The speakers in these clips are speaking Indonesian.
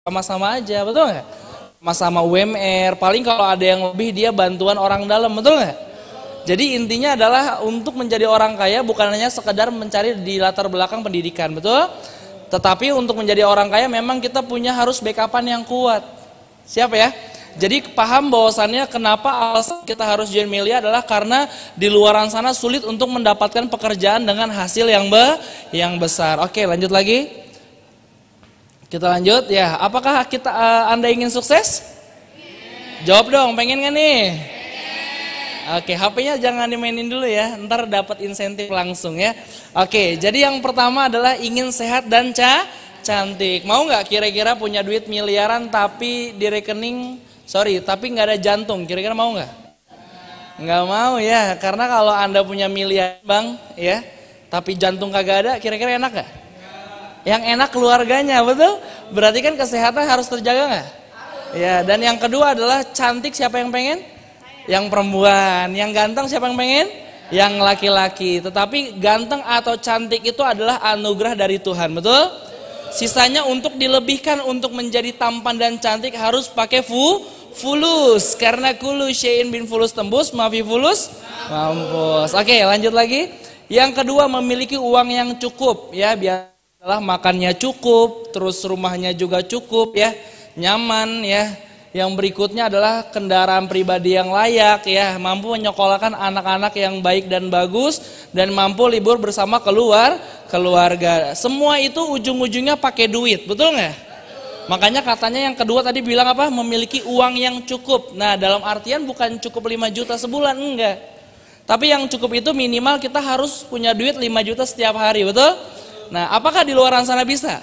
sama-sama aja, betul nggak? Sama-sama UMR, paling kalau ada yang lebih dia bantuan orang dalam, betul nggak? Jadi intinya adalah untuk menjadi orang kaya bukan hanya sekedar mencari di latar belakang pendidikan, betul? Tetapi untuk menjadi orang kaya memang kita punya harus backupan yang kuat. Siap ya? Jadi paham bahwasannya kenapa alasan kita harus join Melia adalah karena di luaran sana sulit untuk mendapatkan pekerjaan dengan hasil yang besar. Oke, lanjut lagi. Kita lanjut ya. Apakah Anda ingin sukses? Jawab dong, pengen gak nih? Oke, HP-nya jangan dimainin dulu ya, ntar dapat insentif langsung ya. Oke, jadi yang pertama adalah ingin sehat dan cantik. Mau nggak kira-kira punya duit miliaran tapi di rekening, tapi nggak ada jantung, kira-kira mau nggak? Nggak mau ya, karena kalau Anda punya miliar bang ya, tapi jantung kagak ada, kira-kira enak nggak? Yang enak keluarganya, betul? Berarti kan kesehatan harus terjaga nggak? Ya, dan yang kedua adalah cantik, siapa yang pengen? Yang perempuan. Yang ganteng siapa yang pengen? Yang laki-laki. Tetapi ganteng atau cantik itu adalah anugerah dari Tuhan, betul? Sisanya untuk dilebihkan untuk menjadi tampan dan cantik harus pakai fulus. Karena kulu syai'in bin fulus tembus, mafi fulus mampus. Oke, lanjut lagi. Yang kedua memiliki uang yang cukup ya, biar makannya cukup, terus rumahnya juga cukup ya, nyaman ya. Yang berikutnya adalah kendaraan pribadi yang layak ya, mampu menyekolahkan anak-anak yang baik dan bagus, dan mampu libur bersama keluarga. Semua itu ujung-ujungnya pakai duit, betul nggak? Makanya katanya yang kedua tadi bilang apa? Memiliki uang yang cukup. Nah, dalam artian bukan cukup 5 juta sebulan, enggak. Tapi yang cukup itu minimal kita harus punya duit 5 juta setiap hari, betul? Nah, apakah di luar sana bisa?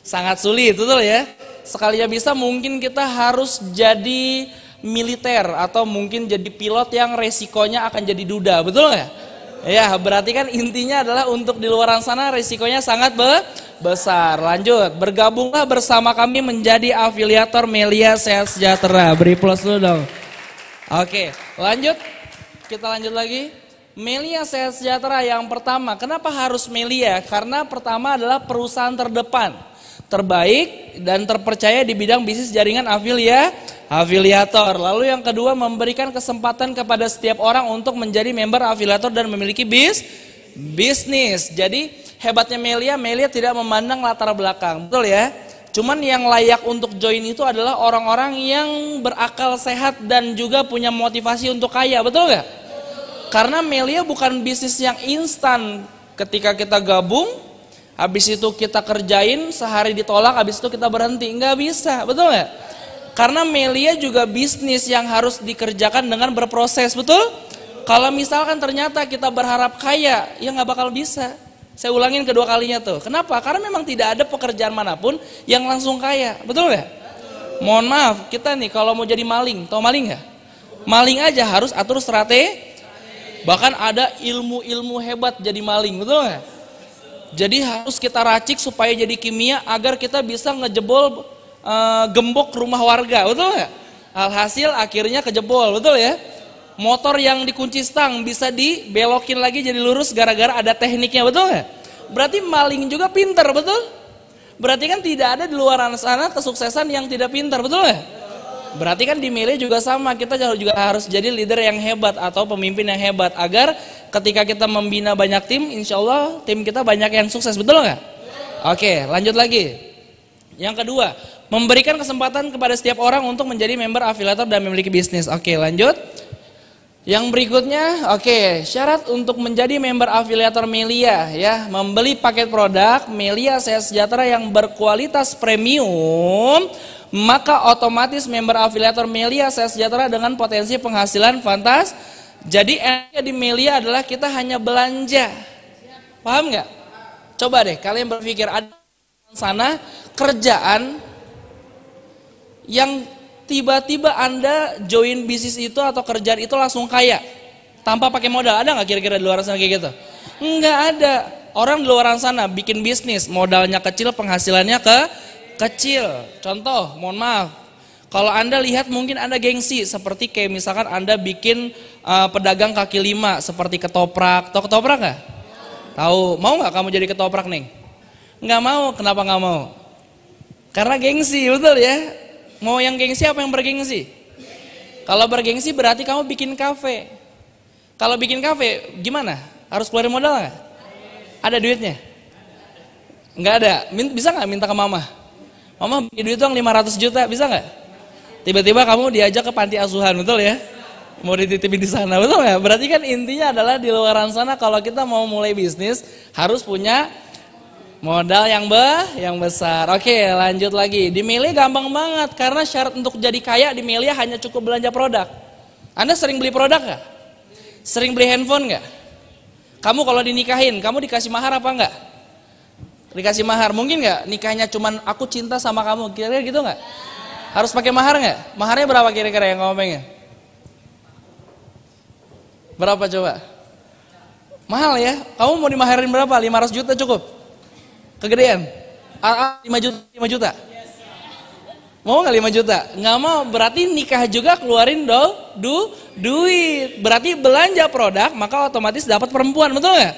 Sangat sulit, betul ya? Sekalinya bisa mungkin kita harus jadi militer atau mungkin jadi pilot yang resikonya akan jadi duda, betul nggak? Ya, berarti kan intinya adalah untuk di luar sana resikonya sangat besar. Lanjut, bergabunglah bersama kami menjadi afiliator Melia Sehat Sejahtera. Beri plus dulu dong. Oke, lanjut. Kita lanjut lagi. Melia Sehat Sejahtera yang pertama, kenapa harus Melia? Karena pertama adalah perusahaan terdepan, terbaik dan terpercaya di bidang bisnis jaringan afiliator. Lalu yang kedua memberikan kesempatan kepada setiap orang untuk menjadi member afiliator dan memiliki bisnis. Jadi hebatnya Melia tidak memandang latar belakang, betul ya? Cuman yang layak untuk join itu adalah orang-orang yang berakal sehat dan juga punya motivasi untuk kaya, betul nggak? Karena Melia bukan bisnis yang instan. Ketika kita gabung, habis itu kita kerjain, sehari ditolak, habis itu kita berhenti. Nggak bisa, betul nggak? Karena Melia juga bisnis yang harus dikerjakan dengan berproses, betul? Kalau misalkan ternyata kita berharap kaya, ya nggak bakal bisa. Saya ulangin kedua kalinya tuh. Kenapa? Karena memang tidak ada pekerjaan manapun yang langsung kaya, betul nggak? Mohon maaf, kita nih kalau mau jadi maling, tau maling nggak? Maling aja harus atur strategi. Bahkan ada ilmu-ilmu hebat jadi maling, betul nggak? Jadi harus kita racik supaya jadi kimia agar kita bisa ngejebol gembok rumah warga, betul nggak? Alhasil akhirnya kejebol, betul ya? Motor yang dikunci stang bisa dibelokin lagi jadi lurus gara-gara ada tekniknya, betul nggak? Berarti maling juga pinter, betul? Berarti kan tidak ada di luar sana kesuksesan yang tidak pinter, betul nggak? Berarti kan di Melia juga sama, kita juga harus jadi leader yang hebat atau pemimpin yang hebat agar ketika kita membina banyak tim, insya Allah tim kita banyak yang sukses, betul nggak? Oke, lanjut lagi. Yang kedua, memberikan kesempatan kepada setiap orang untuk menjadi member afiliator dan memiliki bisnis. Oke, lanjut. Yang berikutnya, syarat untuk menjadi member afiliator Melia ya, membeli paket produk Melia Sehat Sejahtera yang berkualitas premium, maka otomatis member afiliator Melia Sehat Sejahtera dengan potensi penghasilan fantas. Jadi enaknya di Melia adalah kita hanya belanja. Paham nggak? Coba deh kalian berpikir, ada sana kerjaan yang tiba-tiba Anda join bisnis itu atau kerjaan itu langsung kaya tanpa pakai modal, ada nggak kira-kira di luar sana kayak gitu? Nggak ada. Orang di luar sana bikin bisnis, modalnya kecil, penghasilannya kecil. Contoh, mohon maaf, kalau Anda lihat mungkin Anda gengsi, seperti kayak misalkan Anda bikin pedagang kaki lima seperti ketoprak. Tahu ketoprak nggak? Tahu. Mau nggak kamu jadi ketoprak, Neng? Nggak mau. Kenapa nggak mau? Karena gengsi, betul ya? Mau yang gengsi apa yang bergengsi? Kalau bergengsi berarti kamu bikin kafe. Kalau bikin kafe gimana? Harus keluarin modal nggak? Ada duitnya? Nggak ada. Bisa nggak minta ke mama? Mama bagi duit dong 500 juta, bisa nggak? Tiba-tiba kamu diajak ke panti asuhan, betul ya? Mau dititipin di sana, betul nggak? Berarti kan intinya adalah di luaran sana kalau kita mau mulai bisnis harus punya modal yang besar. Oke, lanjut lagi. Di Melia gampang banget karena syarat untuk jadi kaya di Melia hanya cukup belanja produk. Anda sering beli produk nggak? Sering beli handphone nggak? Kamu kalau dinikahin, kamu dikasih mahar apa enggak? Dikasih mahar, mungkin nggak nikahnya cuman aku cinta sama kamu, kira-kira gitu nggak? Harus pakai mahar nggak? Maharnya berapa kira-kira yang kamu pengen? Berapa coba? Mahal ya? Kamu mau dimaharin berapa? 500 juta cukup? Kegedean? 5 juta? Mau nggak 5 juta? Nggak mau, berarti nikah juga keluarin duit. Berarti belanja produk, maka otomatis dapat perempuan, betul nggak?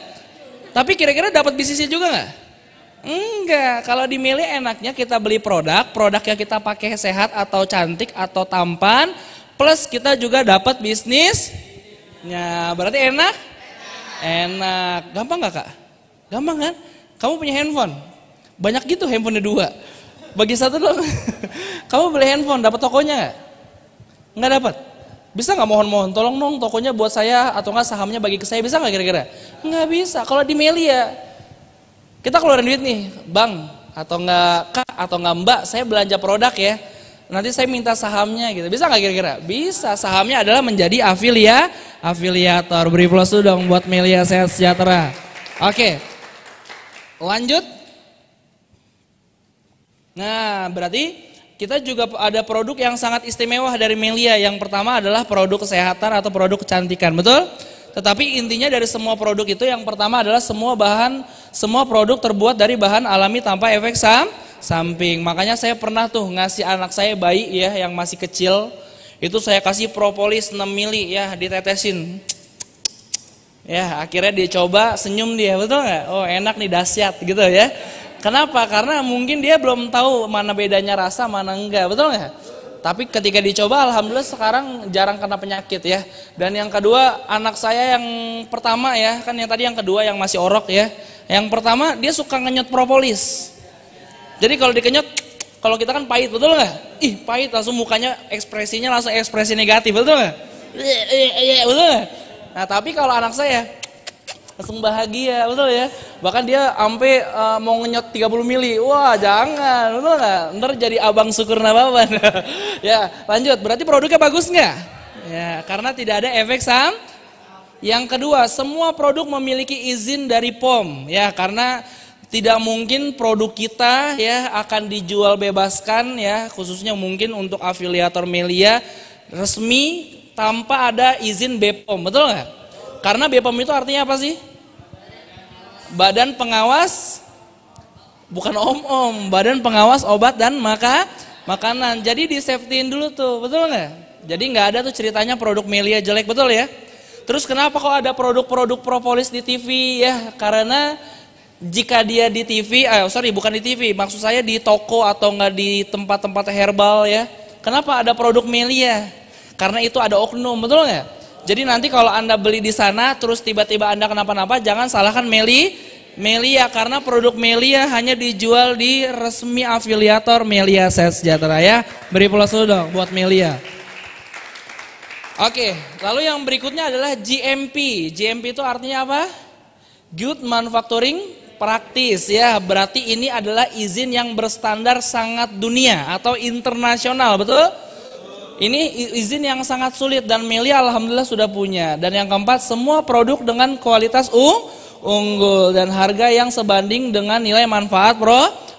Tapi kira-kira dapat bisnisnya juga nggak? Enggak, kalau di Melia enaknya kita beli produk yang kita pakai sehat atau cantik atau tampan, plus kita juga dapat bisnisnya. Berarti enak? Enak. Gampang nggak kak? Gampang kan? Kamu punya handphone, banyak gitu handphonenya 2. Bagi 1 dong. Kamu beli handphone, dapat tokonya nggak? Nggak dapat. Bisa nggak mohon-mohon, tolong dong tokonya buat saya atau nggak sahamnya bagi ke saya, bisa nggak kira-kira? Nggak bisa. Kalau di Melia kita keluarin duit nih, bang atau nggak kak atau nggak mbak, saya belanja produk ya. Nanti saya minta sahamnya gitu. Bisa nggak kira-kira? Bisa. Sahamnya adalah menjadi afiliator. Beri plus dong buat Melia Sehat Sejahtera. Oke. Lanjut. Nah, berarti kita juga ada produk yang sangat istimewa dari Melia. Yang pertama adalah produk kesehatan atau produk kecantikan, betul? Tetapi intinya dari semua produk itu yang pertama adalah semua produk terbuat dari bahan alami tanpa efek samping. Makanya saya pernah tuh ngasih anak saya bayi ya yang masih kecil, itu saya kasih propolis 6 mili ya, ditetesin. Ya, akhirnya dia coba, senyum dia, betul nggak? Oh, enak nih, dahsyat gitu ya. Kenapa? Karena mungkin dia belum tahu mana bedanya rasa, mana enggak, betul nggak? Tapi ketika dicoba, alhamdulillah sekarang jarang kena penyakit ya. Dan yang kedua, anak saya yang pertama ya, kan yang tadi yang kedua yang masih orok ya. Yang pertama dia suka ngenyot propolis. Jadi kalau dikenyot, kalau kita kan pahit, betul nggak? Ih pahit, langsung mukanya ekspresinya langsung ekspresi negatif, betul nggak? Betul nggak? Nah tapi kalau anak saya langsung bahagia, betul ya. Bahkan dia sampai mau ngenyot 30 mili. Wah, jangan, betul nggak? Ntar jadi abang syukur nababan. Ya, lanjut. Berarti produknya bagus nggak? Ya, karena tidak ada efek samping. Yang kedua, semua produk memiliki izin dari POM, ya, karena tidak mungkin produk kita ya akan dijual bebaskan ya, khususnya mungkin untuk afiliator Melia resmi tanpa ada izin BPOM, betul nggak? Karena BPOM itu artinya apa sih? Badan Pengawas, bukan om-om, Badan Pengawas Obat dan Makanan. Jadi di safetyin dulu tuh, betul nggak? Jadi nggak ada tuh ceritanya produk Melia jelek, betul ya? Terus kenapa kok ada produk-produk propolis di TV ya? Karena jika dia di TV, bukan di TV, maksud saya di toko atau nggak di tempat-tempat herbal ya. Kenapa ada produk Melia? Karena itu ada oknum, betul nggak? Jadi nanti kalau Anda beli di sana terus tiba-tiba Anda kenapa-napa, jangan salahkan Melia karena produk Melia hanya dijual di resmi afiliator Melia Sehat Sejahtera ya. Beri plus dulu dong buat Melia. Oke, lalu yang berikutnya adalah GMP. GMP itu artinya apa? Good Manufacturing Practice ya. Berarti ini adalah izin yang berstandar sangat dunia atau internasional, betul? Ini izin yang sangat sulit dan Melia alhamdulillah sudah punya. Dan yang keempat, semua produk dengan kualitas unggul dan harga yang sebanding dengan nilai manfaat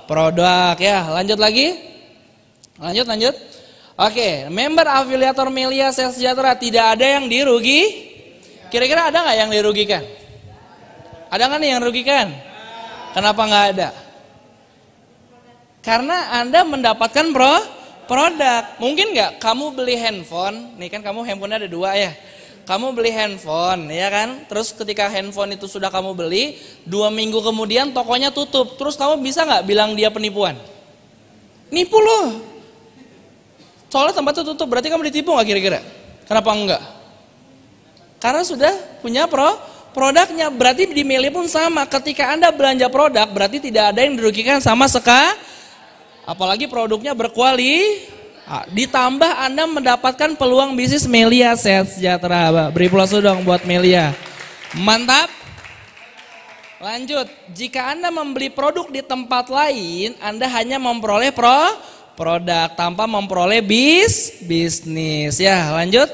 produk ya. Lanjut lagi. Lanjut. Oke, member afiliator Melia Sehat Sejahtera tidak ada yang dirugi. Kira-kira ada nggak yang dirugikan? Ada nggak nih yang dirugikan? Kenapa nggak ada? Karena Anda mendapatkan produk. Mungkin nggak kamu beli handphone, nih kan kamu handphonenya ada 2 ya. Kamu beli handphone ya kan, terus ketika handphone itu sudah kamu beli, 2 minggu kemudian tokonya tutup. Terus kamu bisa nggak bilang dia penipuan? Nipu loh. Soalnya tempatnya tutup, berarti kamu ditipu nggak kira-kira? Kenapa enggak? Karena sudah punya produknya, berarti di Melia pun sama. Ketika Anda belanja produk, berarti tidak ada yang dirugikan sama sekali. Apalagi produknya ditambah Anda mendapatkan peluang bisnis Melia Sehat Sejahtera. Beri aplaus dong buat Melia. Mantap. Lanjut, jika Anda membeli produk di tempat lain, Anda hanya memperoleh produk tanpa memperoleh bisnis. Ya, lanjut.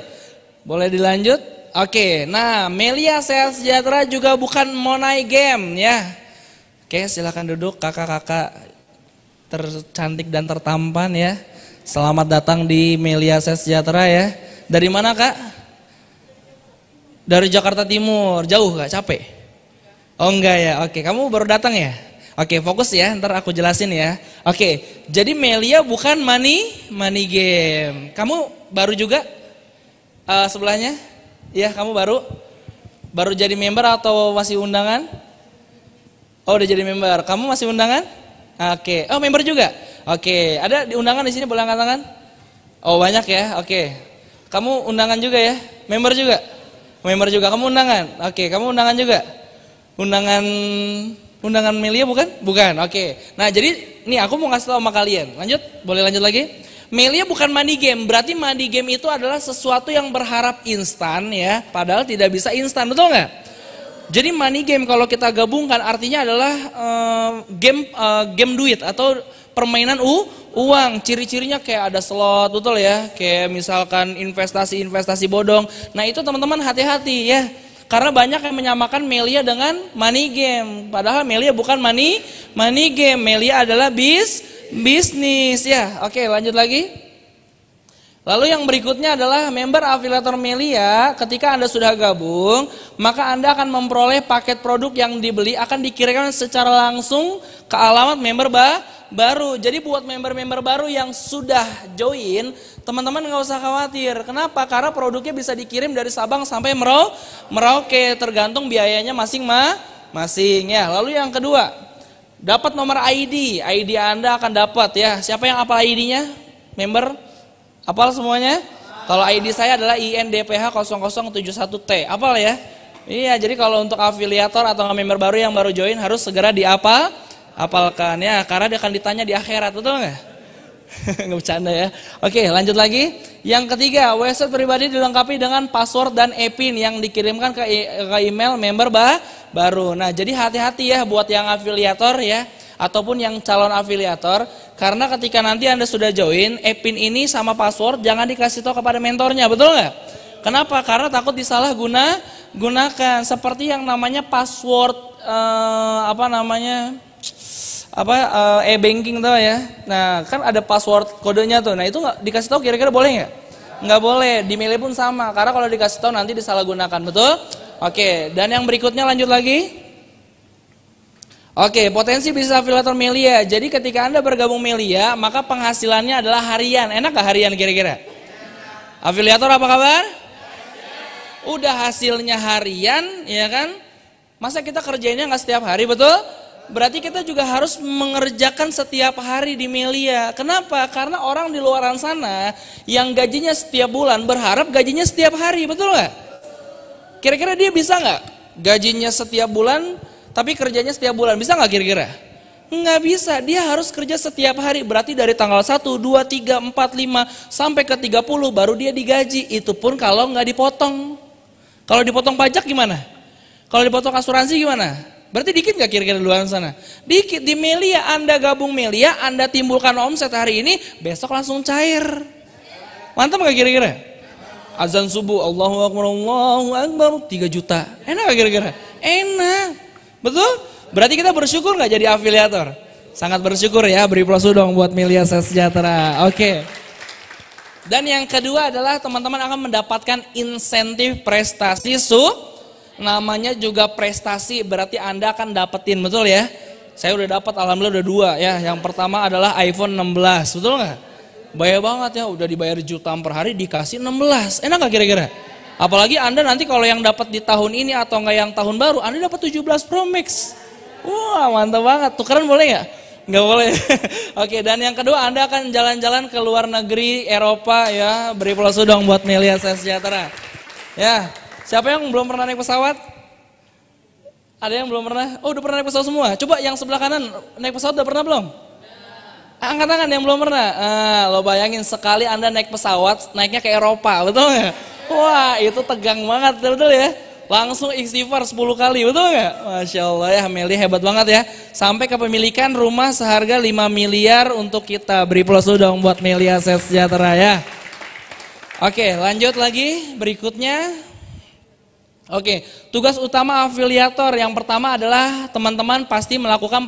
Boleh dilanjut? Oke, nah Melia Sehat Sejahtera juga bukan money game ya. Oke, silakan duduk kakak-kakak tercantik dan tertampan ya. Selamat datang di Melia Sehat Sejahtera ya. Dari mana kak? Dari Jakarta Timur, jauh gak? Capek? Oh enggak ya, oke kamu baru datang ya? Oke fokus ya, ntar aku jelasin ya. Oke, jadi Melia bukan money game. Kamu baru juga sebelahnya? Ya, kamu baru jadi member atau masih undangan? Oh, udah jadi member. Kamu masih undangan? Oke. Oh, member juga? Oke. Ada di undangan di sini boleh angkat tangan? Oh, banyak ya. Oke. Kamu undangan juga ya? Member juga? Member juga. Kamu undangan? Oke, kamu undangan juga? Undangan Melia bukan? Bukan. Oke. Nah, jadi nih aku mau ngasih tahu sama kalian. Lanjut? Boleh lanjut lagi? Melia bukan money game, berarti money game itu adalah sesuatu yang berharap instan ya, padahal tidak bisa instan, betul nggak? Jadi money game kalau kita gabungkan artinya adalah game duit atau permainan uang. Ciri-cirinya kayak ada slot, betul ya, kayak misalkan investasi bodong. Nah itu teman-teman hati-hati ya, karena banyak yang menyamakan Melia dengan money game, padahal Melia bukan money game, Melia adalah bisnis ya. Oke, lanjut lagi. Lalu yang berikutnya adalah member afiliator Melia. Ketika Anda sudah gabung, maka Anda akan memperoleh paket produk yang dibeli akan dikirimkan secara langsung ke alamat member baru. Jadi buat member-member baru yang sudah join, teman-teman nggak usah khawatir. Kenapa? Karena produknya bisa dikirim dari Sabang sampai Merauke, tergantung biayanya masing-masing ya. Lalu yang kedua, dapat nomor ID Anda akan dapat ya. Siapa yang hafal ID-nya? Member? Hafal semuanya? Kalau ID saya adalah INDPH 0071T. Hafal ya? Iya, jadi kalau untuk afiliator atau member baru yang baru join harus segera hafalkan ya, karena dia akan ditanya di akhirat, betul nggak? Nggak bercanda ya. Oke, lanjut lagi. Yang ketiga, website pribadi dilengkapi dengan password dan e-pin yang dikirimkan ke email member baru. Nah, jadi hati-hati ya buat yang afiliator ya, ataupun yang calon afiliator, karena ketika nanti Anda sudah join, e-pin ini sama password jangan dikasih tahu kepada mentornya, betul nggak? Kenapa? Karena takut gunakan seperti yang namanya password e-banking tuh ya. Nah kan ada password kodenya tuh. Nah itu nggak dikasih tahu kira-kira boleh nggak? Nggak boleh. Di Melia pun sama. Karena kalau dikasih tahu nanti disalahgunakan, betul? Oke. Dan yang berikutnya lanjut lagi. Oke, potensi bisnis afiliator Melia. Jadi ketika Anda bergabung Melia, maka penghasilannya adalah harian. Enak nggak harian kira-kira? Afiliator apa kabar? Udah hasilnya harian, ya kan? Masa kita kerjainnya nggak setiap hari, betul? Berarti kita juga harus mengerjakan setiap hari di Melia. Kenapa? Karena orang di luar sana yang gajinya setiap bulan berharap gajinya setiap hari, betul nggak? Kira-kira dia bisa nggak? Gajinya setiap bulan, tapi kerjanya setiap bulan, bisa nggak kira-kira? Nggak bisa, dia harus kerja setiap hari. Berarti dari tanggal 1, 2, 3, 4, 5 sampai ke 30 baru dia digaji. Itu pun kalau nggak dipotong. Kalau dipotong pajak gimana? Kalau dipotong asuransi gimana? Berarti dikit gak kira-kira di luar sana? Dikit. Di Melia, Anda gabung Melia, Anda timbulkan omset hari ini, besok langsung cair. Mantap gak kira-kira? Azan subuh, Allahu Akbar, 3 juta. Enak gak kira-kira? Enak. Betul? Berarti kita bersyukur gak jadi afiliator? Sangat bersyukur ya, beri aplaus dong buat Melia Sehat Sejahtera. Oke. Dan yang kedua adalah teman-teman akan mendapatkan insentif prestasi namanya juga prestasi, berarti Anda akan dapetin, betul ya? Saya udah dapat, alhamdulillah udah 2 ya. Yang pertama adalah iPhone 16, betul nggak? Bayar banget ya, udah dibayar jutaan per hari dikasih 16. Enak nggak kira-kira? Apalagi Anda nanti kalau yang dapat di tahun ini atau enggak yang tahun baru, Anda dapat 17 Pro Max. Wah, mantap banget. Tukeran boleh nggak? Nggak boleh. Oke, dan yang kedua Anda akan jalan-jalan ke luar negeri, Eropa ya. Beri aplaus dong buat Melia Sejahtera. Ya, siapa yang belum pernah naik pesawat? Ada yang belum pernah? Oh, udah pernah naik pesawat semua. Coba yang sebelah kanan naik pesawat udah pernah belum? Angkat tangan yang belum pernah. Lo bayangin sekali Anda naik pesawat, naiknya ke Eropa, betul nggak? Wah, itu tegang banget, betul ya? Langsung istighfar 10 kali, betul nggak? Masya Allah ya, Meli hebat banget ya. Sampai kepemilikan rumah seharga 5 miliar untuk kita. Beri aplaus dong buat Melia Sejahtera ya. Oke, lanjut lagi berikutnya. Oke, tugas utama afiliator yang pertama adalah teman-teman pasti melakukan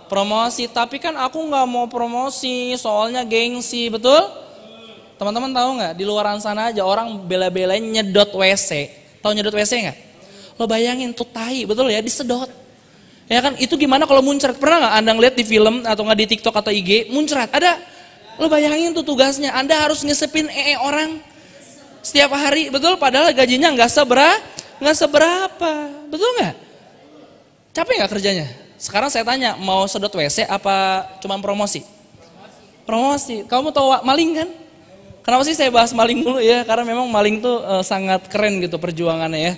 promosi. Tapi kan aku nggak mau promosi, soalnya gengsi, betul? Teman-teman tahu nggak? Di luaran sana aja orang bela-belain nyedot WC. Tahu nyedot WC nggak? Lo bayangin tuh tai, betul ya, disedot. Ya kan, itu gimana kalau muncrat? Pernah nggak Anda ngeliat di film atau nggak di TikTok atau IG, muncrat? Ada. Lo bayangin tuh tugasnya, Anda harus ngesepin orang setiap hari, betul? Padahal gajinya nggak seberapa, betul nggak? Capek nggak kerjanya? Sekarang saya tanya, mau sedot WC apa cuma promosi? Promosi. Kamu tahu maling kan? Kenapa sih saya bahas maling dulu ya? Karena memang maling tuh sangat keren gitu perjuangannya ya.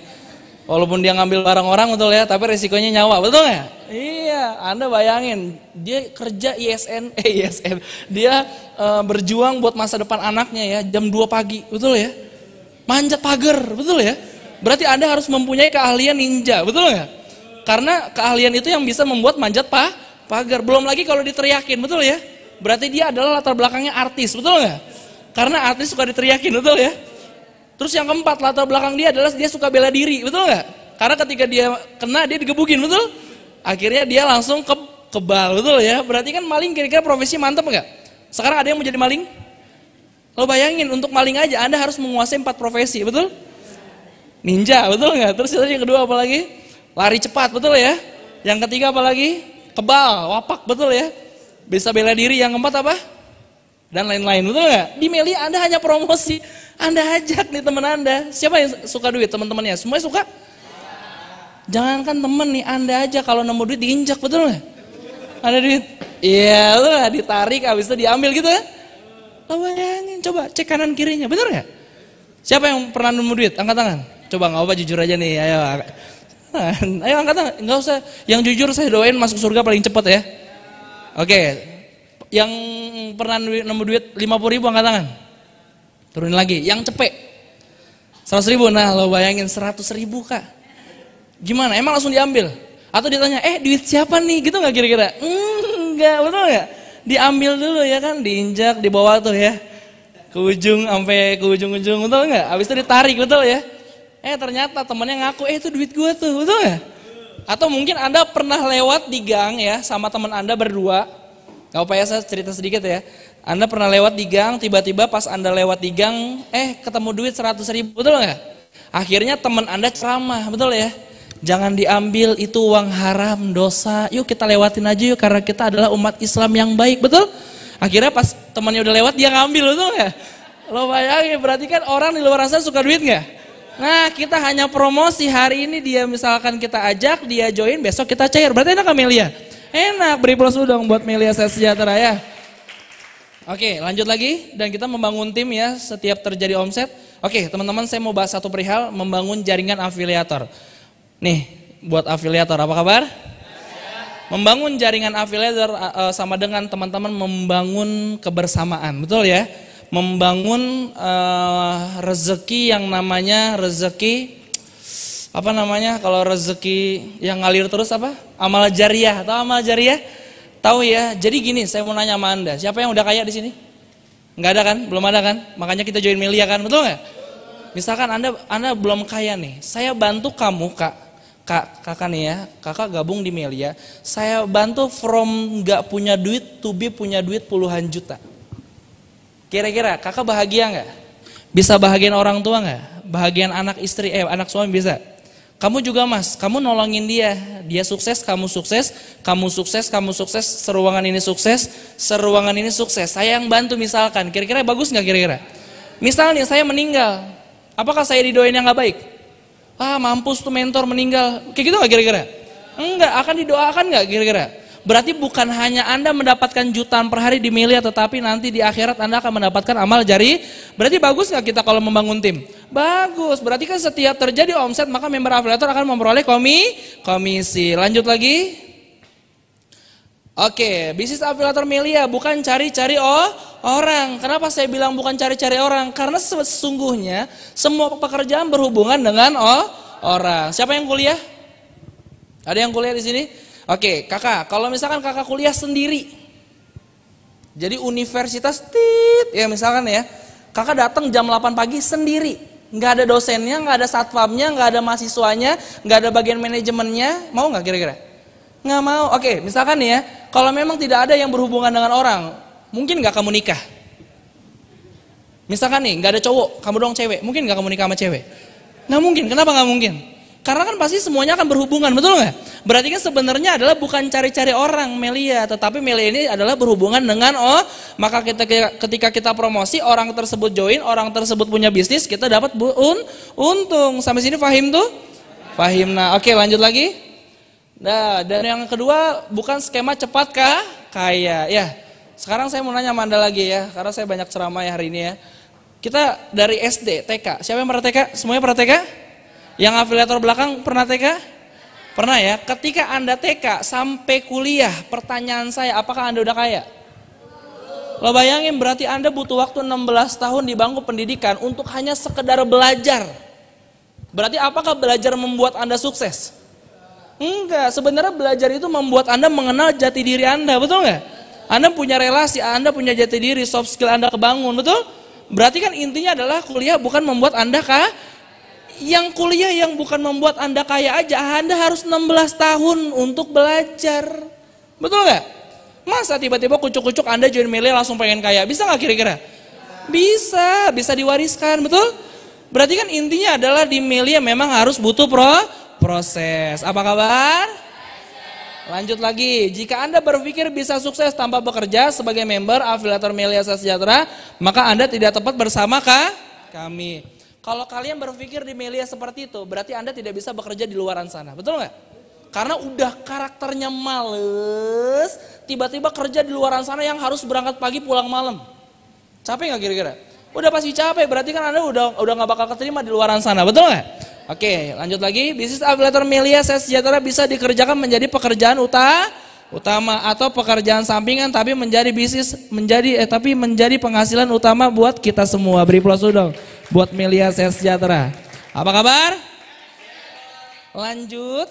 Walaupun dia ngambil barang orang betul ya, tapi resikonya nyawa, betul nggak? Iya, Anda bayangin, dia kerja ISN, dia berjuang buat masa depan anaknya ya, jam 2 pagi, betul ya? Manjat pagar, betul ya? Berarti Anda harus mempunyai keahlian ninja, betul nggak? Karena keahlian itu yang bisa membuat manjat pagar. Belum lagi kalau diteriakin, betul ya? Berarti dia adalah latar belakangnya artis, betul nggak? Karena artis suka diteriakin, betul ya? Terus yang keempat, latar belakang dia adalah dia suka bela diri, betul nggak? Karena ketika dia kena, dia digebukin, betul? Akhirnya dia langsung kebal, betul ya? Berarti kan maling kira-kira profesi mantap nggak? Sekarang ada yang mau jadi maling? Lo bayangin, untuk maling aja Anda harus menguasai 4 profesi, betul? Ninja, betul nggak? Terus yang kedua apa lagi? Lari cepat, betul ya? Yang ketiga apa lagi? Kebal, wapak, betul ya? Bisa bela diri. Yang keempat apa? Dan lain-lain, betul nggak? Di Meli Anda hanya promosi, Anda ajak nih teman Anda. Siapa yang suka duit? Teman-temannya semuanya suka? Jangankan temen nih, Anda aja kalau nemu duit diinjak, betul nggak? Ada duit? Iya, lu ditarik, habis itu diambil gitu ya? Lo bayangin, coba cek kanan kirinya, betul nggak? Siapa yang pernah nemu duit? Angkat tangan. Coba nggak apa jujur aja nih, ayo angkat tangan. Nggak usah, yang jujur saya doain masuk surga paling cepat ya. Oke. Yang pernah nemu duit 50.000 angkat tangan. Turunin lagi. Yang cepet 100.000. Nah lo bayangin 100.000 kak. Gimana? Emang langsung diambil? Atau ditanya, duit siapa nih? Gitu gak kira-kira? Enggak, betul gak? Diambil dulu ya kan, diinjak, dibawa tuh ya. Ke ujung, sampai ke ujung-ujung, betul gak? Habis itu ditarik, betul ya? Ternyata temennya ngaku, itu duit gue tuh, betul gak? Atau mungkin Anda pernah lewat di gang ya, sama teman Anda berdua. Gak apa ya, saya cerita sedikit ya. Anda pernah lewat di gang, tiba-tiba pas Anda lewat di gang, ketemu duit 100.000, betul nggak? Akhirnya teman Anda ceramah, betul ya? Jangan diambil, itu uang haram, dosa. Yuk kita lewatin aja yuk, karena kita adalah umat Islam yang baik, betul? Akhirnya pas temannya udah lewat, dia ngambil, betul nggak? Lo bayangin, berarti kan orang di luar sana suka duit nggak? Nah kita hanya promosi, hari ini dia misalkan kita ajak, dia join, besok kita cair. Berarti enak Amelia? Enak, beri aplaus dong buat Melia Sejahtera ya. Oke, lanjut lagi dan kita membangun tim ya setiap terjadi omset. Oke, teman-teman saya mau bahas satu perihal, membangun jaringan afiliator. Nih, buat afiliator apa kabar? Membangun jaringan afiliator sama dengan teman-teman membangun kebersamaan, betul ya? Membangun rezeki yang namanya rezeki apa namanya kalau rezeki yang ngalir terus apa? Amal jariah. Tahu amal jariah? Tahu ya. Jadi gini, saya mau nanya sama Anda, siapa yang udah kaya di sini? Enggak ada kan? Belum ada kan? Makanya kita join Melia kan, betul nggak? Misalkan Anda belum kaya nih, saya bantu kamu kakak nih ya, kakak gabung di Melia, saya bantu from nggak punya duit to be punya duit puluhan juta. Kira-kira kakak bahagia nggak? Bisa bahagian orang tua nggak? Bahagian anak istri, anak suami bisa? Kamu juga mas, kamu nolongin dia sukses, kamu sukses, kamu sukses, kamu sukses, seruangan ini sukses, seruangan ini sukses. Saya yang bantu misalkan, kira-kira bagus nggak kira-kira? Misalnya saya meninggal, apakah saya didoain yang nggak baik? Mampus tuh mentor meninggal, kayak gitu nggak kira-kira? Enggak, akan didoakan nggak kira-kira? Berarti bukan hanya Anda mendapatkan jutaan per hari di Melia, tetapi nanti di akhirat Anda akan mendapatkan amal jari. Berarti bagus nggak kita kalau membangun tim? Bagus, berarti kan setiap terjadi omset maka member afiliator akan memperoleh komisi. Lanjut lagi. Oke, bisnis afiliator Melia bukan cari-cari orang. Kenapa saya bilang bukan cari-cari orang? Karena sesungguhnya semua pekerjaan berhubungan dengan orang. Siapa yang kuliah? Ada yang kuliah di sini? Oke, kakak, kalau misalkan kakak kuliah sendiri, jadi universitas ya misalkan ya, kakak datang jam 8 pagi sendiri, nggak ada dosennya, nggak ada satpamnya, nggak ada mahasiswanya, nggak ada bagian manajemennya, mau nggak kira-kira? Nggak mau. Oke, misalkan ya, kalau memang tidak ada yang berhubungan dengan orang, mungkin nggak kamu nikah? Misalkan nih, nggak ada cowok, kamu doang cewek, mungkin nggak kamu nikah sama cewek? Nggak mungkin. Kenapa nggak mungkin? Karena kan pasti semuanya akan berhubungan, betul nggak? Berarti kan sebenarnya adalah bukan cari-cari orang Melia, tetapi Melia ini adalah berhubungan dengan maka ketika kita promosi, orang tersebut join, orang tersebut punya bisnis, kita dapat untung. Sampai sini paham tuh? Paham. Nah, oke, lanjut lagi. Nah, dan yang kedua bukan skema cepat kaya. Ya, sekarang saya mau nanya sama Anda lagi ya, karena saya banyak ceramah ya hari ini ya. Kita dari SD, TK, siapa yang pernah TK? Semuanya pernah TK? Yang afiliator belakang pernah TK? Pernah ya? Ketika Anda TK sampai kuliah, pertanyaan saya, apakah Anda udah kaya? Lo bayangin berarti Anda butuh waktu 16 tahun di bangku pendidikan untuk hanya sekedar belajar. Berarti apakah belajar membuat Anda sukses? Enggak, sebenarnya belajar itu membuat Anda mengenal jati diri Anda, betul nggak? Anda punya relasi, Anda punya jati diri, soft skill Anda kebangun, betul? Berarti kan intinya adalah kuliah bukan membuat Anda yang kuliah yang bukan membuat Anda kaya aja, Anda harus 16 tahun untuk belajar. Betul nggak? Masa tiba-tiba kucuk-kucuk Anda join Melia langsung pengen kaya? Bisa nggak kira-kira? Bisa diwariskan, betul? Berarti kan intinya adalah di Melia memang harus butuh proses. Apa kabar? Lanjut lagi, jika Anda berpikir bisa sukses tanpa bekerja sebagai member afiliator Melia Sejahtera, maka Anda tidak tepat bersama kami. Kalau kalian berpikir di Melia seperti itu, berarti Anda tidak bisa bekerja di luaran sana, betul nggak? Karena udah karakternya males, tiba-tiba kerja di luaran sana yang harus berangkat pagi pulang malam. Capek nggak kira-kira? Udah pasti capek, berarti kan Anda udah nggak bakal keterima di luaran sana, betul nggak? Oke, lanjut lagi. Bisnis afiliator Melia Sejahtera bisa dikerjakan menjadi pekerjaan utama atau pekerjaan sampingan, tapi menjadi penghasilan utama buat kita semua. Beri aplaus dong buat Melia Sejahtera. Apa kabar? Lanjut.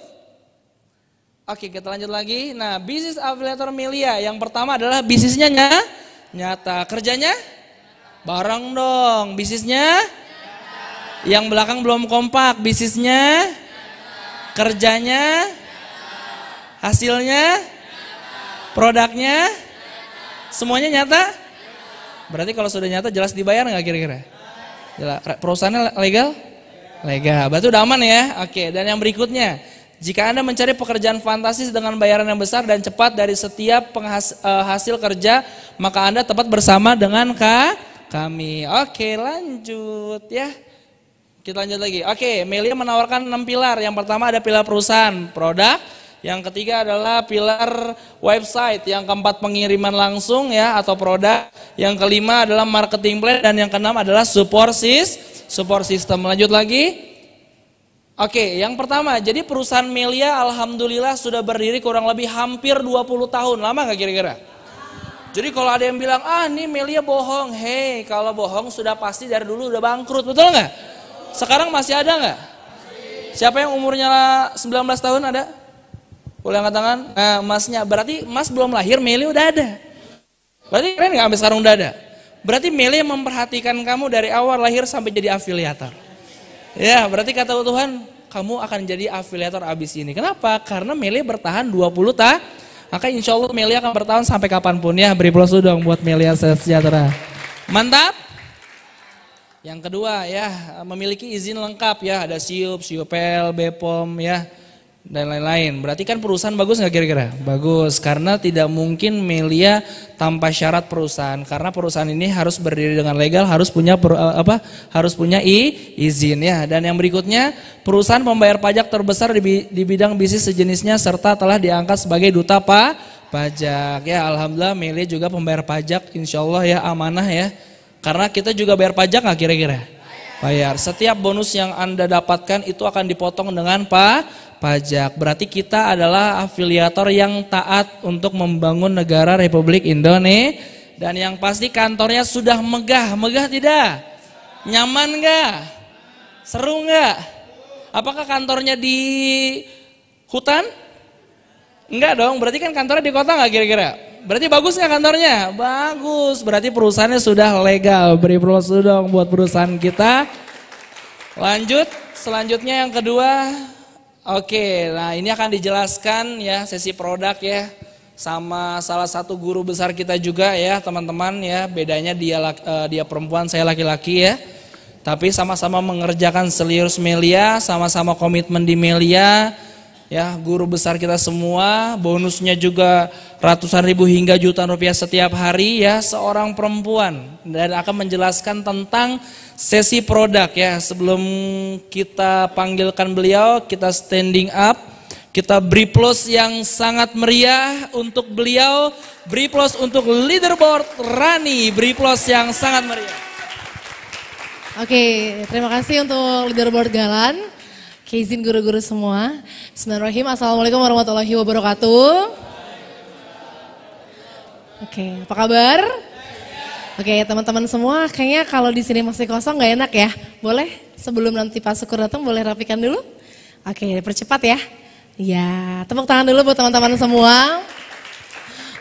Oke, kita lanjut lagi. Nah, bisnis afiliator Melia yang pertama adalah bisnisnya nyata. Kerjanya bareng dong. Bisnisnya yang belakang belum kompak. Bisnisnya, kerjanya, hasilnya, produknya, semuanya nyata? Berarti kalau sudah nyata jelas dibayar nggak kira-kira? Perusahaannya legal? Legal, berarti udah aman ya? Oke, dan yang berikutnya, jika Anda mencari pekerjaan fantastis dengan bayaran yang besar dan cepat dari setiap hasil kerja, maka Anda tepat bersama dengan kami. Oke, lanjut ya. Kita lanjut lagi. Oke, Melia menawarkan 6 pilar. Yang pertama ada pilar perusahaan, produk. Yang ketiga adalah pilar website. Yang keempat pengiriman langsung ya atau produk. Yang kelima adalah marketing plan dan yang keenam adalah support system. Lanjut lagi. Oke, yang pertama, jadi perusahaan Melia alhamdulillah sudah berdiri kurang lebih hampir 20 tahun. Lama gak kira-kira? Jadi kalau ada yang bilang, nih Melia bohong. Hei, kalau bohong sudah pasti dari dulu udah bangkrut, betul gak? Sekarang masih ada gak? Siapa yang umurnya 19 tahun ada? Boleh angkat tangan? Nah, masnya, berarti mas belum lahir, Melia udah ada. Berarti keren gak sampai sekarang udah ada? Berarti Melia memperhatikan kamu dari awal lahir sampai jadi afiliator. Ya, berarti kata Tuhan, kamu akan jadi afiliator abis ini. Kenapa? Karena Melia bertahan 20 tahun. Maka insya Allah Melia akan bertahan sampai kapanpun ya. Beri aplaus dong buat Melia Sejahtera. Mantap. Yang kedua ya, memiliki izin lengkap ya. Ada SIUP, SIUPL, BPOM ya. Dan lain-lain. Berarti kan perusahaan bagus nggak kira-kira? Bagus, karena tidak mungkin Melia tanpa syarat perusahaan. Karena perusahaan ini harus berdiri dengan legal, harus punya izin ya. Dan yang berikutnya, perusahaan pembayar pajak terbesar di bidang bisnis sejenisnya serta telah diangkat sebagai duta Pajak. Ya alhamdulillah Melia juga pembayar pajak, insya Allah ya amanah ya. Karena kita juga bayar pajak nggak kira-kira? Bayar. Setiap bonus yang Anda dapatkan itu akan dipotong dengan pajak. Berarti kita adalah afiliator yang taat untuk membangun negara Republik Indonesia. Dan yang pasti kantornya sudah megah. Megah tidak? Nyaman nggak? Seru nggak? Apakah kantornya di hutan? Enggak dong, berarti kan kantornya di kota nggak kira-kira? Berarti bagus nggak kantornya? Bagus, berarti perusahaannya sudah legal. Beri aplaus dong buat perusahaan kita. Lanjut, selanjutnya yang kedua. Oke, nah ini akan dijelaskan ya sesi produk ya. Sama salah satu guru besar kita juga ya teman-teman ya. Bedanya dia perempuan, saya laki-laki ya. Tapi sama-sama mengerjakan Selius Melia, sama-sama komitmen di Melia. Ya, guru besar kita semua, bonusnya juga ratusan ribu hingga jutaan rupiah setiap hari ya, seorang perempuan. Dan akan menjelaskan tentang sesi produk ya. Sebelum kita panggilkan beliau, kita standing up. Kita beri plus yang sangat meriah untuk beliau. Beri plus untuk leaderboard Rani, beri plus yang sangat meriah. Oke, terima kasih untuk leaderboard Galan. Izin guru-guru semua. Bismillahirrahmanirrahim. Assalamualaikum warahmatullahi wabarakatuh. Oke, apa kabar? Oke, teman-teman semua, kayaknya kalau di sini masih kosong nggak enak ya. Boleh sebelum nanti Pak Syukur datang boleh rapikan dulu? Oke, percepat ya. Ya, tepuk tangan dulu buat teman-teman semua.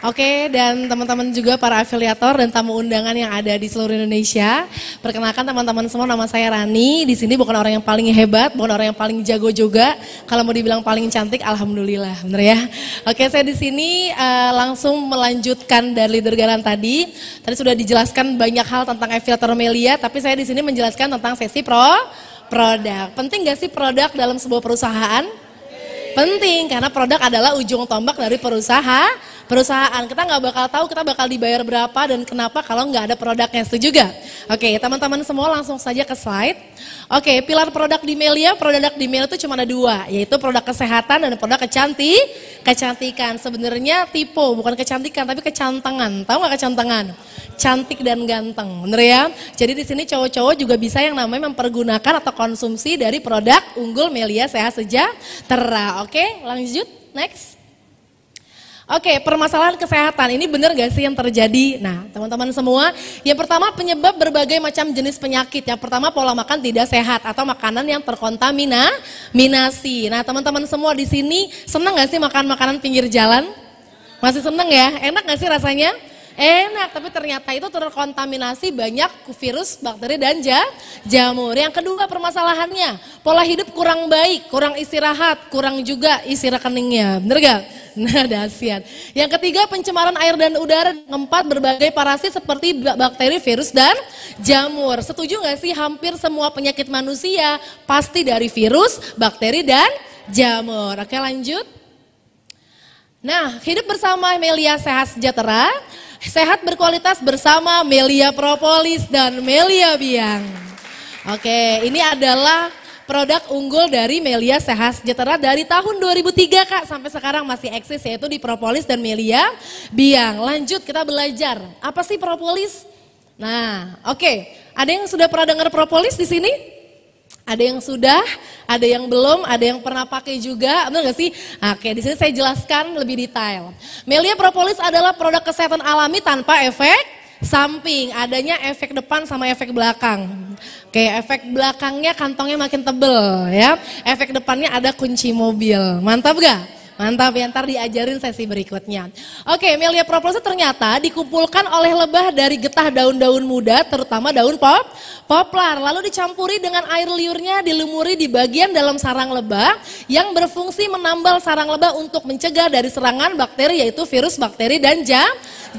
Oke, dan teman-teman juga para afiliator dan tamu undangan yang ada di seluruh Indonesia. Perkenalkan teman-teman semua, nama saya Rani. Di sini bukan orang yang paling hebat, bukan orang yang paling jago juga. Kalau mau dibilang paling cantik, alhamdulillah, bener ya. Oke, saya di sini langsung melanjutkan dari leader Galan tadi. Tadi sudah dijelaskan banyak hal tentang afiliator Melia, tapi saya di sini menjelaskan tentang sesi produk. Penting gak sih produk dalam sebuah perusahaan? Penting, karena produk adalah ujung tombak dari perusahaan. Kita nggak bakal tahu kita bakal dibayar berapa dan kenapa kalau nggak ada produknya, setuju gak? Oke, teman-teman semua langsung saja ke slide. Oke, pilar produk di Melia itu cuma ada dua, yaitu produk kesehatan dan produk kecantikan. Sebenarnya tipe, bukan kecantikan tapi kecantengan. Tahu nggak kecantengan? Cantik dan ganteng, bener ya? Jadi di sini cowok-cowok juga bisa yang namanya mempergunakan atau konsumsi dari produk unggul Melia Sehat Sejahtera. Oke, lanjut, next. Oke, permasalahan kesehatan ini benar gak sih yang terjadi? Nah, teman-teman semua, yang pertama penyebab berbagai macam jenis penyakit. Yang pertama pola makan tidak sehat atau makanan yang terkontaminasi. Nah, teman-teman semua di sini senang gak sih makan makanan pinggir jalan? Masih seneng ya? Enak gak sih rasanya? Enak, tapi ternyata itu terkontaminasi banyak virus, bakteri, dan jamur. Yang kedua permasalahannya, pola hidup kurang baik, kurang istirahat, kurang juga isi rekeningnya, bener gak? Nah, dahsyat. Yang ketiga pencemaran air dan udara. Keempat berbagai parasit seperti bakteri, virus, dan jamur. Setuju gak sih hampir semua penyakit manusia pasti dari virus, bakteri, dan jamur. Oke, lanjut. Nah, hidup bersama Melia Sehat Sejahtera, sehat berkualitas bersama Melia Propolis dan Melia Biang. Oke, ini adalah produk unggul dari Melia Sehat Sejahtera dari tahun 2003 Kak, sampai sekarang masih eksis, yaitu di Propolis dan Melia Biang. Lanjut kita belajar, apa sih Propolis? Nah, oke, ada yang sudah pernah dengar Propolis di sini? Ada yang sudah, ada yang belum, ada yang pernah pakai juga, benar nggak sih? Oke, di sini saya jelaskan lebih detail. Melia Propolis adalah produk kesehatan alami tanpa efek samping, adanya efek depan sama efek belakang. Oke, efek belakangnya kantongnya makin tebel ya, efek depannya ada kunci mobil, mantap gak? Mantap ya, ntar diajarin sesi berikutnya. Oke, Melia Propolis ternyata dikumpulkan oleh lebah dari getah daun-daun muda, terutama daun poplar. Lalu dicampuri dengan air liurnya, dilumuri di bagian dalam sarang lebah yang berfungsi menambal sarang lebah untuk mencegah dari serangan bakteri, yaitu virus, bakteri, dan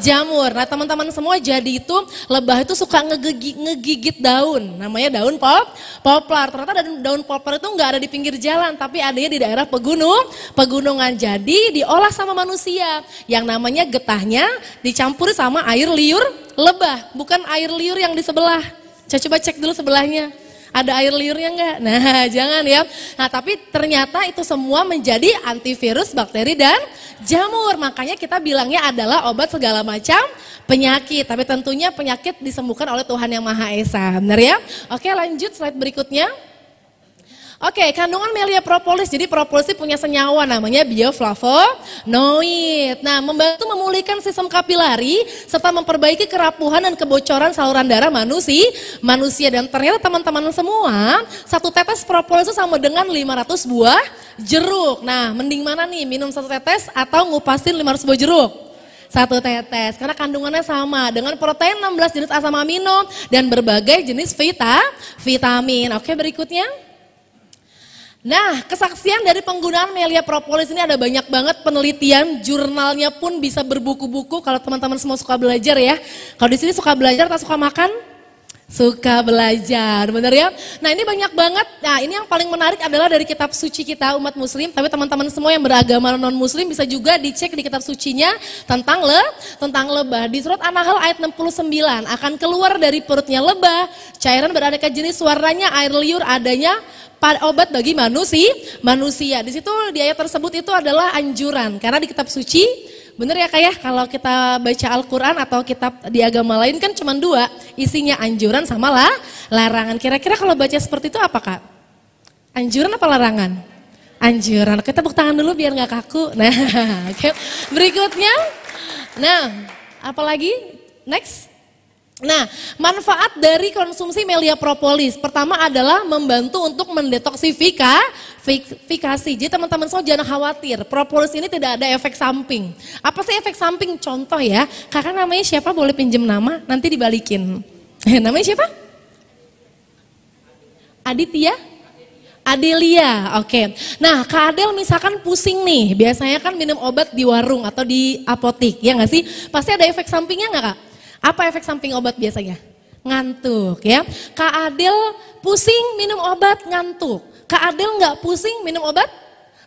jamur. Nah, teman-teman semua, jadi itu lebah itu suka ngegigit daun, namanya daun poplar. Ternyata daun poplar itu nggak ada di pinggir jalan, tapi adanya di daerah pegunungan. Jadi diolah sama manusia, yang namanya getahnya dicampur sama air liur lebah, bukan air liur yang di sebelah. Coba cek dulu sebelahnya, Ada air liurnya enggak? Nah, jangan ya. Nah, tapi ternyata itu semua menjadi antivirus, bakteri, dan jamur. Makanya kita bilangnya adalah obat segala macam penyakit. Tapi tentunya penyakit disembuhkan oleh Tuhan Yang Maha Esa. Benar ya? Oke, lanjut slide berikutnya. Oke, kandungan Melia propolis. Jadi propolis punya senyawa namanya bioflavonoid. Nah, membantu memulihkan sistem kapilari serta memperbaiki kerapuhan dan kebocoran saluran darah manusia. Dan ternyata teman-teman semua, satu tetes propolis itu sama dengan 500 buah jeruk. Nah, mending mana nih? Minum satu tetes atau ngupasin 500 buah jeruk? Satu tetes, karena kandungannya sama dengan protein 16 jenis asam amino dan berbagai jenis vitamin. Oke, berikutnya. Nah, kesaksian dari penggunaan Melia propolis ini ada banyak banget penelitian, jurnalnya pun bisa berbuku-buku kalau teman-teman semua suka belajar ya. Kalau di sini suka belajar atau suka makan? Suka belajar, bener ya? Nah, ini banyak banget. Nah, ini yang paling menarik adalah dari kitab suci kita umat muslim, tapi teman-teman semua yang beragama non-muslim bisa juga dicek di kitab sucinya tentang lebah. Di surat An-Nahl ayat 69, akan keluar dari perutnya lebah, cairan beraneka jenis, warnanya air liur, adanya obat bagi manusia. Di situ di ayat tersebut itu adalah anjuran. Karena di kitab suci, bener ya Kak ya, kalau kita baca Al-Quran atau kitab di agama lain kan cuma dua, isinya anjuran sama larangan. Kira-kira kalau baca seperti itu apa Kak? Anjuran apa larangan? Anjuran. Kita tepuk tangan dulu biar nggak kaku. Nah, oke. Berikutnya, nah, apalagi? Next. Nah, manfaat dari konsumsi Melia propolis pertama adalah membantu untuk mendetoksifikasi. Jadi teman-teman semua jangan khawatir, propolis ini tidak ada efek samping. Apa sih efek samping? Contoh ya, kakak namanya siapa? Boleh pinjem nama? Nanti dibalikin. Namanya siapa? Aditya? Adelia, oke. Nah, Kak Adel misalkan pusing nih, biasanya kan minum obat di warung atau di apotik, ya nggak sih? Pasti ada efek sampingnya nggak Kak? Apa efek samping obat biasanya? Ngantuk ya. Kak Adel pusing minum obat ngantuk. Kak Adel nggak pusing minum obat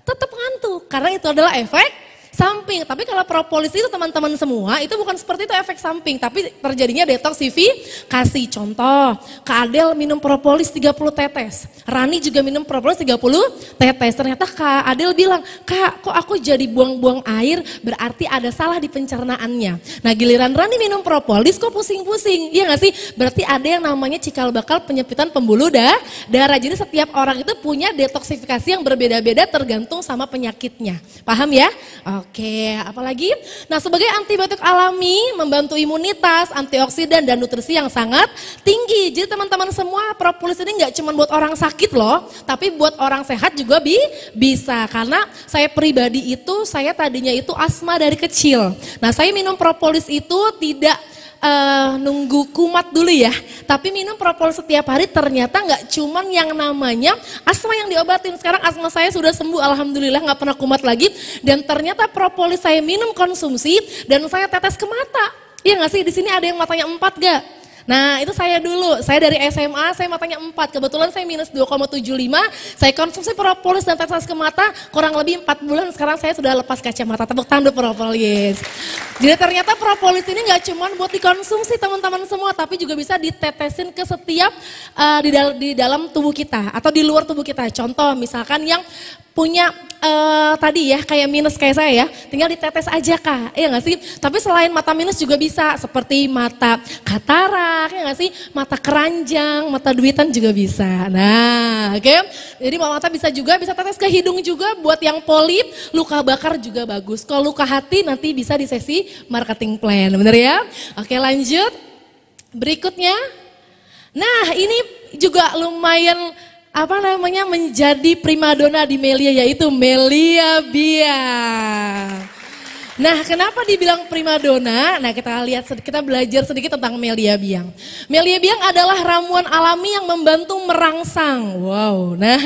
tetap ngantuk. Karena itu adalah efek samping. Tapi kalau propolis itu teman-teman semua itu bukan seperti itu efek samping. Tapi terjadinya detoksifikasi. Contoh, Kak Adel minum propolis 30 tetes. Rani juga minum propolis 30 tetes. Ternyata Kak Adel bilang, Kak kok aku jadi buang-buang air, berarti ada salah di pencernaannya. Nah giliran Rani minum propolis kok pusing-pusing. Iya gak sih? Berarti ada yang namanya cikal bakal penyempitan pembuluh darah. Jadi setiap orang itu punya detoksifikasi yang berbeda-beda tergantung sama penyakitnya. Paham ya? Oke, apalagi? Nah, sebagai antibiotik alami, membantu imunitas, antioksidan dan nutrisi yang sangat tinggi. Jadi teman-teman semua, propolis ini nggak cuma buat orang sakit loh, tapi buat orang sehat juga bisa. Karena saya pribadi itu, saya tadinya itu asma dari kecil. Nah, saya minum propolis itu tidak nunggu kumat dulu ya, tapi minum propolis setiap hari ternyata nggak cuman yang namanya asma yang diobatin. Sekarang asma saya sudah sembuh, alhamdulillah nggak pernah kumat lagi. Dan ternyata propolis saya minum konsumsi dan saya tetes ke mata. Iya nggak sih? Di sini ada yang matanya 4 gak? Nah itu saya dulu, saya dari SMA saya matanya 4, kebetulan saya minus 2,75, saya konsumsi propolis dan tetes ke mata kurang lebih 4 bulan, sekarang saya sudah lepas kacamata. Tepuk tangan propolis. Jadi ternyata propolis ini gak cuma buat dikonsumsi teman-teman semua, tapi juga bisa ditetesin ke setiap di dalam tubuh kita atau di luar tubuh kita. Contoh misalkan yang punya tadi ya kayak minus kayak saya ya, tinggal ditetes aja Kak, iya gak sih? Tapi selain mata minus juga bisa, seperti mata katarak, ya gak sih? Mata keranjang, mata duitan juga bisa. Nah, oke. Jadi mata bisa juga, bisa tetes ke hidung juga buat yang polip, luka bakar juga bagus. Kalau luka hati nanti bisa di sesi marketing plan, bener ya? Oke lanjut, berikutnya. Nah ini juga lumayan menjadi primadona di Melia, yaitu Melia Biang. Nah, kenapa dibilang primadona? Nah, kita belajar sedikit tentang Melia Biang. Melia Biang adalah ramuan alami yang membantu merangsang. Wow. Nah,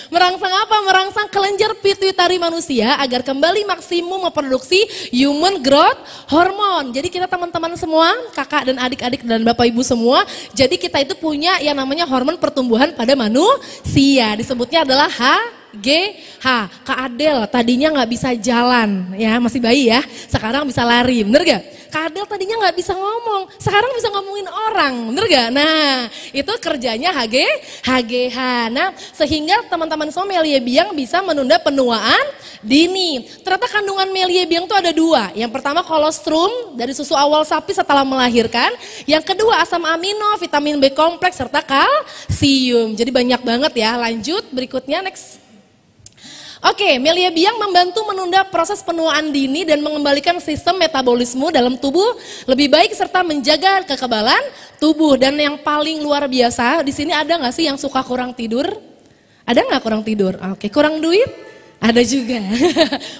merangsang apa? Merangsang kelenjar pituitari manusia agar kembali maksimum memproduksi human growth hormone. Jadi kita teman-teman semua, kakak dan adik-adik dan bapak ibu semua, jadi kita itu punya yang namanya hormon pertumbuhan pada manusia. Disebutnya adalah H. Kak Adel tadinya nggak bisa jalan, ya masih bayi ya, sekarang bisa lari, bener gak? Kak Adel tadinya nggak bisa ngomong, sekarang bisa ngomongin orang, bener gak? Nah, itu kerjanya HGH. Nah, sehingga teman-teman semua Melia Biang bisa menunda penuaan dini. Ternyata kandungan Melia Biang itu ada 2. Yang pertama kolostrum dari susu awal sapi setelah melahirkan. Yang kedua asam amino, vitamin B kompleks serta kalsium. Jadi banyak banget ya. Lanjut berikutnya next. Oke, Melia Biang membantu menunda proses penuaan dini dan mengembalikan sistem metabolisme dalam tubuh lebih baik serta menjaga kekebalan tubuh. Dan yang paling luar biasa, di sini ada nggak sih yang suka kurang tidur? Ada nggak kurang tidur? Oke, kurang duit? Ada juga.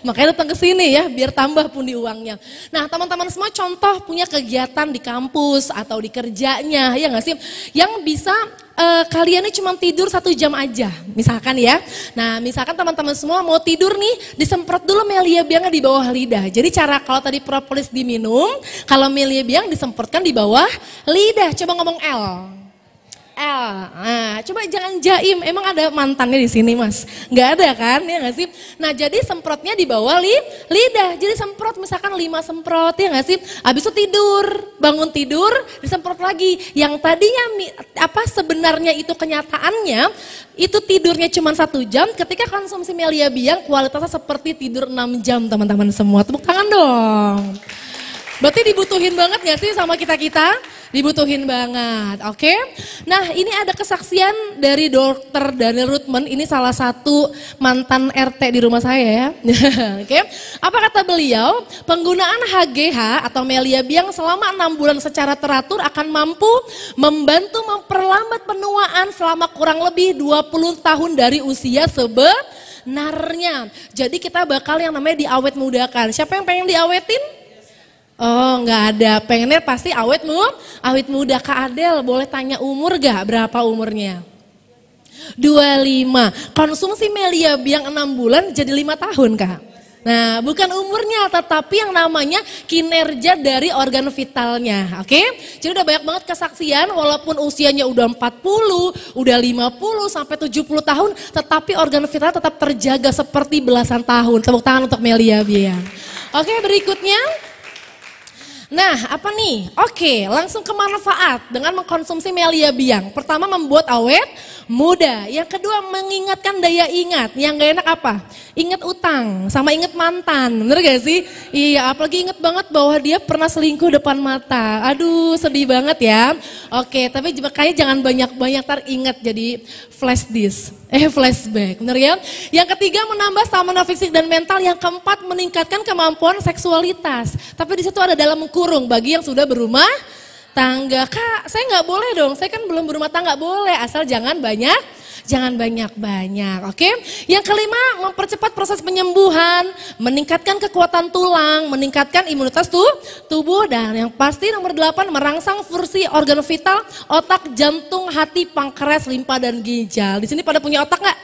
Makanya datang ke sini ya, biar tambah pundi uangnya. Nah, teman-teman semua contoh punya kegiatan di kampus atau di kerjanya, ya nggak sih? Yang bisa kalian ini cuma tidur 1 jam aja, misalkan ya. Nah, misalkan teman-teman semua mau tidur nih, disemprot dulu Melia Biangnya di bawah lidah. Jadi cara kalau tadi propolis diminum, kalau Melia Biang disemprotkan di bawah lidah. Coba ngomong L. Nah, coba jangan jaim, emang ada mantannya di sini mas? Nggak ada kan, ya nggak sih? Nah jadi semprotnya di bawah lidah, jadi semprot misalkan 5 semprot, ya nggak sih? Habis itu tidur, bangun tidur, disemprot lagi. Yang tadinya sebenarnya itu kenyataannya, itu tidurnya cuma 1 jam, ketika konsumsi Melia Biang kualitasnya seperti tidur 6 jam teman-teman semua. Tepuk tangan dong. Berarti dibutuhin banget gak sih sama kita-kita? Dibutuhin banget, oke? Nah ini ada kesaksian dari Dr. Daniel Ruthman, ini salah satu mantan RT di rumah saya ya. Oke? Apa kata beliau? Penggunaan HGH atau Melia Biang selama 6 bulan secara teratur akan mampu membantu memperlambat penuaan selama kurang lebih 20 tahun dari usia sebenarnya. Jadi kita bakal yang namanya diawet mudakan. Siapa yang pengen diawetin? Oh nggak ada, pengennya pasti awet muda. Kak Adel boleh tanya umur gak? Berapa umurnya? 25. Konsumsi Melia Biang 6 bulan jadi 5 tahun kak. Nah bukan umurnya tetapi yang namanya kinerja dari organ vitalnya, oke? Jadi udah banyak banget kesaksian walaupun usianya udah 40, udah 50 sampai 70 tahun tetapi organ vital tetap terjaga seperti belasan tahun. Tepuk tangan untuk Melia Biang. Oke berikutnya. Nah apa nih? Oke langsung ke manfaat dengan mengkonsumsi Melia Biang. Pertama membuat awet muda. Yang kedua mengingatkan daya ingat. Yang gak enak apa? Ingat utang sama ingat mantan. Bener gak sih? Iya apalagi inget banget bahwa dia pernah selingkuh depan mata. Aduh sedih banget ya. Oke tapi kayaknya jangan banyak-banyak ingat jadi flash disk. Flashback. Bener ya? Yang ketiga menambah stamina fisik dan mental. Yang keempat meningkatkan kemampuan seksualitas. Tapi di situ ada dalam kurung bagi yang sudah berumah tangga. Kak, saya nggak boleh dong. Saya kan belum berumah tangga, boleh asal jangan banyak-banyak. Oke? Yang kelima, mempercepat proses penyembuhan, meningkatkan kekuatan tulang, meningkatkan imunitas tubuh dan yang pasti nomor 8 merangsang fungsi organ vital, otak, jantung, hati, pankreas, limpa dan ginjal. Di sini pada punya otak nggak?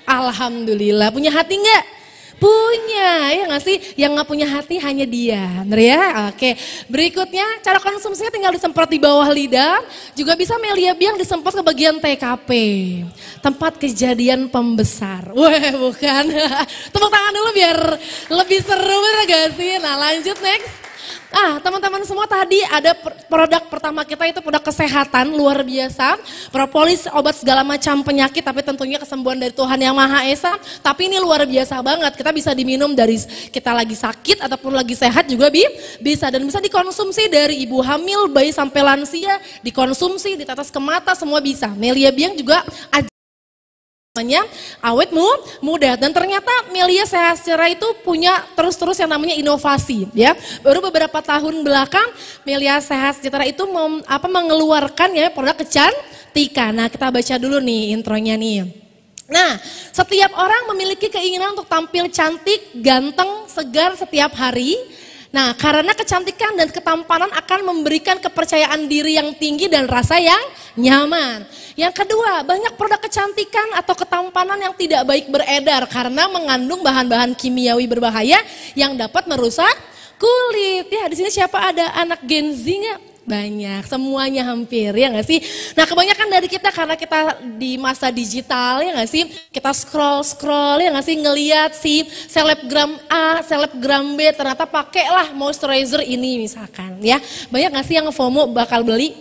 Alhamdulillah. Punya hati nggak? Punya, ya nggak sih? Yang nggak punya hati hanya dia, bener ya? Oke, berikutnya cara konsumsinya tinggal disemprot di bawah lidah. Juga bisa Melia Biang disemprot ke bagian TKP, tempat kejadian pembesar. Wah, bukan. Tepuk tangan dulu biar lebih seru, bener gak sih? Nah lanjut next. Teman-teman semua tadi ada produk pertama kita itu produk kesehatan luar biasa. Propolis obat segala macam penyakit tapi tentunya kesembuhan dari Tuhan Yang Maha Esa. Tapi ini luar biasa banget, kita bisa diminum dari kita lagi sakit ataupun lagi sehat juga bisa. Dan bisa dikonsumsi dari ibu hamil, bayi sampai lansia, dikonsumsi, ditetes ke mata semua bisa. Melia Biang juga namanya awet muda dan ternyata Melia Sejahtera itu punya terus yang namanya inovasi ya. Baru beberapa tahun belakang Melia Sejahtera itu mengeluarkan ya produk kecantikan. Nah kita baca dulu nih intronya nih. Nah setiap orang memiliki keinginan untuk tampil cantik, ganteng, segar setiap hari. Nah karena kecantikan dan ketampanan akan memberikan kepercayaan diri yang tinggi dan rasa yang nyaman. Yang kedua, banyak produk kecantikan atau ketampanan yang tidak baik beredar karena mengandung bahan-bahan kimiawi berbahaya yang dapat merusak kulit. Ya di sini siapa ada anak Gen Z nggak? Banyak, semuanya hampir, ya nggak sih? Nah kebanyakan dari kita karena kita di masa digital, ya nggak sih? Kita scroll, ya nggak sih? Ngeliat si selebgram A, selebgram B, ternyata pakailah moisturizer ini misalkan, ya. Banyak nggak sih yang FOMO bakal beli?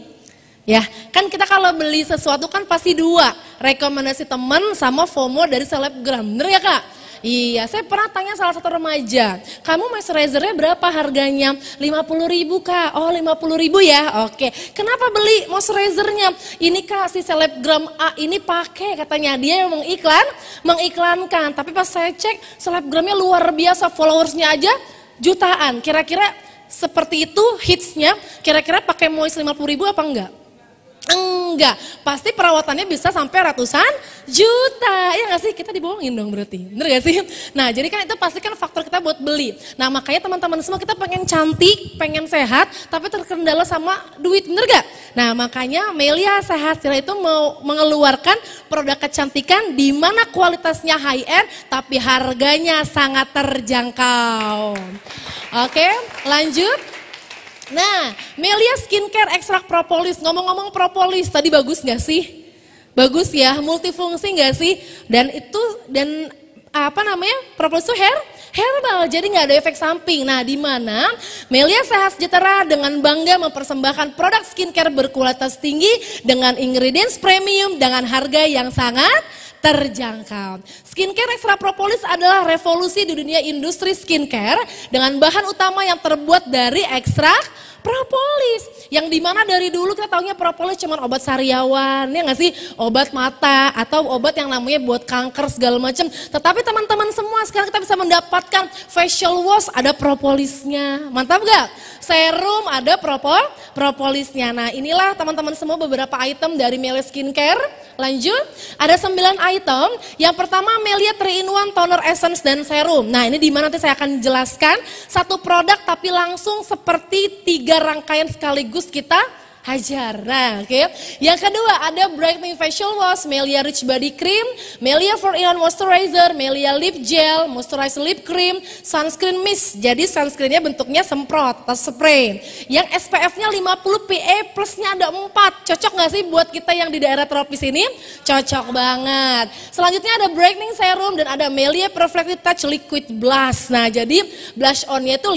Ya, kan kita kalau beli sesuatu kan pasti dua, rekomendasi teman sama FOMO dari selebgram, bener ya kak? Iya, saya pernah tanya salah satu remaja, kamu moisturizernya berapa harganya? 50.000 kak, oh 50.000 ya, oke. Kenapa beli moisturizernya? Ini kak si selebgram A ini pakai katanya, dia yang mengiklankan. Tapi pas saya cek selebgramnya luar biasa, followersnya aja jutaan. Kira-kira seperti itu hitsnya, kira-kira pakai mois 50.000 apa enggak? Enggak, pasti perawatannya bisa sampai ratusan juta. Ya nggak sih? Kita dibohongin dong berarti. Bener gak sih? Nah jadi kan itu pasti kan faktor kita buat beli. Nah makanya teman-teman semua kita pengen cantik, pengen sehat, tapi terkendala sama duit. Bener gak? Nah makanya Melia Sehat Sila itu mau mengeluarkan produk kecantikan di mana kualitasnya high end, tapi harganya sangat terjangkau. Oke, lanjut. Nah, Melia Skincare Extract Propolis. Ngomong-ngomong propolis, tadi bagus gak sih? Bagus ya, multifungsi gak sih? Dan propolis itu herbal, jadi gak ada efek samping. Nah, di mana Melia Sehat Sejahtera dengan bangga mempersembahkan produk skincare berkualitas tinggi dengan ingredients premium dengan harga yang sangat terjangkau. Skincare Extra Propolis adalah revolusi di dunia industri skincare dengan bahan utama yang terbuat dari ekstrak propolis. Yang dimana dari dulu kita taunya propolis cuma obat sariawan, ya nggak sih? Obat mata atau obat yang namanya buat kanker segala macam. Tetapi teman-teman semua sekarang kita bisa mendapatkan facial wash ada propolisnya. Mantap gak? Serum ada propolisnya. Nah inilah teman-teman semua beberapa item dari Melia Skincare. Lanjut, ada 9 item. Yang pertama Melia 3-in-1 Toner Essence dan Serum. Nah ini dimana nanti saya akan jelaskan satu produk tapi langsung seperti 3 rangkaian sekaligus kita hajar. Nah, oke. Yang kedua ada Brightening Facial Wash, Melia Rich Body Cream, Melia 4-in-1 Moisturizer, Melia Lip Gel, Moisturizer Lip Cream, Sunscreen Mist. Jadi sunscreennya bentuknya semprot atau spray. Yang SPF-nya 50 PA plusnya ada 4. Cocok gak sih buat kita yang di daerah tropis ini? Cocok banget. Selanjutnya ada Brightening Serum dan ada Melia Perfectly Touch Liquid Blush. Nah, jadi blush on-nya itu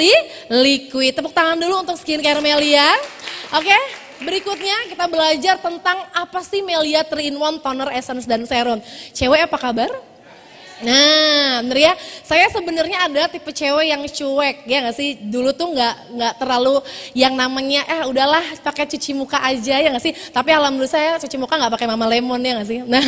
liquid. Tepuk tangan dulu untuk skincare Melia. Oke. Berikutnya kita belajar tentang apa sih Melia 3-in-1 Toner Essence dan Serum. Cewek apa kabar? Nah, bener ya. Saya sebenarnya ada tipe cewek yang cuek, ya nggak sih? Dulu tuh nggak terlalu yang namanya udahlah pakai cuci muka aja, ya nggak sih? Tapi alhamdulillah saya cuci muka nggak pakai Mama Lemon, ya nggak sih? Nah,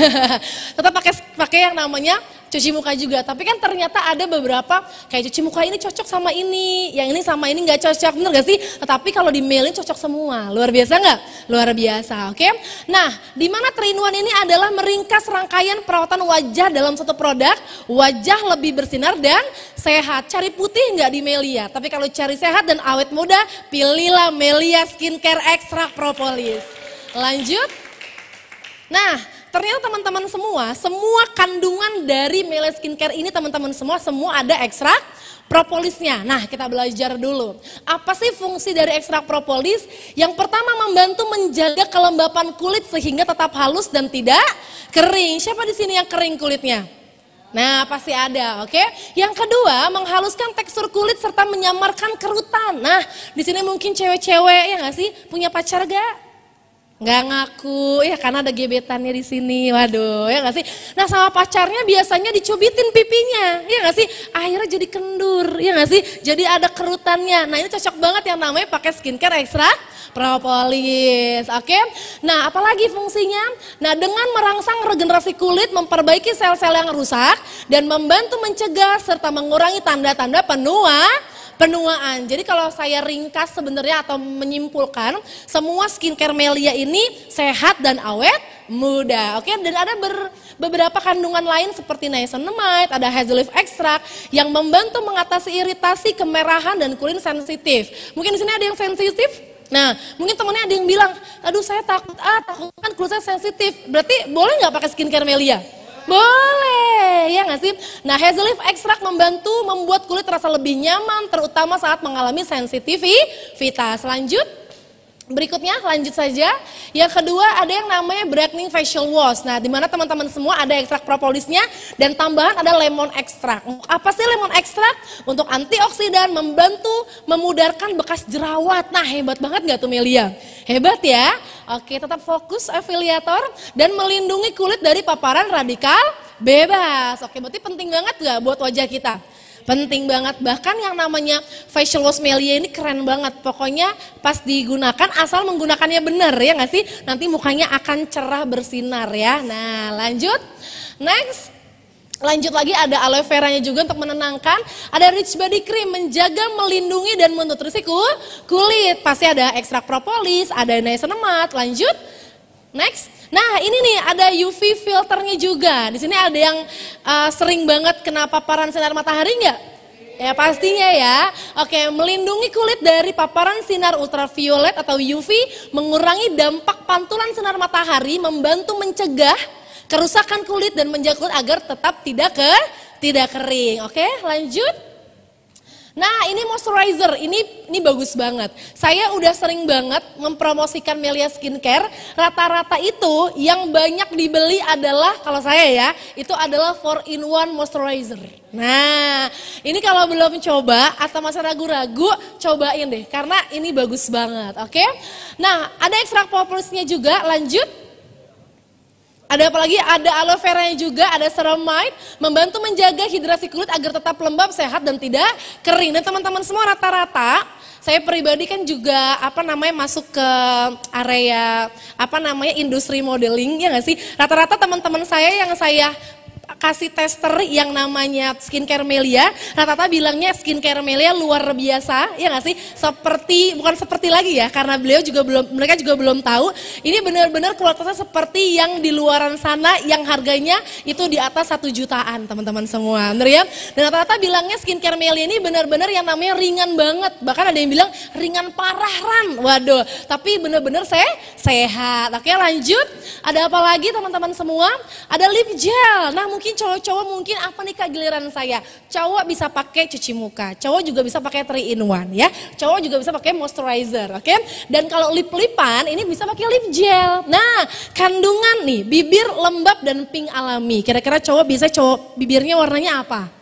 tetap pakai yang namanya cuci muka juga. Tapi kan ternyata ada beberapa kayak cuci muka ini cocok sama ini, yang ini sama ini nggak cocok, bener gak sih? Tetapi kalau di Melia cocok semua, luar biasa nggak? Luar biasa, oke? Nah, di mana 3-in-1 ini adalah meringkas rangkaian perawatan wajah dalam satu produk, wajah lebih bersinar dan sehat. Cari putih nggak di Melia? Tapi kalau cari sehat dan awet muda, pilihlah Melia Skincare Extract Propolis. Lanjut. Nah, ternyata teman-teman semua kandungan dari Melia Skincare ini teman-teman semua ada ekstrak propolisnya. Nah kita belajar dulu, apa sih fungsi dari ekstrak propolis? Yang pertama membantu menjaga kelembapan kulit sehingga tetap halus dan tidak kering. Siapa di sini yang kering kulitnya? Nah pasti ada, oke. Yang kedua menghaluskan tekstur kulit serta menyamarkan kerutan. Nah di sini mungkin cewek-cewek ya nggak sih punya pacar gak? Nggak ngaku ya karena ada gebetannya di sini, waduh ya nggak sih. Nah sama pacarnya biasanya dicubitin pipinya, ya nggak sih. Akhirnya jadi kendur, ya nggak sih. Jadi ada kerutannya. Nah ini cocok banget yang namanya pakai skincare ekstrak propolis, oke. Nah apalagi fungsinya? Nah dengan merangsang regenerasi kulit, memperbaiki sel-sel yang rusak dan membantu mencegah serta mengurangi tanda-tanda penuaan. Jadi kalau saya ringkas sebenarnya atau menyimpulkan, semua skincare Melia ini sehat dan awet muda. Oke, dan ada beberapa kandungan lain seperti niacinamide, ada hazel leaf extract yang membantu mengatasi iritasi, kemerahan dan kulit sensitif. Mungkin di sini ada yang sensitif? Nah, mungkin temennya ada yang bilang, aduh saya takut kan kulit saya sensitif. Berarti boleh nggak pakai skincare Melia? Boleh, ya nggak sih? Nah, hazel leaf extract membantu membuat kulit terasa lebih nyaman, terutama saat mengalami sensitivitas. Lanjut. Berikutnya lanjut saja. Yang kedua ada yang namanya brightening facial wash. Nah, di mana teman-teman semua ada ekstrak propolisnya dan tambahan ada lemon extract. Apa sih lemon extract? Untuk antioksidan, membantu memudarkan bekas jerawat. Nah, hebat banget gak tuh Melia? Hebat ya. Oke, tetap fokus afiliator dan melindungi kulit dari paparan radikal bebas. Oke, berarti penting banget gak buat wajah kita? Penting banget, bahkan yang namanya facial wash Melia ini keren banget. Pokoknya pas digunakan asal menggunakannya benar ya nggak sih? Nanti mukanya akan cerah bersinar ya. Nah lanjut, next. Lanjut lagi ada aloe veranya juga untuk menenangkan. Ada rich body cream menjaga, melindungi dan menutrisi kulit. Pasti ada ekstrak propolis, ada niacinamide. Lanjut, next. Nah ini nih ada UV filternya juga. Di sini ada yang sering banget kena paparan sinar matahari nggak? Ya pastinya ya. Oke, melindungi kulit dari paparan sinar ultraviolet atau UV, mengurangi dampak pantulan sinar matahari, membantu mencegah kerusakan kulit dan menjaga kulit agar tetap tidak kering. Oke, lanjut. Nah ini moisturizer, ini bagus banget. Saya udah sering banget mempromosikan Melia Skincare. Rata-rata itu yang banyak dibeli adalah, kalau saya ya, itu adalah 4-in-1 moisturizer. Nah ini kalau belum coba atau masih ragu-ragu, cobain deh. Karena ini bagus banget, oke? Nah ada ekstrak propolisnya juga, lanjut. Ada apa lagi? Ada aloe veranya juga, ada ceramide, membantu menjaga hidrasi kulit agar tetap lembab, sehat dan tidak kering. Dan teman-teman semua rata-rata, saya pribadi kan juga masuk ke area industri modeling ya nggak sih? Rata-rata teman-teman saya yang saya kasih tester yang namanya skincare Melia, rata-rata bilangnya skincare Melia luar biasa, ya nggak sih? Bukan seperti lagi ya, karena mereka juga belum tahu. Ini benar-benar kualitasnya seperti yang di luaran sana, yang harganya itu di atas 1 jutaan, teman-teman semua, bener ya? Dan rata-rata bilangnya skincare Melia ini benar-benar yang namanya ringan banget, bahkan ada yang bilang ringan parah Ran, waduh, tapi benar-benar sehat. Oke, lanjut. Ada apa lagi teman-teman semua? Ada lip gel. Nah mungkin cowok-cowok mungkin apa nih Kak giliran saya? Cowok bisa pakai cuci muka, cowok juga bisa pakai 3-in-1 ya. Cowok juga bisa pakai moisturizer, oke? Dan kalau lip-lipan ini bisa pakai lip gel. Nah, kandungan nih bibir lembab dan pink alami. Kira-kira cowok bibirnya warnanya apa?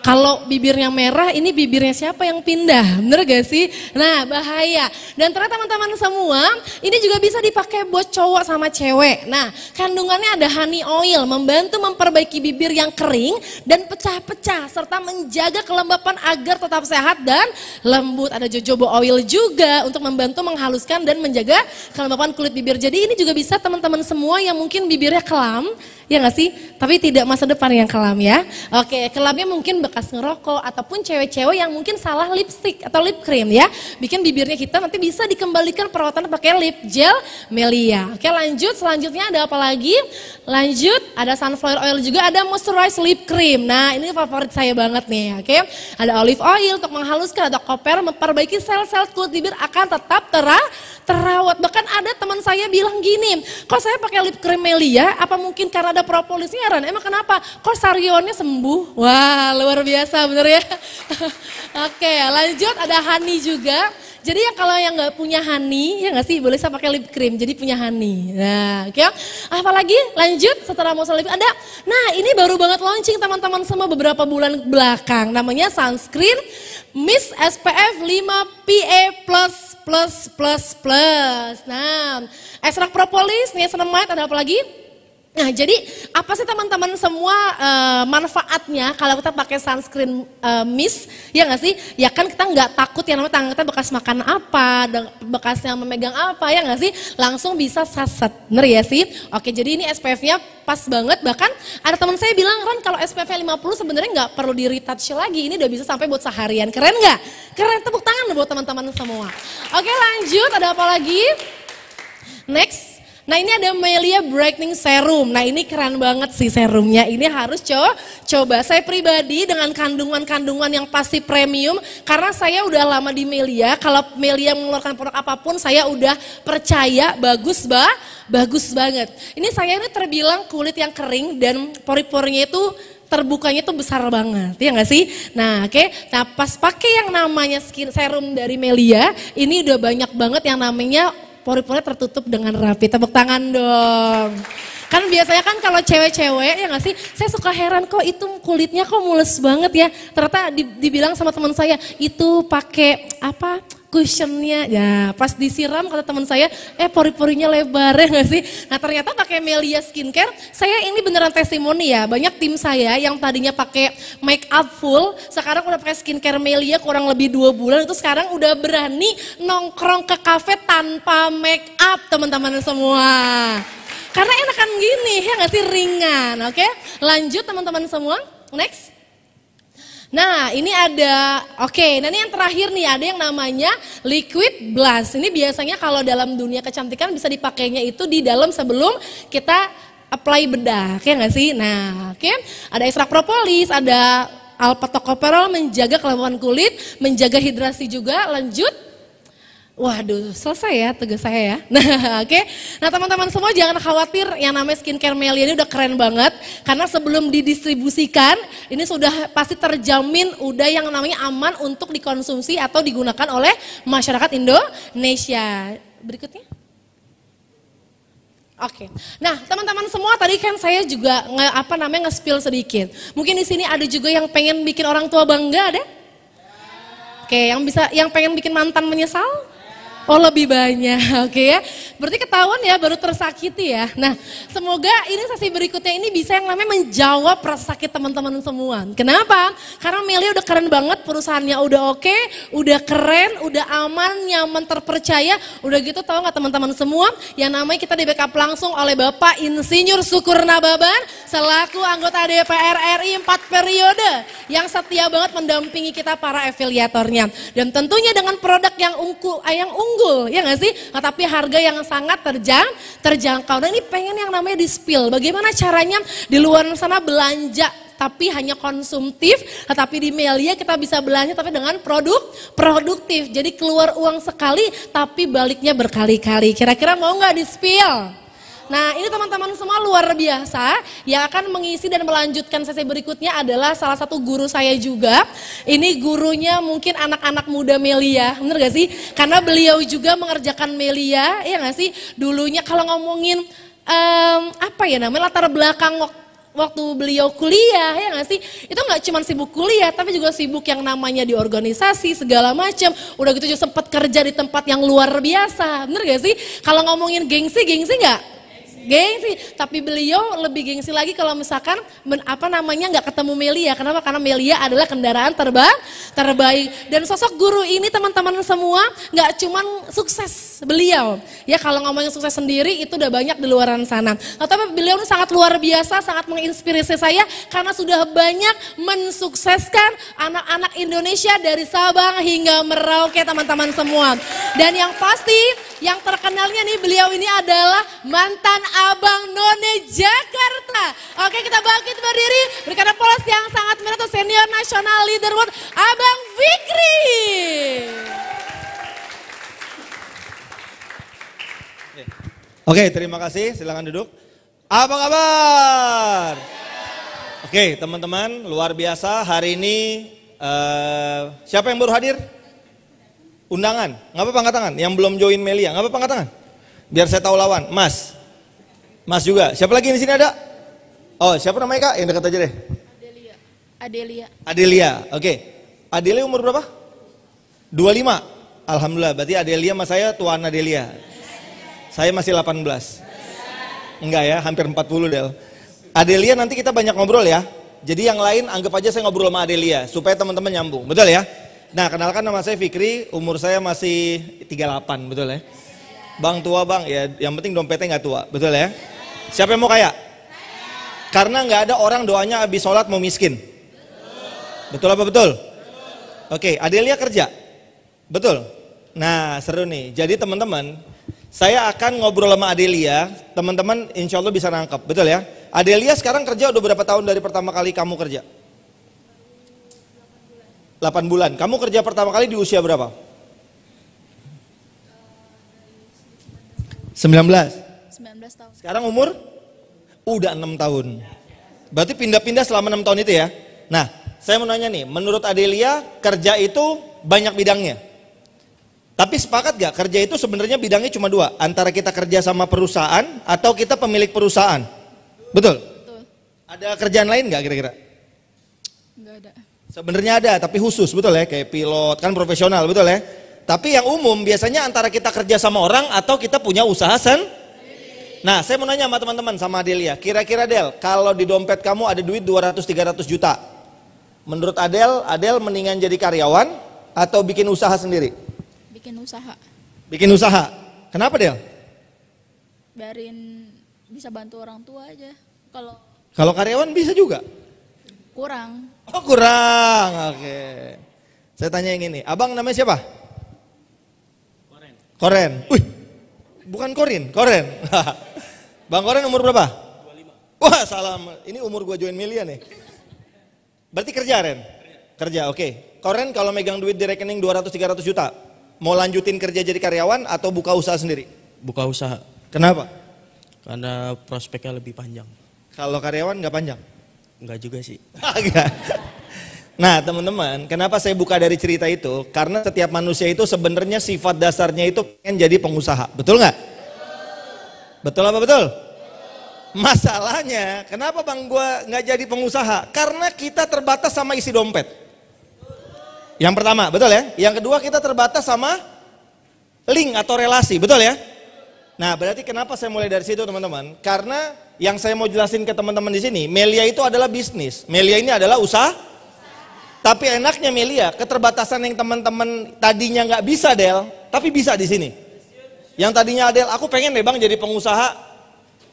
Kalau bibirnya merah, ini bibirnya siapa yang pindah? Bener gak sih? Nah bahaya. Dan ternyata teman-teman semua, ini juga bisa dipakai buat cowok sama cewek. Nah kandungannya ada honey oil, membantu memperbaiki bibir yang kering dan pecah-pecah, serta menjaga kelembapan agar tetap sehat dan lembut. Ada jojoba oil juga untuk membantu menghaluskan dan menjaga kelembapan kulit bibir. Jadi ini juga bisa teman-teman semua yang mungkin bibirnya kelam, ya nggak sih? Tapi tidak masa depan yang kelam ya. Oke, kelamnya mungkin bekas ngerokok ataupun cewek-cewek yang mungkin salah lipstick atau lip cream ya. Bikin bibirnya kita nanti bisa dikembalikan perawatan pakai lip gel Melia. Oke, lanjut. Selanjutnya ada apa lagi? Lanjut, ada sunflower oil juga, ada moisturized lip cream. Nah, ini favorit saya banget nih, oke. Ada olive oil untuk menghaluskan, ada koper memperbaiki sel-sel kulit bibir akan tetap terawat. Bahkan ada teman saya bilang gini, kok saya pakai lip cream Melia, apa mungkin karena ada propolisnya Ran? Emang kenapa? Kok sarionnya sembuh? Wah luar biasa bener ya. Oke lanjut, ada honey juga. Jadi ya kalau yang nggak punya honey, ya nggak sih, boleh saya pakai lip cream, jadi punya honey. Nah, oke. Apalagi lanjut setelah mau lip ada. Nah ini baru banget launching teman-teman semua beberapa bulan belakang. Namanya sunscreen Mist SPF 5 PA++++. Nah, ekstrak propolis, niacinamide, ada apa lagi? Nah jadi apa sih teman-teman semua manfaatnya kalau kita pakai sunscreen mist, ya nggak sih? Ya kan kita nggak takut yang namanya tangan kita bekas makan apa, bekasnya memegang apa, ya nggak sih? Langsung bisa saset, bener ya sih? Oke, jadi ini SPF-nya pas banget, bahkan ada teman saya bilang Ran kalau SPF-nya 50 sebenarnya nggak perlu di retouch lagi, ini udah bisa sampai buat seharian, keren nggak? Keren, tepuk tangan buat teman-teman semua. Oke lanjut, ada apa lagi? Next. Nah ini ada Melia Brightening Serum. Nah ini keren banget sih serumnya. Ini harus coba. Saya pribadi dengan kandungan-kandungan yang pasti premium. Karena saya udah lama di Melia. Kalau Melia mengeluarkan produk apapun saya udah percaya bagus banget. Ini saya ini terbilang kulit yang kering dan pori-porinya itu terbukanya tuh besar banget, ya nggak sih? Nah, oke. Nah, pas pakai yang namanya skin serum dari Melia, ini udah banyak banget yang namanya pori-pori tertutup dengan rapi. Tepuk tangan dong. Kan biasanya kan kalau cewek-cewek ya nggak sih, saya suka heran kok itu kulitnya kok mulus banget ya. Ternyata dibilang sama teman saya itu pakai apa cushionnya, ya pas disiram kata teman saya, pori-porinya lebar ya nggak sih. Nah ternyata pakai Melia Skincare, saya ini beneran testimoni ya. Banyak tim saya yang tadinya pakai make up full, sekarang udah pakai skincare Melia kurang lebih 2 bulan, itu sekarang udah berani nongkrong ke kafe tanpa make up teman-teman semua. Karena enakan gini, ya nggak sih, ringan, oke? Lanjut teman-teman semua, next. Nah ini ada, nah ini yang terakhir nih, ada yang namanya liquid blush. Ini biasanya kalau dalam dunia kecantikan bisa dipakainya itu di dalam sebelum kita apply bedak, ya nggak sih? Nah ada ekstrak propolis, ada alpha tocopherol menjaga kelembapan kulit, menjaga hidrasi juga, lanjut. Waduh, selesai ya tugas saya ya. Nah, Nah, teman-teman semua jangan khawatir, yang namanya skincare Melia ini udah keren banget. Karena sebelum didistribusikan, ini sudah pasti terjamin udah yang namanya aman untuk dikonsumsi atau digunakan oleh masyarakat Indonesia. Berikutnya. Nah teman-teman semua tadi kan saya juga nge-spill sedikit. Mungkin di sini ada juga yang pengen bikin orang tua bangga, ada? Yang pengen bikin mantan menyesal? Oh lebih banyak, ya. Berarti ketahuan ya baru tersakiti ya. Nah semoga ini sesi berikutnya ini bisa yang namanya menjawab rasa sakit teman-teman semua. Kenapa? Karena Melia udah keren banget, perusahaannya udah oke, udah keren, udah aman, nyaman, terpercaya. Udah gitu tahu nggak teman-teman semua, yang namanya kita di backup langsung oleh Bapak Insinyur Syukur Nababan selaku anggota DPR RI 4 periode yang setia banget mendampingi kita para afiliatornya. Dan tentunya dengan produk yang unggul, ya nggak sih? Nah, tapi harga yang sangat terjangkau. Dan ini pengen yang namanya di-spill. Bagaimana caranya di luar sana belanja tapi hanya konsumtif, tetapi di Melia kita bisa belanja tapi dengan produktif. Jadi keluar uang sekali tapi baliknya berkali-kali. Kira-kira mau nggak di-spill? Nah ini teman-teman semua luar biasa, yang akan mengisi dan melanjutkan sesi berikutnya adalah salah satu guru saya juga. Ini gurunya mungkin anak-anak muda Melia, bener gak sih? Karena beliau juga mengerjakan Melia, ya gak sih? Dulunya kalau ngomongin latar belakang waktu beliau kuliah, ya nggak sih? Itu nggak cuma sibuk kuliah, tapi juga sibuk yang namanya di organisasi segala macam. Udah gitu juga sempat kerja di tempat yang luar biasa, bener gak sih? Kalau ngomongin gengsi nggak? Gengsi, tapi beliau lebih gengsi lagi kalau misalkan nggak ketemu Melia. Kenapa? Karena Melia adalah kendaraan terbaik. Dan sosok guru ini teman-teman semua nggak cuman sukses beliau. Ya kalau ngomongin sukses sendiri itu udah banyak di luar sana. Nah, tapi beliau ini sangat luar biasa, sangat menginspirasi saya karena sudah banyak mensukseskan anak-anak Indonesia dari Sabang hingga Merauke teman-teman semua. Dan yang pasti yang terkenalnya nih beliau ini adalah mantan Abang None Jakarta. Oke, kita bangkit berdiri, berikan aplaus yang sangat meriah untuk senior nasional leaderboard Abang Fikri. Oke, terima kasih. Silakan duduk. Apa kabar? Oke, teman-teman, luar biasa hari ini. Siapa yang baru hadir? Undangan. Nggak apa-apa angkat tangan. Yang belum join Melia, nggak apa-apa angkat tangan. Biar saya tahu lawan. Mas juga. Siapa lagi di sini ada? Oh, siapa namanya Kak? Yang dekat aja deh. Adelia. Oke. Adelia umur berapa? 25. Alhamdulillah. Berarti Adelia sama saya tuan Adelia. Saya masih 18. Enggak ya, hampir 40 Del. Adelia nanti kita banyak ngobrol ya. Jadi yang lain anggap aja saya ngobrol sama Adelia supaya teman-teman nyambung. Betul ya? Nah, kenalkan nama saya Fikri, umur saya masih 38, betul ya? Bang tua bang, ya yang penting dompetnya nggak tua, betul ya? Siapa yang mau kaya? Karena nggak ada orang doanya habis sholat mau miskin. Betul apa betul? Oke, Adelia kerja, betul? Nah seru nih, jadi teman-teman, saya akan ngobrol sama Adelia, teman-teman insya Allah bisa nangkep, betul ya? Adelia sekarang kerja udah berapa tahun dari pertama kali kamu kerja? 8 bulan, kamu kerja pertama kali di usia berapa? 19 tahun. Sekarang umur? Udah 6 tahun. Berarti pindah-pindah selama 6 tahun itu ya. Nah, saya mau nanya nih, menurut Adelia kerja itu banyak bidangnya. Tapi sepakat gak kerja itu sebenarnya bidangnya cuma 2, antara kita kerja sama perusahaan atau kita pemilik perusahaan. Betul? Betul. Ada kerjaan lain gak kira-kira? Enggak ada. Sebenarnya ada, tapi khusus, betul ya? Kayak pilot, kan profesional, betul ya? Tapi yang umum biasanya antara kita kerja sama orang atau kita punya usaha Nah, saya mau nanya sama teman-teman, sama Adelia. Kira-kira Del, kalau di dompet kamu ada duit 200-300 juta. Menurut Adel mendingan jadi karyawan atau bikin usaha sendiri? Bikin usaha. Bikin usaha. Kenapa Del? Biarin bisa bantu orang tua aja. Kalau karyawan bisa juga? Kurang. Oh kurang, oke. Saya tanya yang ini, abang namanya siapa? Koren. Wih, bukan Korin, Koren. Bang Koren umur berapa? 25. Wah salam, ini umur gua join Melia nih. Berarti kerja Ren? Kerja, oke. Koren kalau megang duit di rekening 200-300 juta, mau lanjutin kerja jadi karyawan atau buka usaha sendiri? Buka usaha. Kenapa? Karena prospeknya lebih panjang. Kalau karyawan nggak panjang? Enggak juga sih. Enggak. Nah teman-teman, kenapa saya buka dari cerita itu? Karena setiap manusia itu sebenarnya sifat dasarnya itu pengen jadi pengusaha, betul nggak? Betul apa betul? Masalahnya, kenapa bang gua nggak jadi pengusaha? Karena kita terbatas sama isi dompet. Yang pertama, betul ya? Yang kedua kita terbatas sama link atau relasi, betul ya? Nah berarti kenapa saya mulai dari situ teman-teman? Karena yang saya mau jelasin ke teman-teman di sini, Melia itu adalah bisnis. Melia ini adalah usaha. Tapi enaknya Melia, keterbatasan yang teman-teman tadinya nggak bisa Del, tapi bisa di sini. Yang tadinya Del, aku pengen deh bang jadi pengusaha,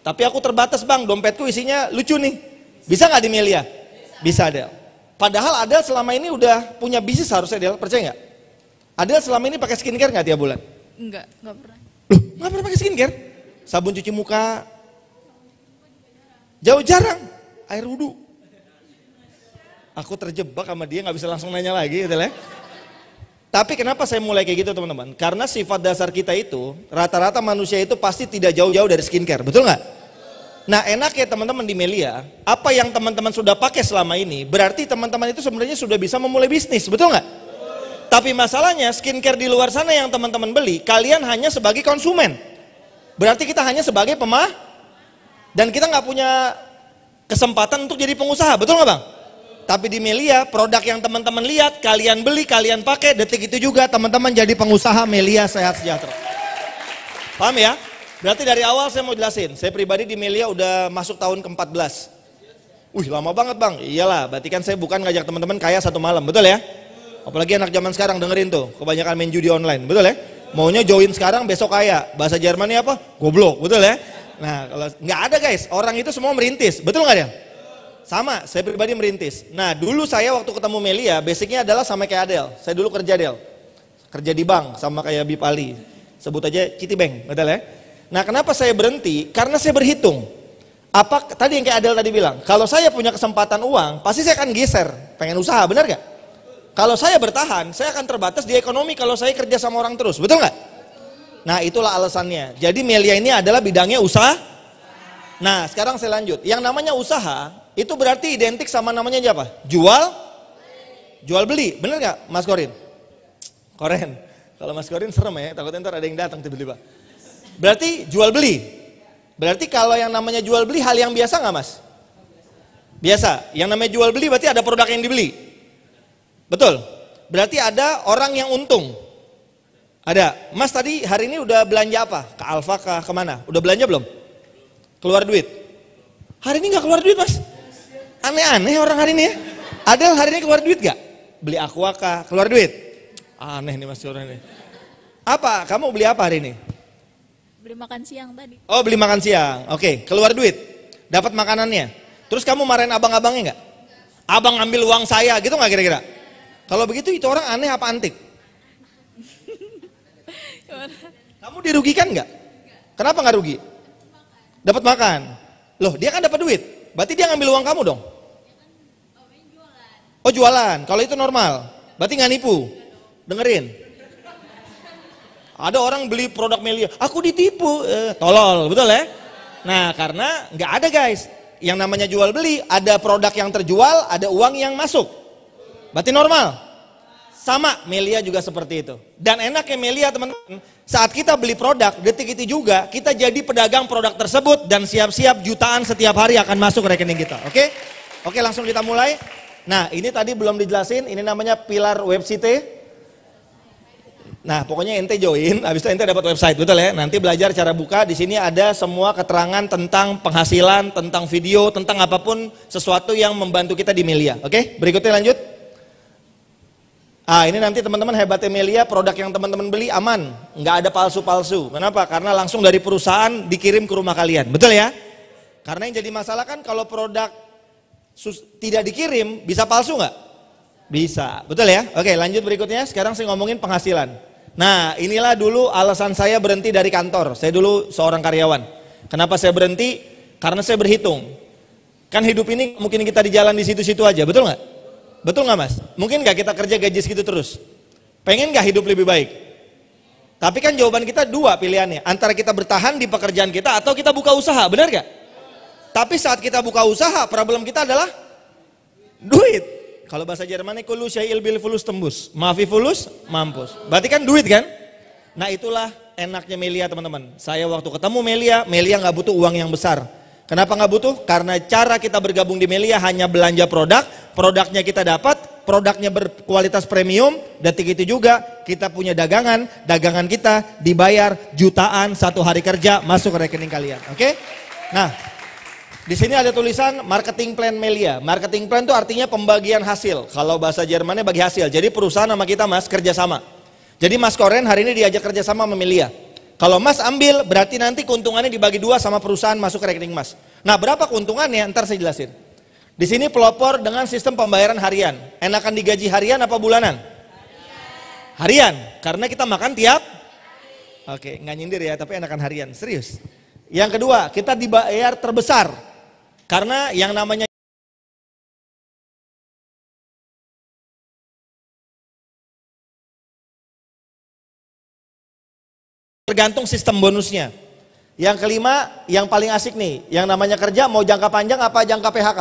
tapi aku terbatas bang, dompetku isinya lucu nih. Bisa nggak di Melia? Bisa Del. Padahal Adel selama ini udah punya bisnis harusnya Del, percaya nggak? Adel selama ini pakai skincare nggak tiap bulan? Enggak pernah. Loh, nggak pernah pakai skincare? Sabun cuci muka? Jauh jarang. Air wudhu. Aku terjebak sama dia, nggak bisa langsung nanya lagi gitu ya. Tapi kenapa saya mulai kayak gitu teman-teman? Karena sifat dasar kita itu, rata-rata manusia itu pasti tidak jauh-jauh dari skincare, betul nggak? Nah enak ya teman-teman di Melia, apa yang teman-teman sudah pakai selama ini, berarti teman-teman itu sebenarnya sudah bisa memulai bisnis, betul nggak? Tapi masalahnya skincare di luar sana yang teman-teman beli, kalian hanya sebagai konsumen. Berarti kita hanya sebagai pemah, dan kita nggak punya kesempatan untuk jadi pengusaha, betul nggak bang? Tapi di Melia, produk yang teman-teman lihat, kalian beli, kalian pakai, detik itu juga teman-teman jadi pengusaha Melia Sehat Sejahtera. Paham ya? Berarti dari awal saya mau jelasin, saya pribadi di Melia udah masuk tahun ke-14. Wih lama banget bang, iyalah berarti kan saya bukan ngajak teman-teman kaya satu malam, betul ya? Apalagi anak zaman sekarang dengerin tuh, kebanyakan main judi online, betul ya? Maunya join sekarang besok kaya, bahasa Jermannya apa? Goblok, betul ya? Nah kalau nggak ada guys, orang itu semua merintis, betul nggak ya? Sama, saya pribadi merintis. Nah dulu saya waktu ketemu Melia, basicnya adalah sama kayak Adel. Saya dulu kerja Del, kerja di bank sama kayak Bip Ali. Sebut aja Citibank, betul ya? Nah kenapa saya berhenti? Karena saya berhitung. Apa tadi yang kayak Adel tadi bilang, kalau saya punya kesempatan uang, pasti saya akan geser, pengen usaha, benar gak? Kalau saya bertahan, saya akan terbatas di ekonomi kalau saya kerja sama orang terus, betul gak? Nah itulah alasannya. Jadi Melia ini adalah bidangnya usaha. Nah sekarang saya lanjut, yang namanya usaha, itu berarti identik sama namanya apa? Jual beli, bener gak Mas Korin? Koren, kalau Mas Korin serem ya, takutnya ntar ada yang datang tiba-tiba. Berarti jual beli, berarti kalau yang namanya jual beli hal yang biasa gak Mas? Biasa, yang namanya jual beli berarti ada produk yang dibeli. Betul, berarti ada orang yang untung. Ada, Mas tadi hari ini udah belanja apa? Ke Alfa kah, kemana? Udah belanja belum? Keluar duit? Hari ini gak keluar duit Mas? Aneh-aneh orang hari ini ya. Adel hari ini keluar duit gak? Beli aqua kah? Keluar duit? Aneh nih Mas orang ini. Apa? Kamu beli apa hari ini? Beli makan siang tadi. Oh beli makan siang. Oke, keluar duit. Dapat makanannya. Terus kamu marahin abang-abangnya gak? Abang ngambil uang saya gitu gak kira-kira? Kalau begitu itu orang aneh apa antik? Kamu dirugikan gak? Kenapa gak rugi? Dapat makan. Loh dia kan dapat duit. Berarti dia ngambil uang kamu dong? Oh jualan, kalau itu normal. Berarti nggak nipu. Dengerin. Ada orang beli produk Melia, aku ditipu, tolol, betul ya? Nah karena nggak ada guys. yang namanya jual beli, ada produk yang terjual, ada uang yang masuk. Berarti normal. Sama Melia juga seperti itu. Dan enaknya Melia teman-teman, saat kita beli produk, detik itu juga kita jadi pedagang produk tersebut dan siap-siap jutaan setiap hari akan masuk ke rekening kita. Oke? Oke, langsung kita mulai. Nah, ini tadi belum dijelasin, ini namanya pilar website. Nah, pokoknya ente join, habis itu ente dapat website, betul ya? Nanti belajar cara buka, di sini ada semua keterangan tentang penghasilan, tentang video, tentang apapun sesuatu yang membantu kita di Melia. Oke, berikutnya lanjut. Ah, ini nanti teman-teman hebatnya Melia, produk yang teman-teman beli aman, nggak ada palsu-palsu. Kenapa? Karena langsung dari perusahaan dikirim ke rumah kalian, betul ya? Karena yang jadi masalah kan kalau produk tidak dikirim, bisa palsu nggak? Bisa, betul ya? Oke, lanjut berikutnya. Sekarang saya ngomongin penghasilan. Nah, inilah dulu alasan saya berhenti dari kantor. Saya dulu seorang karyawan. Kenapa saya berhenti? Karena saya berhitung. Kan hidup ini mungkin kita di jalan di situ-situ aja, betul nggak? Betul nggak mas? Mungkin nggak kita kerja gaji segitu terus? Pengen nggak hidup lebih baik? Tapi kan jawaban kita dua pilihannya. Antara kita bertahan di pekerjaan kita atau kita buka usaha, benar nggak? Tapi saat kita buka usaha, problem kita adalah duit. Kalau bahasa Jermannya kullu syai'il bil fulus tembus, maafi fulus mampus. Berarti kan duit kan? Nah itulah enaknya Melia teman-teman. Saya waktu ketemu Melia nggak butuh uang yang besar. Kenapa nggak butuh? Karena cara kita bergabung di Melia hanya belanja produk, produknya kita dapat, produknya berkualitas premium. Detik itu juga kita punya dagangan, dagangan kita dibayar jutaan satu hari kerja masuk ke rekening kalian. Oke? Nah. Di sini ada tulisan marketing plan Melia. Marketing plan itu artinya pembagian hasil. Kalau bahasa Jermannya bagi hasil. Jadi perusahaan sama kita mas kerjasama. Jadi mas Koren hari ini diajak kerjasama sama Melia. Kalau mas ambil berarti nanti keuntungannya dibagi dua sama perusahaan masuk ke rekening mas. Nah berapa keuntungannya ntar saya jelasin. Di sini pelopor dengan sistem pembayaran harian. Enakan digaji harian apa bulanan? Harian. Karena kita makan tiap. Oke nggak nyindir ya tapi enakan harian. Serius. Yang kedua kita dibayar terbesar. Karena yang namanya tergantung sistem bonusnya. Yang kelima, yang paling asik nih, yang namanya kerja mau jangka panjang apa jangka PHK?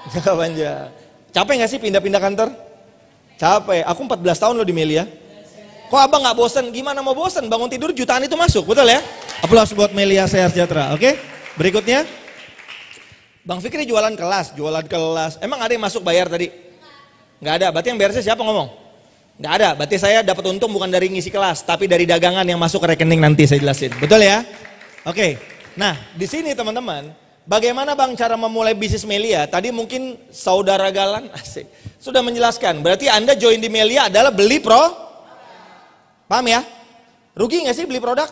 Jangka panjang. Capek gak sih pindah-pindah kantor? Capek, aku 14 tahun loh di Melia. Kok abang gak bosen? Gimana mau bosen? Bangun tidur jutaan itu masuk, betul ya? Aplaus buat Melia Sehat Sejahtera, oke? Berikutnya. Bang Fikri jualan kelas. Emang ada yang masuk bayar tadi? Nggak ada, berarti yang bayar siapa ngomong? Nggak ada, berarti saya dapat untung bukan dari ngisi kelas, tapi dari dagangan yang masuk ke rekening nanti saya jelasin. Betul ya? Oke, nah di sini teman-teman, bagaimana bang cara memulai bisnis Melia? Tadi mungkin saudara Galan asik, sudah menjelaskan, berarti Anda join di Melia adalah beli paham ya? Rugi nggak sih beli produk?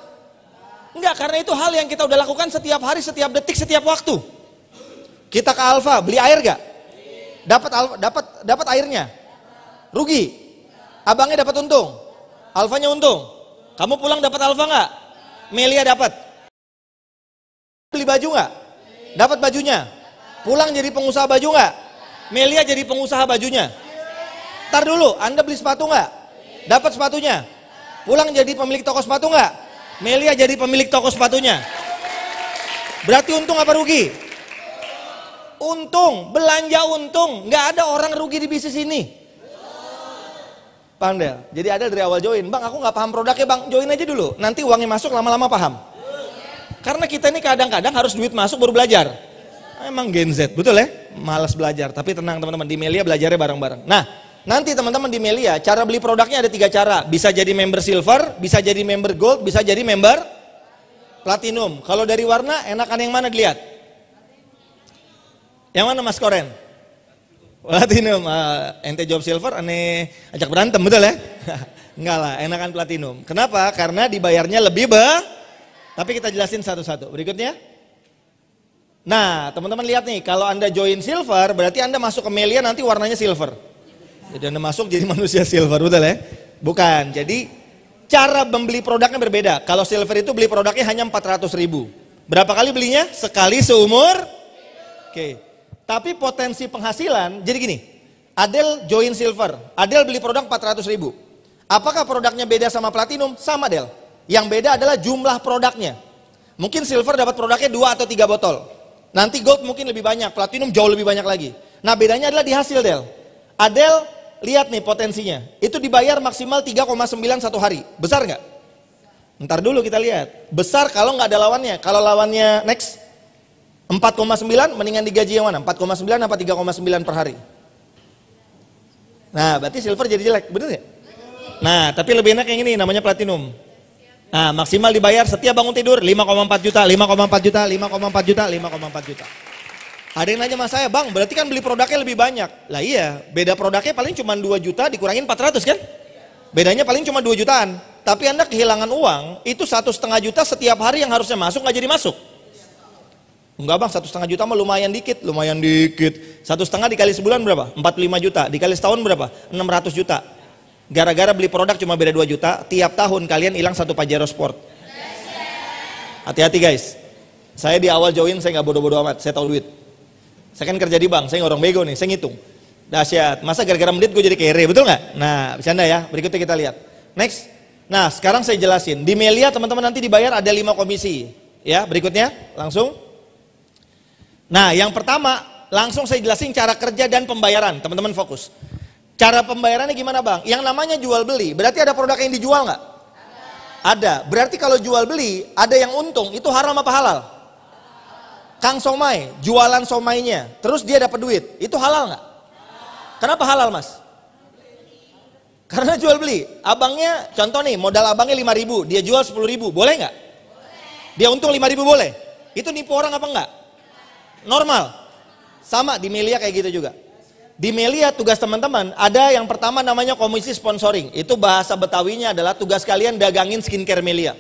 Enggak, karena itu hal yang kita udah lakukan setiap hari, setiap detik, setiap waktu. Kita ke Alfa, beli air gak? Dapat airnya? Rugi? Abangnya dapat untung? Alfanya untung? Kamu pulang dapat Alfa gak? Melia dapat? Beli baju gak? Dapat bajunya? Pulang jadi pengusaha baju gak? Melia jadi pengusaha bajunya? Ntar dulu, Anda beli sepatu gak? Dapat sepatunya? Pulang jadi pemilik toko sepatu gak? Melia jadi pemilik toko sepatunya? Berarti untung apa rugi? Untung, belanja untung, nggak ada orang rugi di bisnis ini. Paham Del? Jadi ada dari awal join, bang aku nggak paham produknya bang, join aja dulu, nanti uangnya masuk lama-lama paham. Karena kita ini kadang-kadang harus duit masuk baru belajar. Emang Gen Z, betul ya? Malas belajar, tapi tenang teman-teman, di Melia belajarnya bareng-bareng. Nah, nanti teman-teman di Melia, cara beli produknya ada 3 cara. Bisa jadi member silver, bisa jadi member gold, bisa jadi member platinum. Kalau dari warna, enakan yang mana dilihat? Yang mana Mas Koren? Platinum, ente jawab silver, aneh ajak berantem, betul ya? Enggak lah, enakan platinum. Kenapa? Karena dibayarnya lebih tapi kita jelasin satu-satu. Berikutnya. Nah, teman-teman lihat nih, kalau Anda join silver, berarti Anda masuk ke Melia nanti warnanya silver. Jadi Anda masuk jadi manusia silver, betul ya? Bukan, jadi cara membeli produknya berbeda. Kalau silver itu beli produknya hanya 400.000. Berapa kali belinya? Sekali seumur. Oke. Tapi potensi penghasilan, jadi gini, Adel join silver, Adel beli produk 400.000. Apakah produknya beda sama platinum? Sama Del. Yang beda adalah jumlah produknya. Mungkin silver dapat produknya 2 atau 3 botol. Nanti gold mungkin lebih banyak, platinum jauh lebih banyak lagi. Nah bedanya adalah di hasil Del. Adel lihat nih potensinya. Itu dibayar maksimal 3,9 satu hari. Besar nggak? Ntar dulu kita lihat. Besar kalau nggak ada lawannya. Kalau lawannya next 4,9 mendingan digaji yang mana? 4,9 apa 3,9 per hari? Nah berarti silver jadi jelek, bener ya? Nah tapi lebih enak yang ini namanya platinum. Nah maksimal dibayar setiap bangun tidur 5,4 juta, 5,4 juta, 5,4 juta, 5,4 juta. Ada yang nanya sama saya, bang berarti kan beli produknya lebih banyak. Lah iya, beda produknya paling cuma 2 juta dikurangin 400 kan? Bedanya paling cuma 2 jutaan. Tapi Anda kehilangan uang, itu 1,5 juta setiap hari yang harusnya masuk nggak jadi masuk. Enggak bang, 1,5 juta mah lumayan dikit. 1,5 dikali sebulan berapa? 45 juta. Dikali setahun berapa? 600 juta. Gara-gara beli produk cuma beda 2 juta, tiap tahun kalian hilang 1 Pajero Sport. Hati-hati guys. Saya di awal join saya nggak bodoh-bodoh amat, saya tahu duit. Saya kan kerja di bank, saya nggak orang bego nih, saya ngitung. Dahsyat, masa gara-gara menit gue jadi kere, betul nggak? Nah, bercanda ya, berikutnya kita lihat. Next. Nah, sekarang saya jelasin. Di Melia teman-teman nanti dibayar ada 5 komisi. Ya, berikutnya langsung. Nah, yang pertama langsung saya jelasin cara kerja dan pembayaran. Teman-teman fokus. Cara pembayarannya gimana bang? Yang namanya jual beli, berarti ada produk yang dijual nggak? Ada. Berarti kalau jual beli, ada yang untung, itu haram apa halal? Kang Somai, jualan somainya, terus dia dapat duit, itu halal nggak? Kenapa halal mas? Karena jual beli. Abangnya, contoh nih, modal abangnya 5.000, dia jual 10.000, boleh nggak? Dia untung 5.000 boleh? Itu nipu orang apa enggak? Normal. Sama di Melia kayak gitu juga. Di Melia tugas teman-teman ada yang pertama namanya komisi sponsoring. Itu bahasa Betawinya adalah tugas kalian dagangin skincare Melia.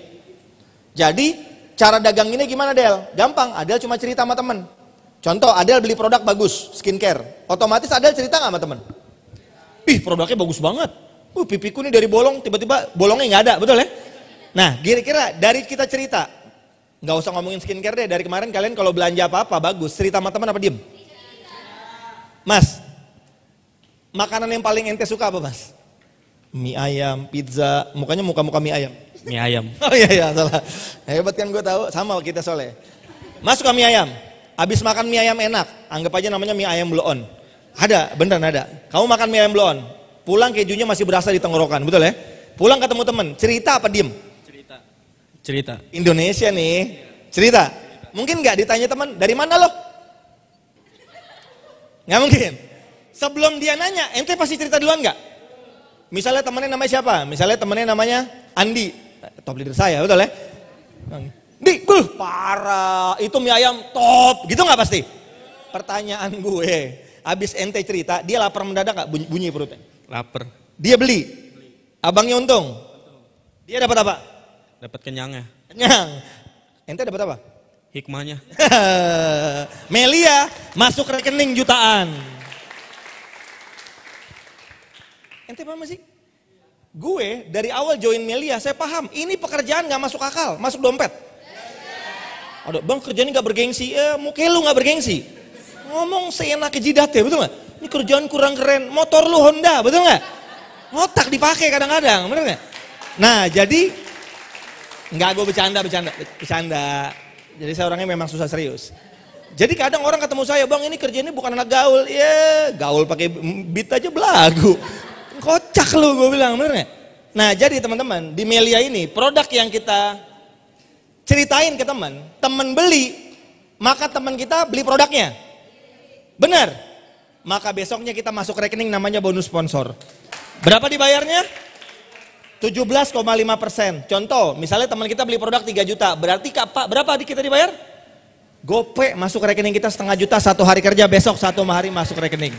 Jadi cara daganginnya gimana Del? Gampang, Adel cuma cerita sama teman. Contoh Adel beli produk bagus skincare, otomatis Adel cerita nggak sama teman? Ih produknya bagus banget. Pipiku nih dari bolong, tiba-tiba bolongnya nggak ada, betul ya? Nah kira-kira dari kita cerita, nggak usah ngomongin skincare deh. Dari kemarin kalian kalau belanja apa-apa bagus, cerita sama teman apa diem? Mas, makanan yang paling ente suka apa mas? Mie ayam, pizza, mukanya muka-muka mie ayam. Mie ayam. Oh iya salah. Hebat kan gue tahu, sama kita soalnya. Mas suka mie ayam, habis makan mie ayam enak, anggap aja namanya mie ayam blow on. Ada, beneran ada. Kamu makan mie ayam blow on, pulang kejunya masih berasa di tenggorokan, betul ya? Pulang ketemu temen, cerita apa diem? Cerita. Indonesia nih, cerita. Mungkin nggak ditanya teman, dari mana lo? Nggak mungkin. Sebelum dia nanya, ente pasti cerita duluan nggak? Misalnya temennya namanya siapa? Misalnya temennya namanya Andi, top leader saya, betul ya? Di, parah, itu mie ayam top, gitu nggak pasti? Pertanyaan gue, abis ente cerita, dia lapar mendadak nggak bunyi perutnya? Lapar. Dia beli, abangnya untung. Dia dapat apa? Dapat kenyangnya. Kenyang. Ente dapat apa? Hikmahnya. Melia masuk rekening jutaan. Ente paham sih? Gue dari awal join Melia saya paham ini pekerjaan gak masuk akal, masuk dompet. Aduh bang kerjaan gak bergengsi, muka lu gak bergengsi. Ngomong seenaknya jidat ya, betul gak? Ini kerjaan kurang keren, motor lu Honda, betul gak? Otak dipakai kadang-kadang, bener gak? Nah jadi, enggak gue bercanda. Jadi saya orangnya memang susah serius. Jadi kadang orang ketemu saya, bang ini kerjanya bukan anak gaul. Ya gaul pakai beat aja belagu. Kocak lu gue bilang, bener gak? Nah jadi teman-teman, di Melia ini produk yang kita ceritain ke teman beli, maka teman kita beli produknya. Benar? Maka besoknya kita masuk rekening namanya bonus sponsor. Berapa dibayarnya? 17,5%. Contoh, misalnya teman kita beli produk 3 juta, berarti Pak, berapa kita dibayar? Gope masuk rekening kita 0,5 juta 1 hari kerja, besok 1 hari masuk rekening.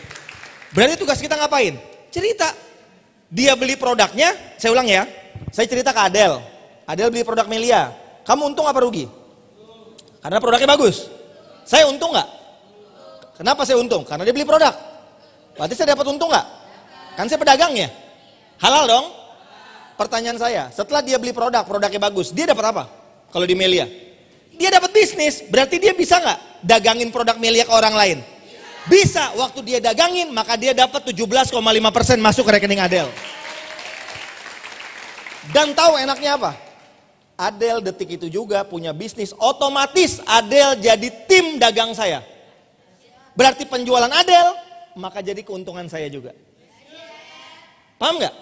Berarti tugas kita ngapain? Cerita. Dia beli produknya, saya ulang ya, saya cerita ke Adel. Adel beli produk Melia, kamu untung apa rugi? Karena produknya bagus. Saya untung nggak? Kenapa saya untung? Karena dia beli produk. Berarti saya dapat untung nggak? Kan saya pedagangnya. Halal dong? Pertanyaan saya, setelah dia beli produknya bagus, dia dapat apa? Kalau di Melia, dia dapat bisnis. Berarti dia bisa nggak dagangin produk Melia ke orang lain? Bisa. Waktu dia dagangin, maka dia dapat 17,5% masuk ke rekening Adel. Dan tahu enaknya apa? Adel detik itu juga punya bisnis, otomatis Adel jadi tim dagang saya. Berarti penjualan Adel, maka jadi keuntungan saya juga. Paham nggak?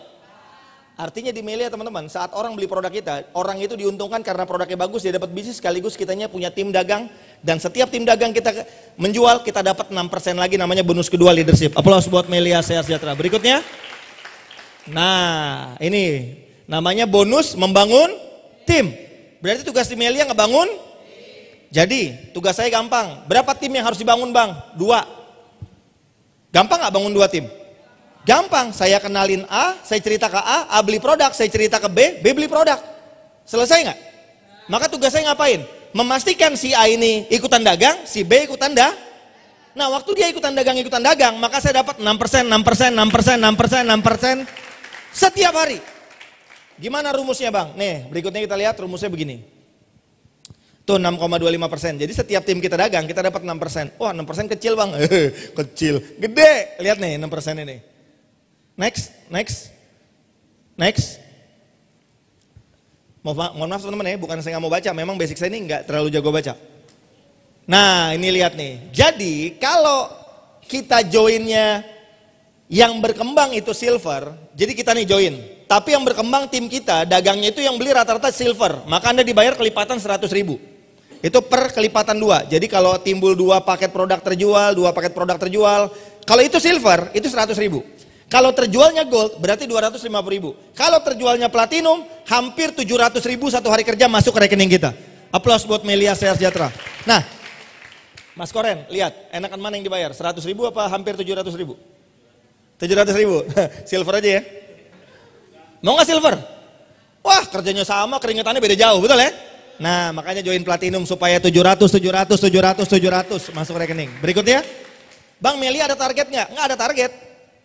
Artinya di Melia teman-teman, saat orang beli produk kita, orang itu diuntungkan karena produknya bagus, dia dapat bisnis, sekaligus kitanya punya tim dagang, dan setiap tim dagang kita menjual, kita dapat 6% lagi, namanya bonus kedua leadership. Aplaus buat Melia Sehat Sejahtera. Berikutnya, nah ini namanya bonus membangun tim. Berarti tugas tim Melia ngebangun. Jadi tugas saya gampang. Berapa tim yang harus dibangun bang? 2. Gampang nggak bangun 2 tim? Gampang. Saya kenalin A, saya cerita ke A beli produk, saya cerita ke B beli produk. Selesai nggak? Maka tugas saya ngapain? Memastikan si A ini ikutan dagang, si B ikutan Nah waktu dia ikutan dagang, maka saya dapat 6%, 6%, 6%, 6%, 6% setiap hari. Gimana rumusnya bang? Nih berikutnya kita lihat rumusnya begini. Tuh 6,25%. Jadi setiap tim kita dagang kita dapat 6%. Wah 6% kecil bang. Kecil. Gede. Lihat nih 6% ini. Next. Mohon maaf teman-teman ya, bukan saya nggak mau baca. Memang basic saya ini nggak terlalu jago baca. Nah ini lihat nih. Jadi kalau kita joinnya yang berkembang itu silver. Jadi kita nih join. Tapi yang berkembang tim kita, dagangnya itu yang beli rata-rata silver. Maka Anda dibayar kelipatan 100.000. Itu per kelipatan 2. Jadi kalau timbul 2 paket produk terjual, 2 paket produk terjual. Kalau itu silver, itu 100.000. Kalau terjualnya gold, berarti 250.000. Kalau terjualnya platinum, hampir 700.000 satu hari kerja masuk ke rekening kita. Aplaus buat Melia Sehat Sejahtera. Nah, Mas Koren, lihat, enakan mana yang dibayar? 100.000 apa hampir 700.000? 700.000. Silver aja ya. Mau nggak silver? Wah kerjanya sama, keringetannya beda jauh, betul ya? Nah makanya join platinum supaya 700 masuk rekening. Berikutnya, Bang Meli ada target nggak? Nggak ada target.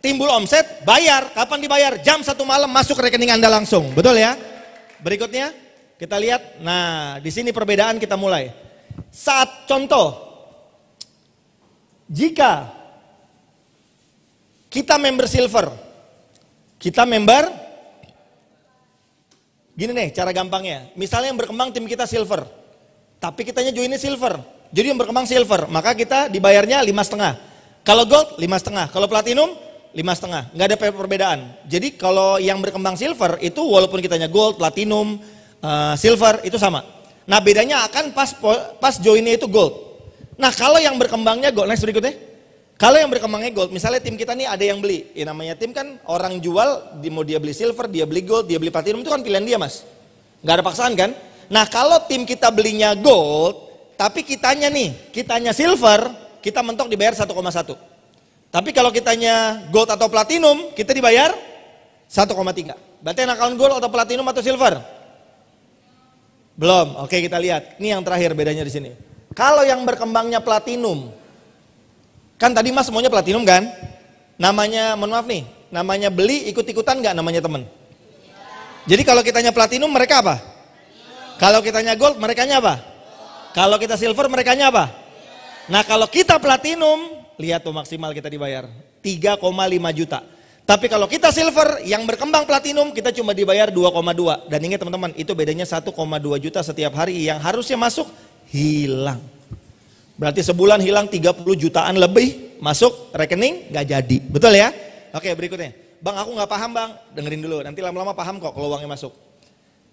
Timbul omset, bayar. Kapan dibayar? Jam 1 malam masuk rekening Anda langsung, betul ya? Berikutnya, kita lihat. Nah di sini perbedaan kita mulai. Saat contoh, jika kita member silver, kita member. Gini nih cara gampangnya, misalnya yang berkembang tim kita silver, tapi kitanya joinnya silver, jadi yang berkembang silver, maka kita dibayarnya 5,5. Kalau gold 5,5, kalau platinum 5,5, nggak ada perbedaan. Jadi kalau yang berkembang silver itu walaupun kitanya gold, platinum, silver itu sama. Nah bedanya akan pas joinnya itu gold. Nah kalau yang berkembangnya gold, next berikutnya. Kalau yang berkembangnya gold, misalnya tim kita nih ada yang beli, ya namanya tim kan orang jual, mau dia beli silver, dia beli gold, dia beli platinum, itu kan pilihan dia mas. Nggak ada paksaan kan? Nah kalau tim kita belinya gold, tapi kitanya silver, kita mentok dibayar 1,1. Tapi kalau kitanya gold atau platinum, kita dibayar 1,3. Berarti enakan gold atau platinum atau silver? Belum, oke kita lihat. Ini yang terakhir bedanya di sini. Kalau yang berkembangnya platinum, kan tadi mas maunya platinum kan? Namanya, mohon maaf nih, namanya beli ikut-ikutan nggak namanya temen? Jadi kalau kitanya platinum mereka apa? Kalau kitanya gold merekanya apa? Kalau kita silver merekanya apa? Nah kalau kita platinum, lihat tuh maksimal kita dibayar 3,5 juta. Tapi kalau kita silver yang berkembang platinum kita cuma dibayar 2,2. Dan ingat teman-teman itu bedanya 1,2 juta setiap hari yang harusnya masuk hilang. Berarti sebulan hilang 30 jutaan lebih masuk rekening gak jadi, betul ya? Oke berikutnya, bang aku gak paham bang, dengerin dulu nanti lama-lama paham kok kalau uangnya masuk.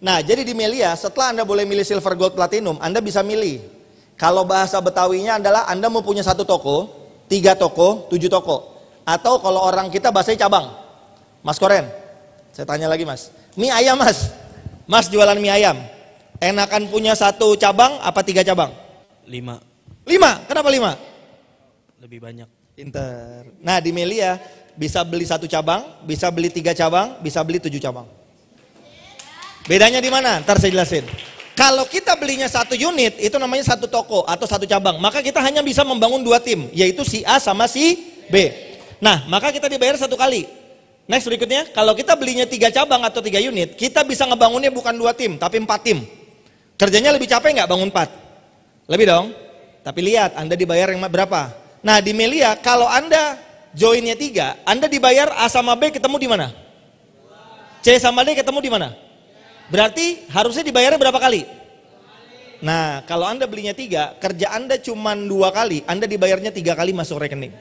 Nah jadi di Melia setelah Anda boleh milih silver, gold, platinum, Anda bisa milih. Kalau bahasa Betawinya adalah Anda mau punya 1 toko, 3 toko, 7 toko. Atau kalau orang kita bahasanya cabang. Mas Koren, saya tanya lagi mas, mie ayam mas jualan mie ayam, enakan punya 1 cabang apa 3 cabang? 5. 5, kenapa 5? Lebih banyak. Pinter. Nah di Melia bisa beli 1 cabang, bisa beli 3 cabang, bisa beli 7 cabang. Bedanya di mana? Ntar saya jelasin. Kalau kita belinya 1 unit, itu namanya 1 toko atau 1 cabang. Maka kita hanya bisa membangun 2 tim, yaitu si A sama si B. Nah maka kita dibayar 1 kali. Next berikutnya, kalau kita belinya 3 cabang atau 3 unit, kita bisa ngebangunnya bukan 2 tim, tapi 4 tim. Kerjanya lebih capek nggak bangun 4? Lebih dong. Tapi lihat Anda dibayar yang berapa. Nah di Melia kalau Anda joinnya 3, Anda dibayar A sama B ketemu di mana? C sama D ketemu di mana? Berarti harusnya dibayarnya berapa kali? Nah, kalau Anda belinya 3, kerja Anda cuma 2 kali, Anda dibayarnya 3 kali masuk rekening.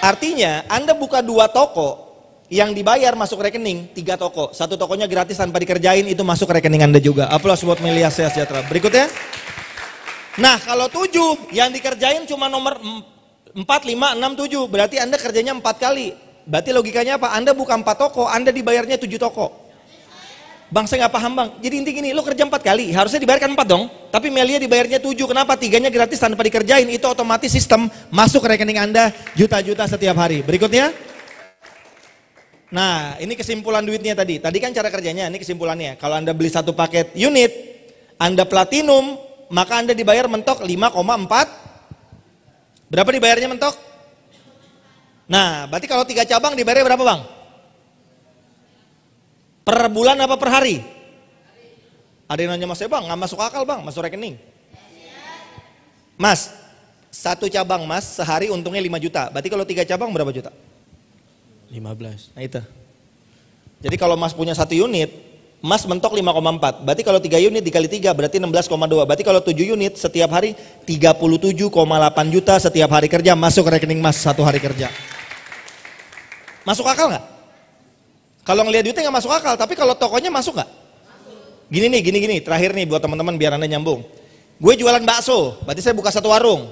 Artinya, Anda buka 2 toko, yang dibayar masuk rekening 3 toko. 1 tokonya gratis tanpa dikerjain, itu masuk rekening Anda juga. Aplaus buat Melia Sejahtera. Berikutnya. Nah, kalau 7, yang dikerjain cuma nomor 4, 5, 6, 7. Berarti Anda kerjanya 4 kali. Berarti logikanya apa? Anda buka 4 toko, Anda dibayarnya 7 toko. Bang, saya nggak paham bang. Jadi inti gini, lo kerja 4 kali, harusnya dibayarkan 4 dong. Tapi Melia dibayarnya 7, kenapa? 3-nya gratis tanpa dikerjain. Itu otomatis sistem masuk ke rekening Anda juta-juta setiap hari. Berikutnya. Nah, ini kesimpulan duitnya tadi. Tadi kan cara kerjanya, ini kesimpulannya. Kalau Anda beli 1 paket unit, Anda platinum, maka Anda dibayar mentok 5,4. Berapa dibayarnya mentok? Nah, berarti kalau 3 cabang dibayarnya berapa bang? Per bulan apa per hari? Ada yang nanya mas, bang, nggak masuk akal bang, masuk rekening. Mas, 1 cabang mas, sehari untungnya 5 juta. Berarti kalau 3 cabang berapa juta? 15. Nah itu. Jadi kalau mas punya 1 unit, mas mentok 5,4. Berarti kalau 3 unit dikali 3 berarti 16,2. Berarti kalau 7 unit setiap hari 37,8 juta setiap hari kerja masuk ke rekening mas 1 hari kerja. Masuk akal nggak? Kalau ngelihat duitnya nggak masuk akal, tapi kalau tokonya masuk nggak? Gini, terakhir nih buat teman-teman biar Anda nyambung. Gue jualan bakso, berarti saya buka 1 warung.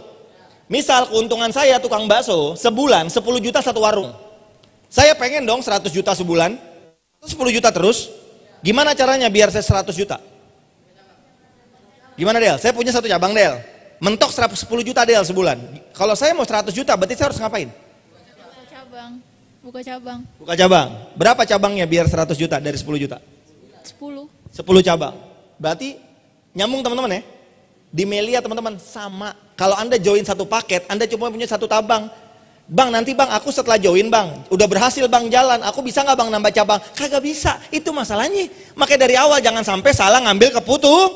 Misal keuntungan saya tukang bakso, sebulan 10 juta 1 warung. Saya pengen dong 100 juta sebulan, 10 juta terus. Gimana caranya biar saya 100 juta? Gimana Del? Saya punya 1 cabang Del, mentok 10 juta Del sebulan. Kalau saya mau 100 juta, berarti saya harus ngapain? Buka cabang. Buka cabang. Berapa cabangnya biar 100 juta dari 10 juta? 10. 10 cabang. Berarti nyambung teman-teman ya. Di Melia teman-teman sama. Kalau Anda join 1 paket, Anda cuma punya 1 tabang. Bang, nanti bang aku setelah join bang, udah berhasil bang jalan, aku bisa nggak bang nambah cabang? Kagak bisa, itu masalahnya. Makanya dari awal jangan sampai salah ngambil keputusan.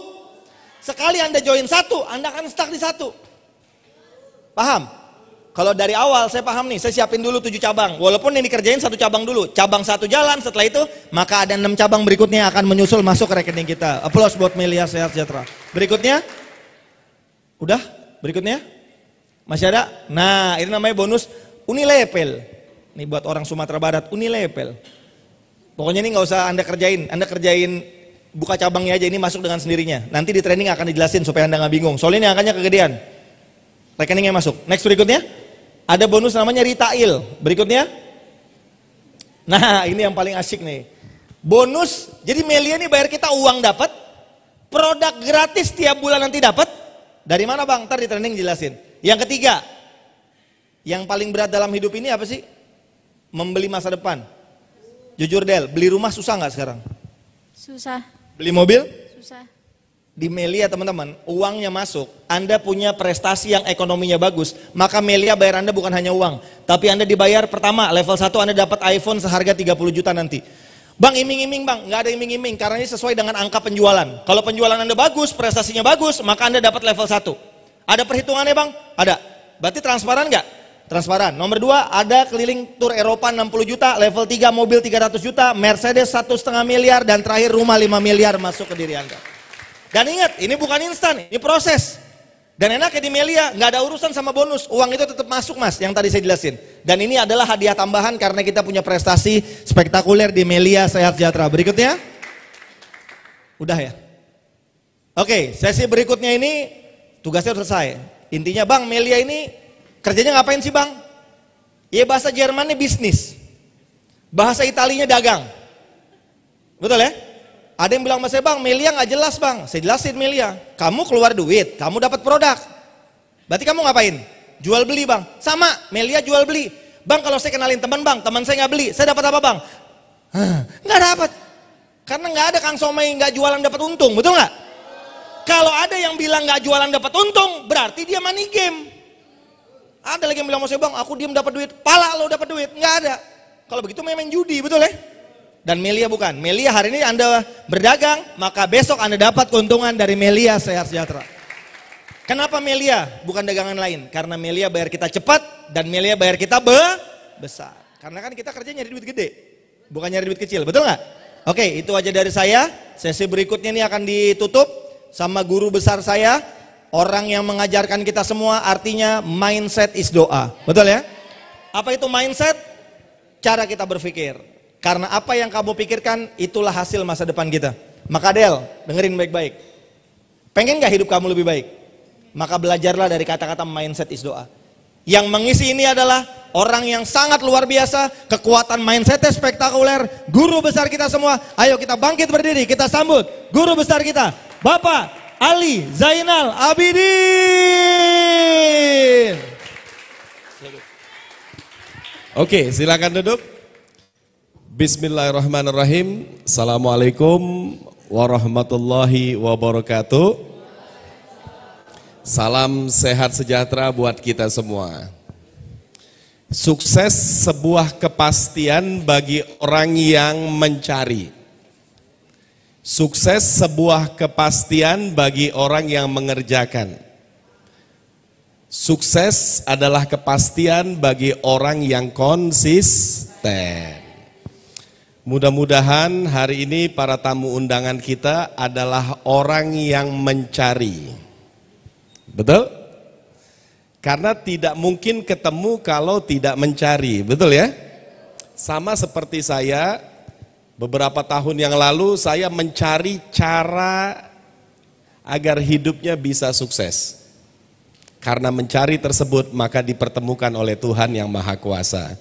Sekali Anda join 1, Anda akan stuck di 1. Paham? Kalau dari awal saya paham nih, saya siapin dulu 7 cabang. Walaupun yang dikerjain 1 cabang dulu. Cabang 1 jalan, setelah itu maka ada 6 cabang berikutnya akan menyusul masuk ke rekening kita. Aplaus buat Melia Sejahtera. Berikutnya. Udah? Berikutnya? Masih ada? Nah, ini namanya bonus Unilepel. Nih buat orang Sumatera Barat, Unilepel. Pokoknya ini nggak usah Anda kerjain buka cabangnya aja, ini masuk dengan sendirinya. Nanti di training akan dijelasin supaya Anda nggak bingung. Soalnya ini angkanya kegedean. Rekeningnya masuk. Next berikutnya. Ada bonus namanya retail. Berikutnya. Nah, ini yang paling asyik nih. Bonus, jadi Melia nih bayar kita uang dapat, produk gratis tiap bulan nanti dapat. Dari mana bang? Ntar di training jelasin. Yang ketiga, yang paling berat dalam hidup ini apa sih? Membeli masa depan. Jujur Del, beli rumah susah nggak sekarang? Susah. Beli mobil? Susah. Di Melia teman-teman, uangnya masuk, Anda punya prestasi yang ekonominya bagus, maka Melia bayar Anda bukan hanya uang, tapi Anda dibayar pertama, level 1 Anda dapat iPhone seharga 30 juta nanti. Bang, iming-iming bang, nggak ada iming-iming, karena ini sesuai dengan angka penjualan. Kalau penjualan Anda bagus, prestasinya bagus, maka Anda dapat level 1. Ada perhitungannya bang? Ada. Berarti transparan nggak? Transparan. Nomor 2, ada keliling tur Eropa 60 juta, level 3 mobil 300 juta, Mercedes 1,5 miliar, dan terakhir rumah 5 miliar masuk ke diri Anda. Dan ingat, ini bukan instan, ini proses. Dan enaknya di Melia, nggak ada urusan sama bonus, uang itu tetap masuk mas, yang tadi saya jelasin. Dan ini adalah hadiah tambahan karena kita punya prestasi spektakuler di Melia Sejahtera. Berikutnya, udah ya. Oke, sesi berikutnya ini tugasnya selesai. Intinya bang, Melia ini kerjanya ngapain sih bang? Ya bahasa Jermannya bisnis, bahasa Italinya dagang. Betul ya? Ada yang bilang sama saya, bang Melia nggak jelas bang. Saya jelasin Melia, kamu keluar duit, kamu dapat produk. Berarti kamu ngapain? Jual beli bang. Sama, Melia jual beli. Bang kalau saya kenalin teman bang, teman saya nggak beli, saya dapat apa bang? Nggak dapat. Karena nggak ada Kang Somai nggak jualan dapat untung, betul nggak? Kalau ada yang bilang nggak jualan dapat untung, berarti dia money game. Ada lagi yang bilang sama saya, bang aku diem dapat duit, pala lo dapat duit, nggak ada. Kalau begitu main judi, betul ya? Dan Melia bukan. Melia hari ini Anda berdagang, maka besok Anda dapat keuntungan dari Melia Sejahtera. Kenapa Melia bukan dagangan lain? Karena Melia bayar kita cepat dan Melia bayar kita besar. Karena kan kita kerja nyari duit gede, bukan nyari duit kecil, betul nggak? Oke, itu aja dari saya. Sesi berikutnya ini akan ditutup sama guru besar saya, orang yang mengajarkan kita semua, artinya mindset is doa. Betul ya? Apa itu mindset? Cara kita berpikir. Karena apa yang kamu pikirkan, itulah hasil masa depan kita. Maka Del, dengerin baik-baik. Pengen gak hidup kamu lebih baik? Maka belajarlah dari kata-kata mindset is doa. Yang mengisi ini adalah orang yang sangat luar biasa, kekuatan mindsetnya spektakuler, guru besar kita semua. Ayo kita bangkit berdiri, kita sambut guru besar kita, Bapak Ali Zainal Abidin. Oke, silakan duduk. Bismillahirrahmanirrahim. Assalamualaikum warahmatullahi wabarakatuh. Salam sehat sejahtera buat kita semua. Sukses sebuah kepastian bagi orang yang mencari. Sukses sebuah kepastian bagi orang yang mengerjakan. Sukses adalah kepastian bagi orang yang konsisten. Mudah-mudahan hari ini para tamu undangan kita adalah orang yang mencari. Betul? Karena tidak mungkin ketemu kalau tidak mencari, betul ya? Sama seperti saya, beberapa tahun yang lalu saya mencari cara agar hidupnya bisa sukses. Karena mencari tersebut maka dipertemukan oleh Tuhan yang Maha Kuasa.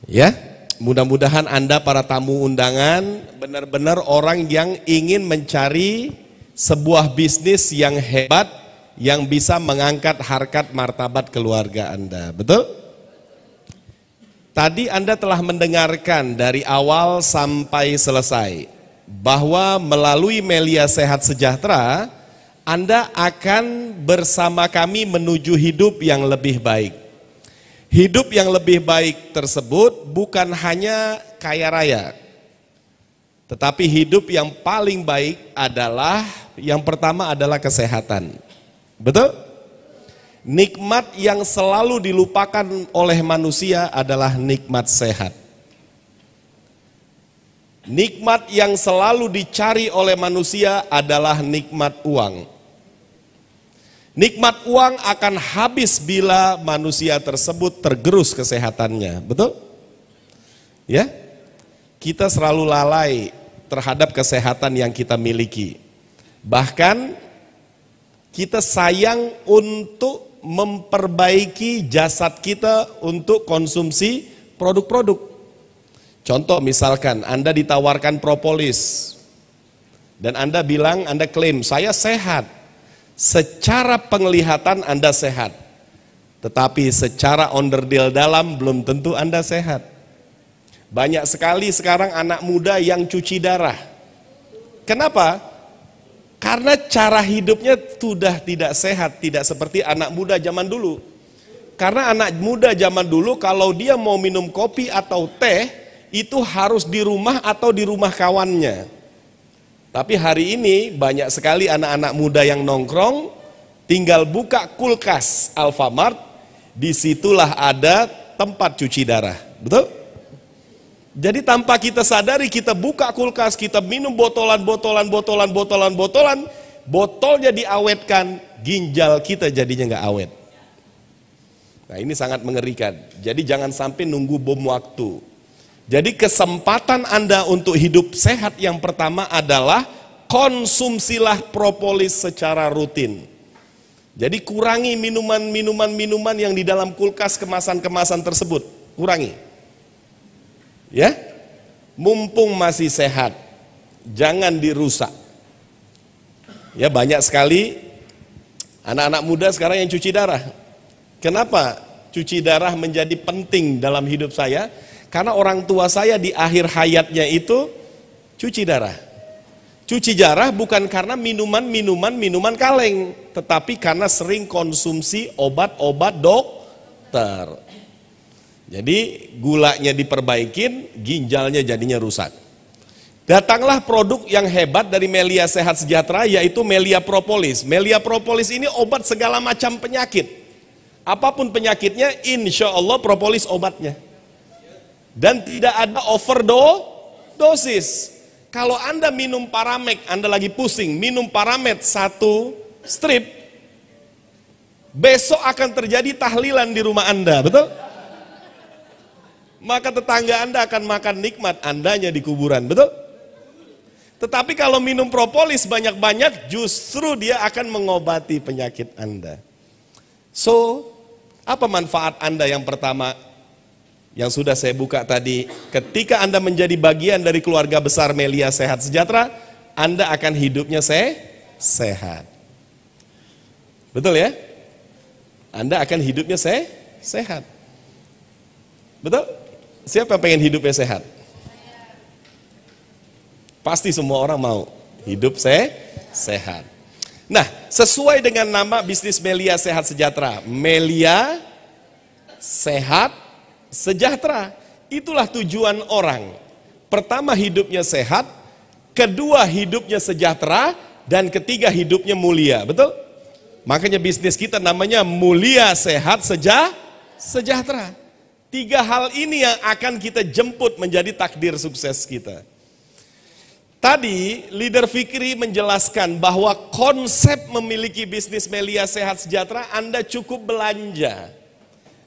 Ya, mudah-mudahan Anda para tamu undangan benar-benar orang yang ingin mencari sebuah bisnis yang hebat, yang bisa mengangkat harkat martabat keluarga Anda, betul? Tadi Anda telah mendengarkan dari awal sampai selesai bahwa melalui Melia Sehat Sejahtera Anda akan bersama kami menuju hidup yang lebih baik. Hidup yang lebih baik tersebut bukan hanya kaya raya, tetapi hidup yang paling baik adalah yang pertama adalah kesehatan. Betul? Nikmat yang selalu dilupakan oleh manusia adalah nikmat sehat. Nikmat yang selalu dicari oleh manusia adalah nikmat uang. Nikmat uang akan habis bila manusia tersebut tergerus kesehatannya. Betul? Ya? Kita selalu lalai terhadap kesehatan yang kita miliki. Bahkan kita sayang untuk memperbaiki jasad kita untuk konsumsi produk-produk. Contoh misalkan Anda ditawarkan propolis dan Anda bilang, Anda klaim saya sehat. Secara penglihatan Anda sehat. Tetapi secara onderdil dalam belum tentu Anda sehat. Banyak sekali sekarang anak muda yang cuci darah. Kenapa? Karena cara hidupnya sudah tidak sehat, tidak seperti anak muda zaman dulu. Karena anak muda zaman dulu kalau dia mau minum kopi atau teh, itu harus di rumah atau di rumah kawannya. Tapi hari ini banyak sekali anak-anak muda yang nongkrong, tinggal buka kulkas Alfamart, disitulah ada tempat cuci darah. Betul? Jadi tanpa kita sadari kita buka kulkas, kita minum botolan, botolnya diawetkan, ginjal kita jadinya nggak awet. Nah ini sangat mengerikan. Jadi jangan sampai nunggu bom waktu. Jadi kesempatan Anda untuk hidup sehat yang pertama adalah konsumsilah propolis secara rutin. Jadi kurangi minuman yang di dalam kulkas kemasan-kemasan tersebut, kurangi. Ya, mumpung masih sehat, jangan dirusak. Ya banyak sekali anak-anak muda sekarang yang cuci darah. Kenapa cuci darah menjadi penting dalam hidup saya? Karena orang tua saya di akhir hayatnya itu cuci darah. Cuci darah bukan karena minuman kaleng, tetapi karena sering konsumsi obat-obat dokter. Jadi gulanya diperbaikin, ginjalnya jadinya rusak. Datanglah produk yang hebat dari Melia Sehat Sejahtera, yaitu Melia Propolis. Melia Propolis ini obat segala macam penyakit. Apapun penyakitnya, insya Allah propolis obatnya. Dan tidak ada dosis. Kalau Anda minum Paramek, Anda lagi pusing, minum Paramet 1 strip, besok akan terjadi tahlilan di rumah Anda, betul? Maka tetangga Anda akan makan nikmat, Andanya di kuburan, betul? Tetapi kalau minum propolis banyak-banyak, justru dia akan mengobati penyakit Anda. So, apa manfaat Anda yang pertama? Yang sudah saya buka tadi, ketika Anda menjadi bagian dari keluarga besar Melia Sehat Sejahtera, Anda akan hidupnya sehat. Betul ya? Anda akan hidupnya sehat. Betul? Siapa yang pengen hidupnya sehat? Pasti semua orang mau hidup sehat. Nah, sesuai dengan nama bisnis Melia Sehat Sejahtera, Melia Sehat Sejahtera, itulah tujuan orang. Pertama, hidupnya sehat, kedua, hidupnya sejahtera, dan ketiga, hidupnya mulia. Betul? Makanya bisnis kita namanya Mulia Sehat Sejahtera. 3 hal ini yang akan kita jemput menjadi takdir sukses kita. Tadi leader Fikri menjelaskan bahwa konsep memiliki bisnis Melia Sehat Sejahtera, Anda cukup belanja.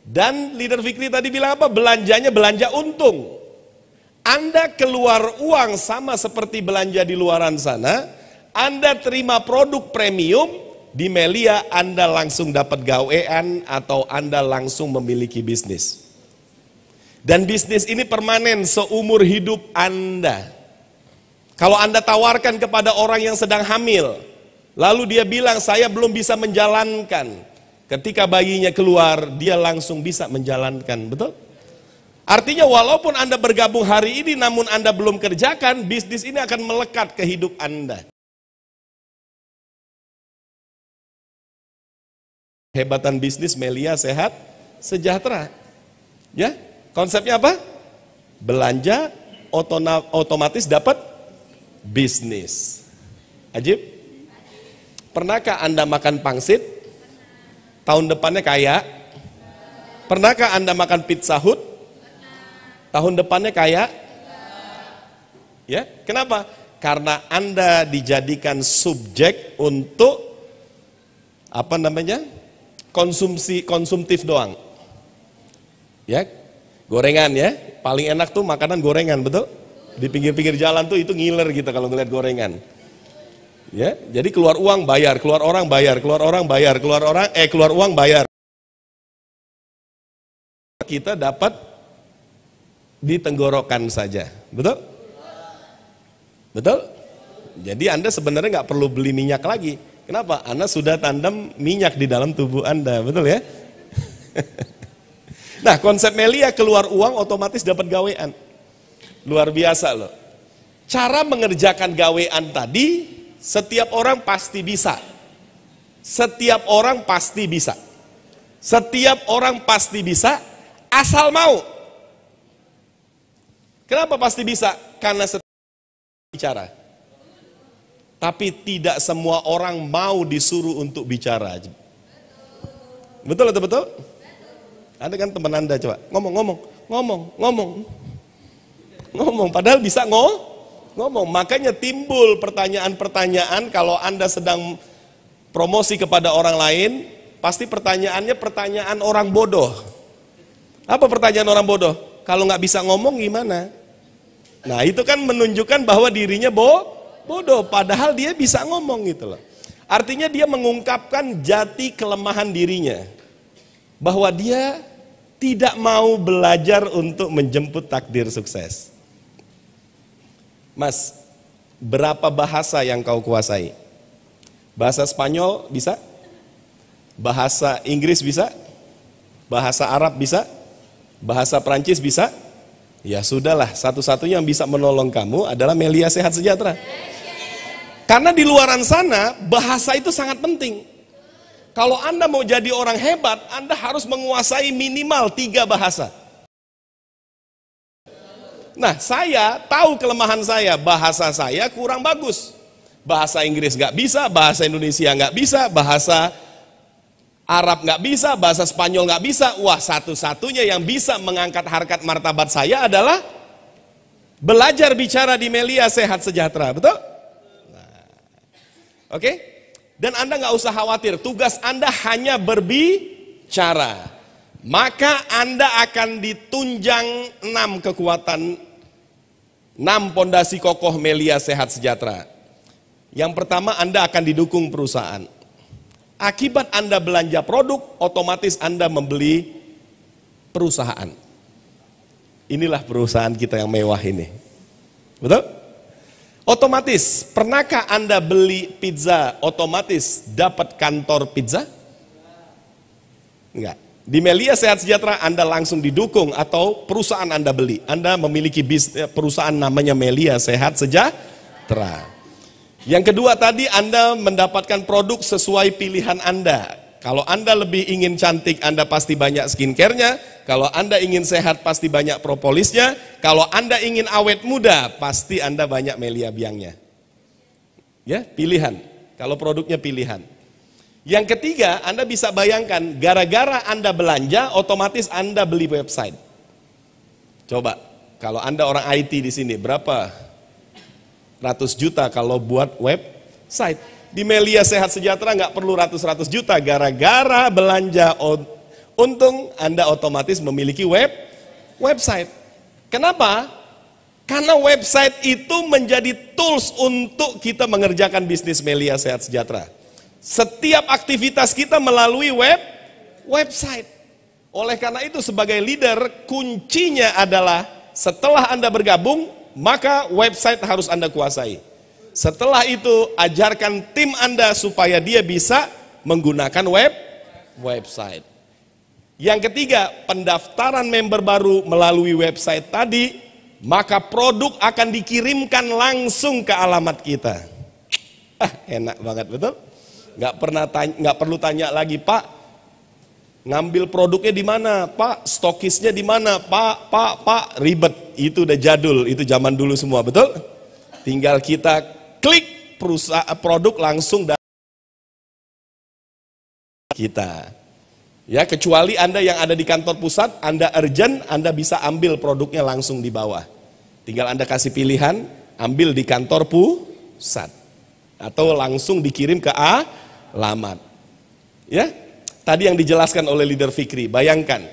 Dan leader Fikri tadi bilang apa? Belanjanya belanja untung. Anda keluar uang sama seperti belanja di luaran sana, Anda terima produk premium, di Melia Anda langsung dapat gawean atau Anda langsung memiliki bisnis. Dan bisnis ini permanen seumur hidup Anda. Kalau Anda tawarkan kepada orang yang sedang hamil, lalu dia bilang saya belum bisa menjalankan. Ketika bayinya keluar, dia langsung bisa menjalankan, betul? Artinya walaupun Anda bergabung hari ini, namun Anda belum kerjakan, bisnis ini akan melekat ke hidup Anda. Hebatan bisnis Melia Sehat Sejahtera. Ya, konsepnya apa? Belanja, otomatis dapat bisnis. Ajib? Pernahkah Anda makan pangsit? Tahun depannya kaya? Pernahkah Anda makan Pizza Hut? Tahun depannya kaya? Ya, kenapa? Karena Anda dijadikan subjek untuk konsumtif doang. Ya, gorengan ya, paling enak tuh makanan gorengan, betul? Di pinggir-pinggir jalan tuh itu ngiler gitu kalau ngeliat gorengan. Ya, jadi keluar uang bayar, keluar orang bayar, keluar orang bayar, keluar uang bayar. Kita dapat di tenggorokan saja, betul? Betul? Jadi Anda sebenarnya nggak perlu beli minyak lagi. Kenapa? Anda sudah tanam minyak di dalam tubuh Anda, betul ya? Nah, konsep Melia keluar uang otomatis dapat gawean. Luar biasa loh. Cara mengerjakan gawean tadi, setiap orang pasti bisa. Setiap orang pasti bisa. Setiap orang pasti bisa, asal mau. Kenapa pasti bisa? Karena setiap bicara. Tapi tidak semua orang mau disuruh untuk bicara. Betul atau betul? Ada kan teman Anda coba, ngomong, padahal bisa ngomong. Makanya timbul pertanyaan-pertanyaan kalau Anda sedang promosi kepada orang lain, pasti pertanyaannya pertanyaan orang bodoh. Apa pertanyaan orang bodoh? Kalau nggak bisa ngomong gimana? Nah, itu kan menunjukkan bahwa dirinya bodoh, padahal dia bisa ngomong gitu loh. Artinya dia mengungkapkan jati kelemahan dirinya. Bahwa dia tidak mau belajar untuk menjemput takdir sukses. Mas, berapa bahasa yang kau kuasai? Bahasa Spanyol bisa? Bahasa Inggris bisa? Bahasa Arab bisa? Bahasa Prancis bisa? Ya sudahlah, satu-satunya yang bisa menolong kamu adalah Melia Sehat Sejahtera. Karena di luaran sana, bahasa itu sangat penting. Kalau Anda mau jadi orang hebat, Anda harus menguasai minimal 3 bahasa. Nah, saya tahu kelemahan saya, bahasa saya kurang bagus. Bahasa Inggris nggak bisa, bahasa Indonesia nggak bisa, bahasa Arab nggak bisa, bahasa Spanyol nggak bisa. Wah, satu-satunya yang bisa mengangkat harkat martabat saya adalah Belajar bicara di Melia Sehat Sejahtera, betul? Nah, oke? Dan Anda nggak usah khawatir, tugas Anda hanya berbicara. Maka Anda akan ditunjang 6 kekuatan, 6 pondasi kokoh Melia Sehat Sejahtera. Yang pertama, Anda akan didukung perusahaan. Akibat Anda belanja produk, otomatis Anda membeli perusahaan. Inilah perusahaan kita yang mewah ini. Betul? Otomatis, pernahkah Anda beli pizza, otomatis dapat kantor pizza? Enggak. Di Melia Sehat Sejahtera Anda langsung didukung atau perusahaan Anda beli. Anda memiliki perusahaan namanya Melia Sehat Sejahtera. Yang kedua tadi, Anda mendapatkan produk sesuai pilihan Anda. Kalau Anda lebih ingin cantik, Anda pasti banyak skincare-nya. Kalau Anda ingin sehat, pasti banyak propolisnya. Kalau Anda ingin awet muda, pasti Anda banyak Melia Biangnya. Ya, pilihan. Kalau produknya pilihan. Yang ketiga, Anda bisa bayangkan, gara-gara Anda belanja, otomatis Anda beli website. Coba, kalau Anda orang IT di sini, berapa ratus juta kalau buat website? Di Melia Sehat Sejahtera nggak perlu ratus-ratus juta, gara-gara belanja untung Anda otomatis memiliki website. Kenapa? Karena website itu menjadi tools untuk kita mengerjakan bisnis Melia Sehat Sejahtera. Setiap aktivitas kita melalui website. Oleh karena itu sebagai leader, kuncinya adalah setelah Anda bergabung, maka website harus Anda kuasai. Setelah itu, ajarkan tim Anda supaya dia bisa menggunakan website. Yang ketiga, pendaftaran member baru melalui website tadi, maka produk akan dikirimkan langsung ke alamat kita. Enak banget, betul? Nggak perlu tanya lagi, Pak, ngambil produknya di mana? Pak, stokisnya di mana? Pak, ribet. Itu udah jadul, itu zaman dulu semua, betul? Tinggal kita klik produk langsung dari kita. Ya, kecuali Anda yang ada di kantor pusat, Anda urgent, Anda bisa ambil produknya langsung di bawah. Tinggal Anda kasih pilihan, ambil di kantor pusat atau langsung dikirim ke alamat. Ya, tadi yang dijelaskan oleh leader Fikri, bayangkan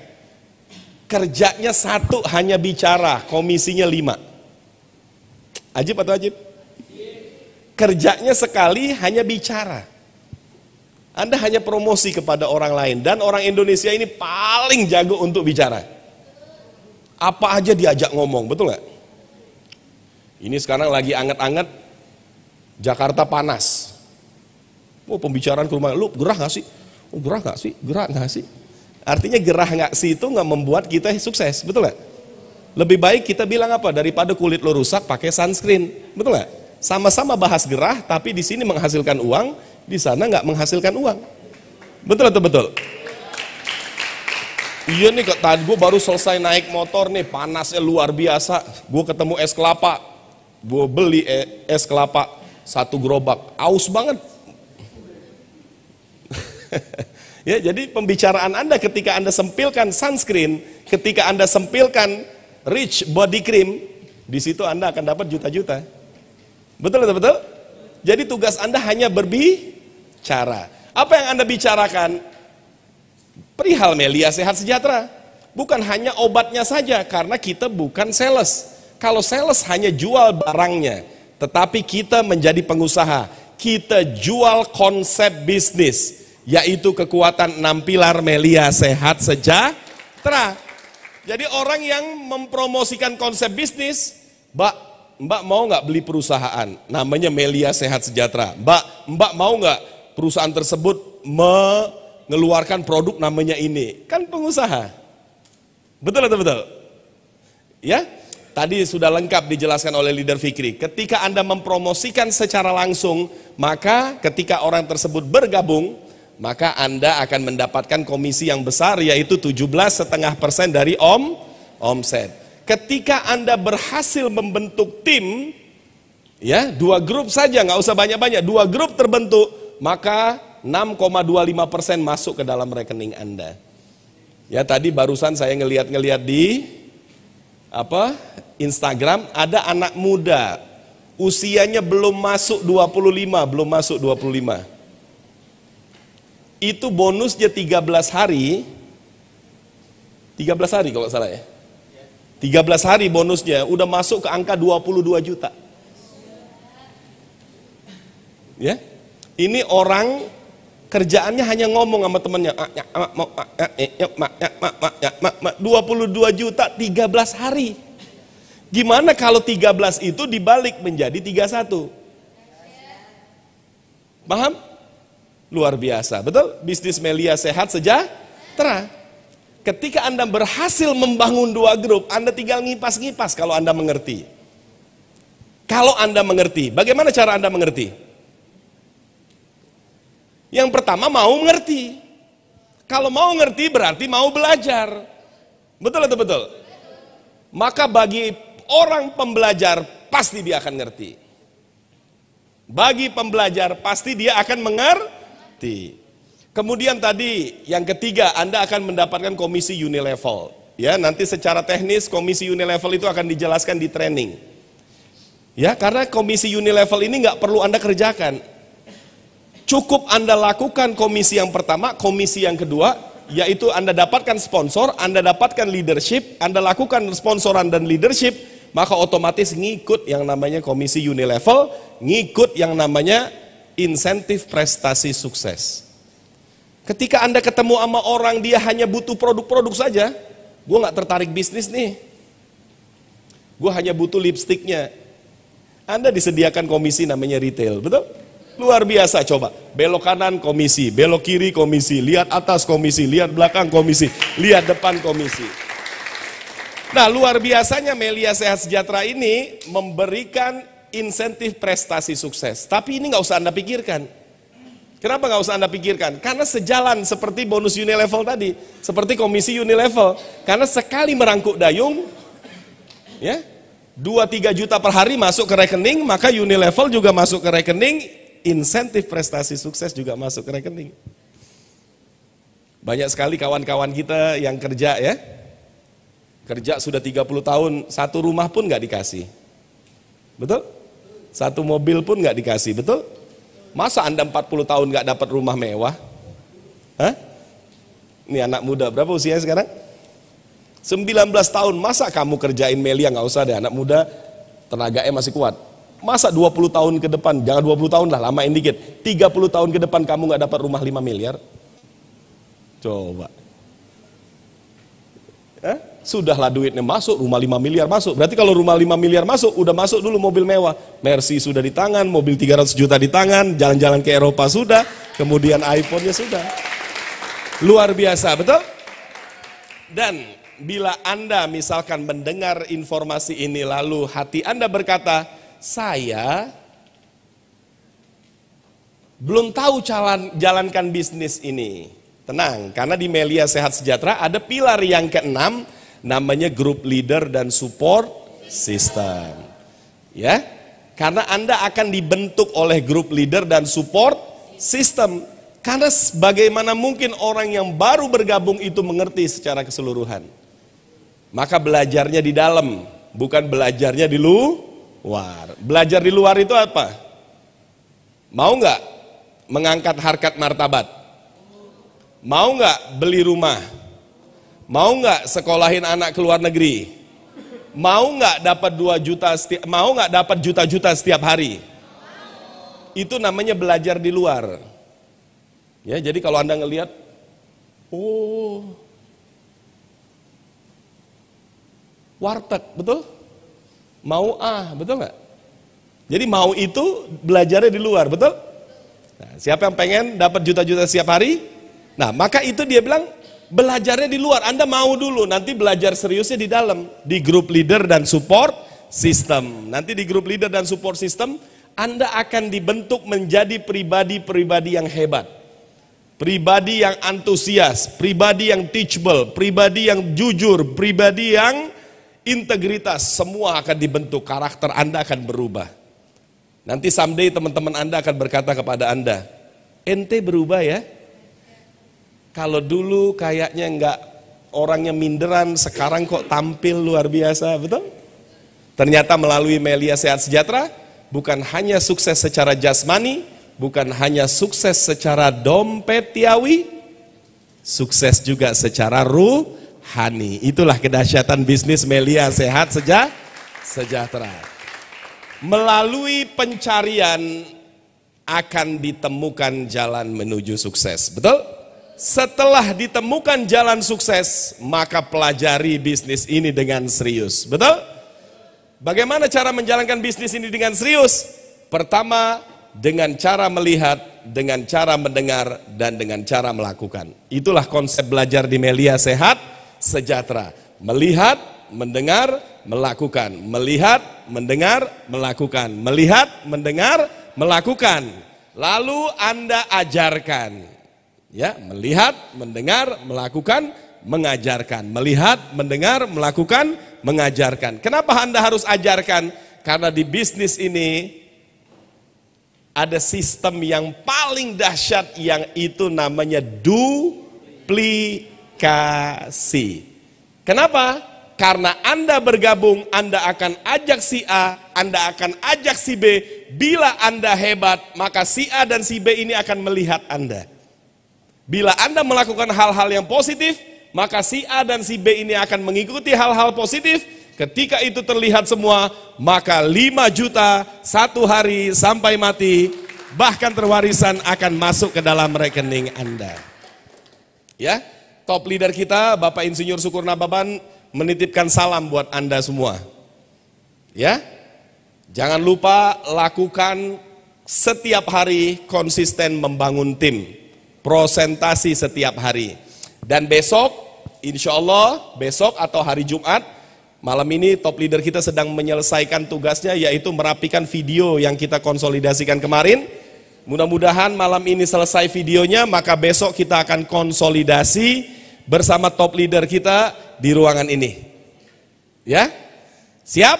kerjanya satu hanya bicara, komisinya 5. Ajib atau ajib? Kerjanya sekali hanya bicara. Anda hanya promosi kepada orang lain. Dan orang Indonesia ini paling jago untuk bicara. Apa aja diajak ngomong, betul nggak? Ini sekarang lagi anget-anget, Jakarta panas. Oh, pembicaraan ke rumah, lu gerah nggak sih? Oh, gerah nggak sih? Gerah nggak sih? Artinya gerah nggak sih itu nggak membuat kita sukses, betul nggak? Lebih baik kita bilang apa? Daripada kulit lo rusak pakai sunscreen, betul nggak? Sama-sama bahas gerah, tapi di sini menghasilkan uang, di sana nggak menghasilkan uang. Betul atau betul? Iya nih, tadi gue baru selesai naik motor nih, panasnya luar biasa. Gue ketemu es kelapa, gue beli es kelapa 1 gerobak, aus banget. Ya, jadi pembicaraan Anda ketika Anda sempilkan sunscreen, ketika Anda sempilkan rich body cream, di situ Anda akan dapat juta-juta. Betul atau betul? Jadi tugas Anda hanya berbicara. Apa yang Anda bicarakan? Perihal Melia Sehat Sejahtera. Bukan hanya obatnya saja, karena kita bukan sales. Kalau sales hanya jual barangnya, tetapi kita menjadi pengusaha. Kita jual konsep bisnis, yaitu kekuatan 6 pilar Melia Sehat Sejahtera. Jadi orang yang mempromosikan konsep bisnis, Mbak mau nggak beli perusahaan namanya Melia Sehat Sejahtera? Mbak mau nggak perusahaan tersebut mengeluarkan produk namanya ini? Kan pengusaha. Betul atau betul? Ya, tadi sudah lengkap dijelaskan oleh leader Fikri. Ketika Anda mempromosikan secara langsung, maka ketika orang tersebut bergabung, maka Anda akan mendapatkan komisi yang besar, yaitu 17,5% dari omset. Ketika Anda berhasil membentuk tim, ya 2 grup saja, nggak usah banyak-banyak, 2 grup terbentuk, maka 6,25% masuk ke dalam rekening Anda. Ya, tadi barusan saya ngelihat di Instagram, ada anak muda usianya belum masuk 25. Itu bonusnya 13 hari kalau salah ya. 13 hari bonusnya udah masuk ke angka 22 juta. Ya. Ini orang kerjaannya hanya ngomong sama temannya, 22 juta 13 hari. Gimana kalau 13 itu dibalik menjadi 31? Paham? Luar biasa, betul? Bisnis Melia sehat sejahtera. Ketika Anda berhasil membangun 2 grup, Anda tinggal ngipas-ngipas kalau Anda mengerti. Kalau Anda mengerti, bagaimana cara Anda mengerti? Yang pertama mau mengerti. Kalau mau ngerti berarti mau belajar. Betul atau betul? Maka bagi orang pembelajar pasti dia akan ngerti. Bagi pembelajar pasti dia akan mengerti. Kemudian tadi yang ketiga, Anda akan mendapatkan komisi unilevel. Ya, nanti secara teknis komisi unilevel itu akan dijelaskan di training. Ya, karena komisi unilevel ini nggak perlu Anda kerjakan. Cukup Anda lakukan komisi yang pertama, komisi yang kedua, yaitu Anda dapatkan sponsor, Anda dapatkan leadership, Anda lakukan sponsoran dan leadership, maka otomatis ngikut yang namanya komisi unilevel, ngikut yang namanya insentif prestasi sukses. Ketika Anda ketemu sama orang dia hanya butuh produk-produk saja, gue gak tertarik bisnis nih, gue hanya butuh lipstiknya, Anda disediakan komisi namanya retail, betul? Luar biasa, coba belok kanan komisi, belok kiri komisi, lihat atas komisi, lihat belakang komisi, lihat depan komisi. Nah, luar biasanya Melia Sehat Sejahtera ini memberikan insentif prestasi sukses. Tapi ini nggak usah Anda pikirkan. Kenapa nggak usah Anda pikirkan? Karena sejalan seperti bonus unilevel tadi, seperti komisi unilevel. Karena sekali merangkuk dayung, ya 2-3 juta per hari masuk ke rekening, maka unilevel juga masuk ke rekening. Insentif prestasi sukses juga masuk ke rekening. Banyak sekali kawan-kawan kita yang kerja ya. Kerja sudah 30 tahun, satu rumah pun gak dikasih. Betul? Satu mobil pun gak dikasih, betul? Masa Anda 40 tahun gak dapat rumah mewah? Hah? Ini anak muda, berapa usianya sekarang? 19 tahun, masa kamu kerjain Melia? Gak usah deh, anak muda tenaganya masih kuat. Masa 20 tahun ke depan, jangan 20 tahun lah, lamain dikit. 30 tahun ke depan kamu gak dapat rumah 5 miliar? Coba. Sudahlah duitnya masuk, rumah 5 miliar masuk. Berarti kalau rumah 5 miliar masuk, udah masuk dulu mobil mewah. Mercy sudah di tangan, mobil 300 juta di tangan, jalan-jalan ke Eropa sudah, kemudian iPhone-nya sudah. Luar biasa, betul? Dan bila Anda misalkan mendengar informasi ini lalu hati Anda berkata, saya belum tahu jalankan bisnis ini. Tenang, karena di Melia Sehat Sejahtera ada pilar yang keenam, namanya group leader dan support system. Ya, karena Anda akan dibentuk oleh group leader dan support system. Karena bagaimana mungkin orang yang baru bergabung itu mengerti secara keseluruhan. Maka belajarnya di dalam, bukan belajarnya di luar. Belajar di luar itu apa? Mau nggak mengangkat harkat martabat? Mau nggak beli rumah? Mau nggak sekolahin anak ke luar negeri? Mau nggak dapat 2 juta mau nggak dapat juta-juta setiap hari? Itu namanya belajar di luar. Ya, jadi kalau Anda ngelihat, oh, warteg, betul? Mau betul nggak? Jadi mau itu belajarnya di luar, betul? Nah, siapa yang pengen dapat juta-juta setiap hari? Nah, maka itu dia bilang belajarnya di luar. Anda mau dulu, nanti belajar seriusnya di dalam, di grup leader dan support system. Nanti di grup leader dan support system, Anda akan dibentuk menjadi pribadi-pribadi yang hebat. Pribadi yang antusias, pribadi yang teachable, pribadi yang jujur, pribadi yang integritas, semua akan dibentuk, karakter Anda akan berubah. Nanti someday teman-teman Anda akan berkata kepada Anda, ente berubah ya? Kalau dulu kayaknya enggak orangnya minderan, sekarang kok tampil luar biasa, betul? Ternyata melalui Melia Sehat Sejahtera, bukan hanya sukses secara jasmani, bukan hanya sukses secara dompetiawi, sukses juga secara ruhani. Itulah kedahsyatan bisnis Melia Sehat Sejahtera. Melalui pencarian akan ditemukan jalan menuju sukses, betul? Setelah ditemukan jalan sukses, maka pelajari bisnis ini dengan serius, betul? Bagaimana cara menjalankan bisnis ini dengan serius? Pertama, dengan cara melihat, dengan cara mendengar, dan dengan cara melakukan. Itulah konsep belajar di Melia Sehat Sejahtera. Melihat, mendengar, melakukan. Melihat, mendengar, melakukan. Melihat, mendengar, melakukan. Lalu Anda ajarkan. Ya, melihat, mendengar, melakukan, mengajarkan. Melihat, mendengar, melakukan, mengajarkan. Kenapa Anda harus ajarkan? Karena di bisnis ini ada sistem yang paling dahsyat, yang itu namanya duplikasi. Kenapa? Karena Anda bergabung, Anda akan ajak si A, Anda akan ajak si B. Bila Anda hebat, maka si A dan si B ini akan melihat Anda. Bila Anda melakukan hal-hal yang positif, maka si A dan si B ini akan mengikuti hal-hal positif. Ketika itu terlihat semua, maka 5 juta 1 hari sampai mati, bahkan terwarisan akan masuk ke dalam rekening Anda. Ya, top leader kita Bapak Insinyur Syukur Nababan menitipkan salam buat Anda semua. Ya, jangan lupa lakukan setiap hari, konsisten membangun tim, prosentasi setiap hari. Dan besok, insya Allah besok atau hari Jumat, malam ini top leader kita sedang menyelesaikan tugasnya, yaitu merapikan video yang kita konsolidasikan kemarin. Mudah-mudahan malam ini selesai videonya, maka besok kita akan konsolidasi bersama top leader kita di ruangan ini. Ya? Siap?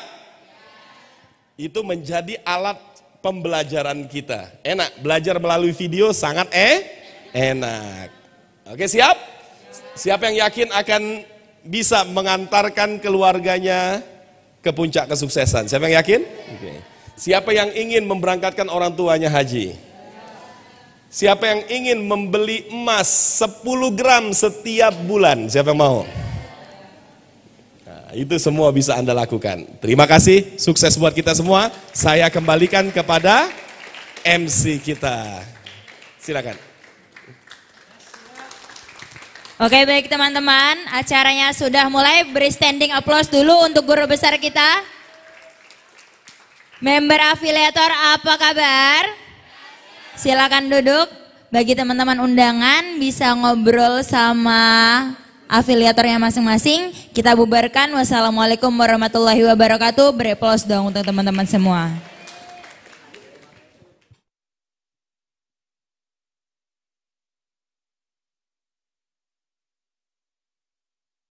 Itu menjadi alat pembelajaran kita. Enak, belajar melalui video sangat enak. Oke, siap? Siapa yang yakin akan bisa mengantarkan keluarganya ke puncak kesuksesan? Siapa yang yakin? Oke. Siapa yang ingin memberangkatkan orang tuanya haji? Siapa yang ingin membeli emas 10 gram setiap bulan? Siapa yang mau? Nah, itu semua bisa Anda lakukan. Terima kasih, sukses buat kita semua. Saya kembalikan kepada MC kita. Silakan. Oke, baik teman-teman, acaranya sudah mulai. Beri standing applause dulu untuk guru besar kita. Member afiliator, apa kabar? Silakan duduk. Bagi teman-teman undangan bisa ngobrol sama afiliatornya masing-masing. Kita bubarkan. Wassalamualaikum warahmatullahi wabarakatuh. Beri applause dong untuk teman-teman semua.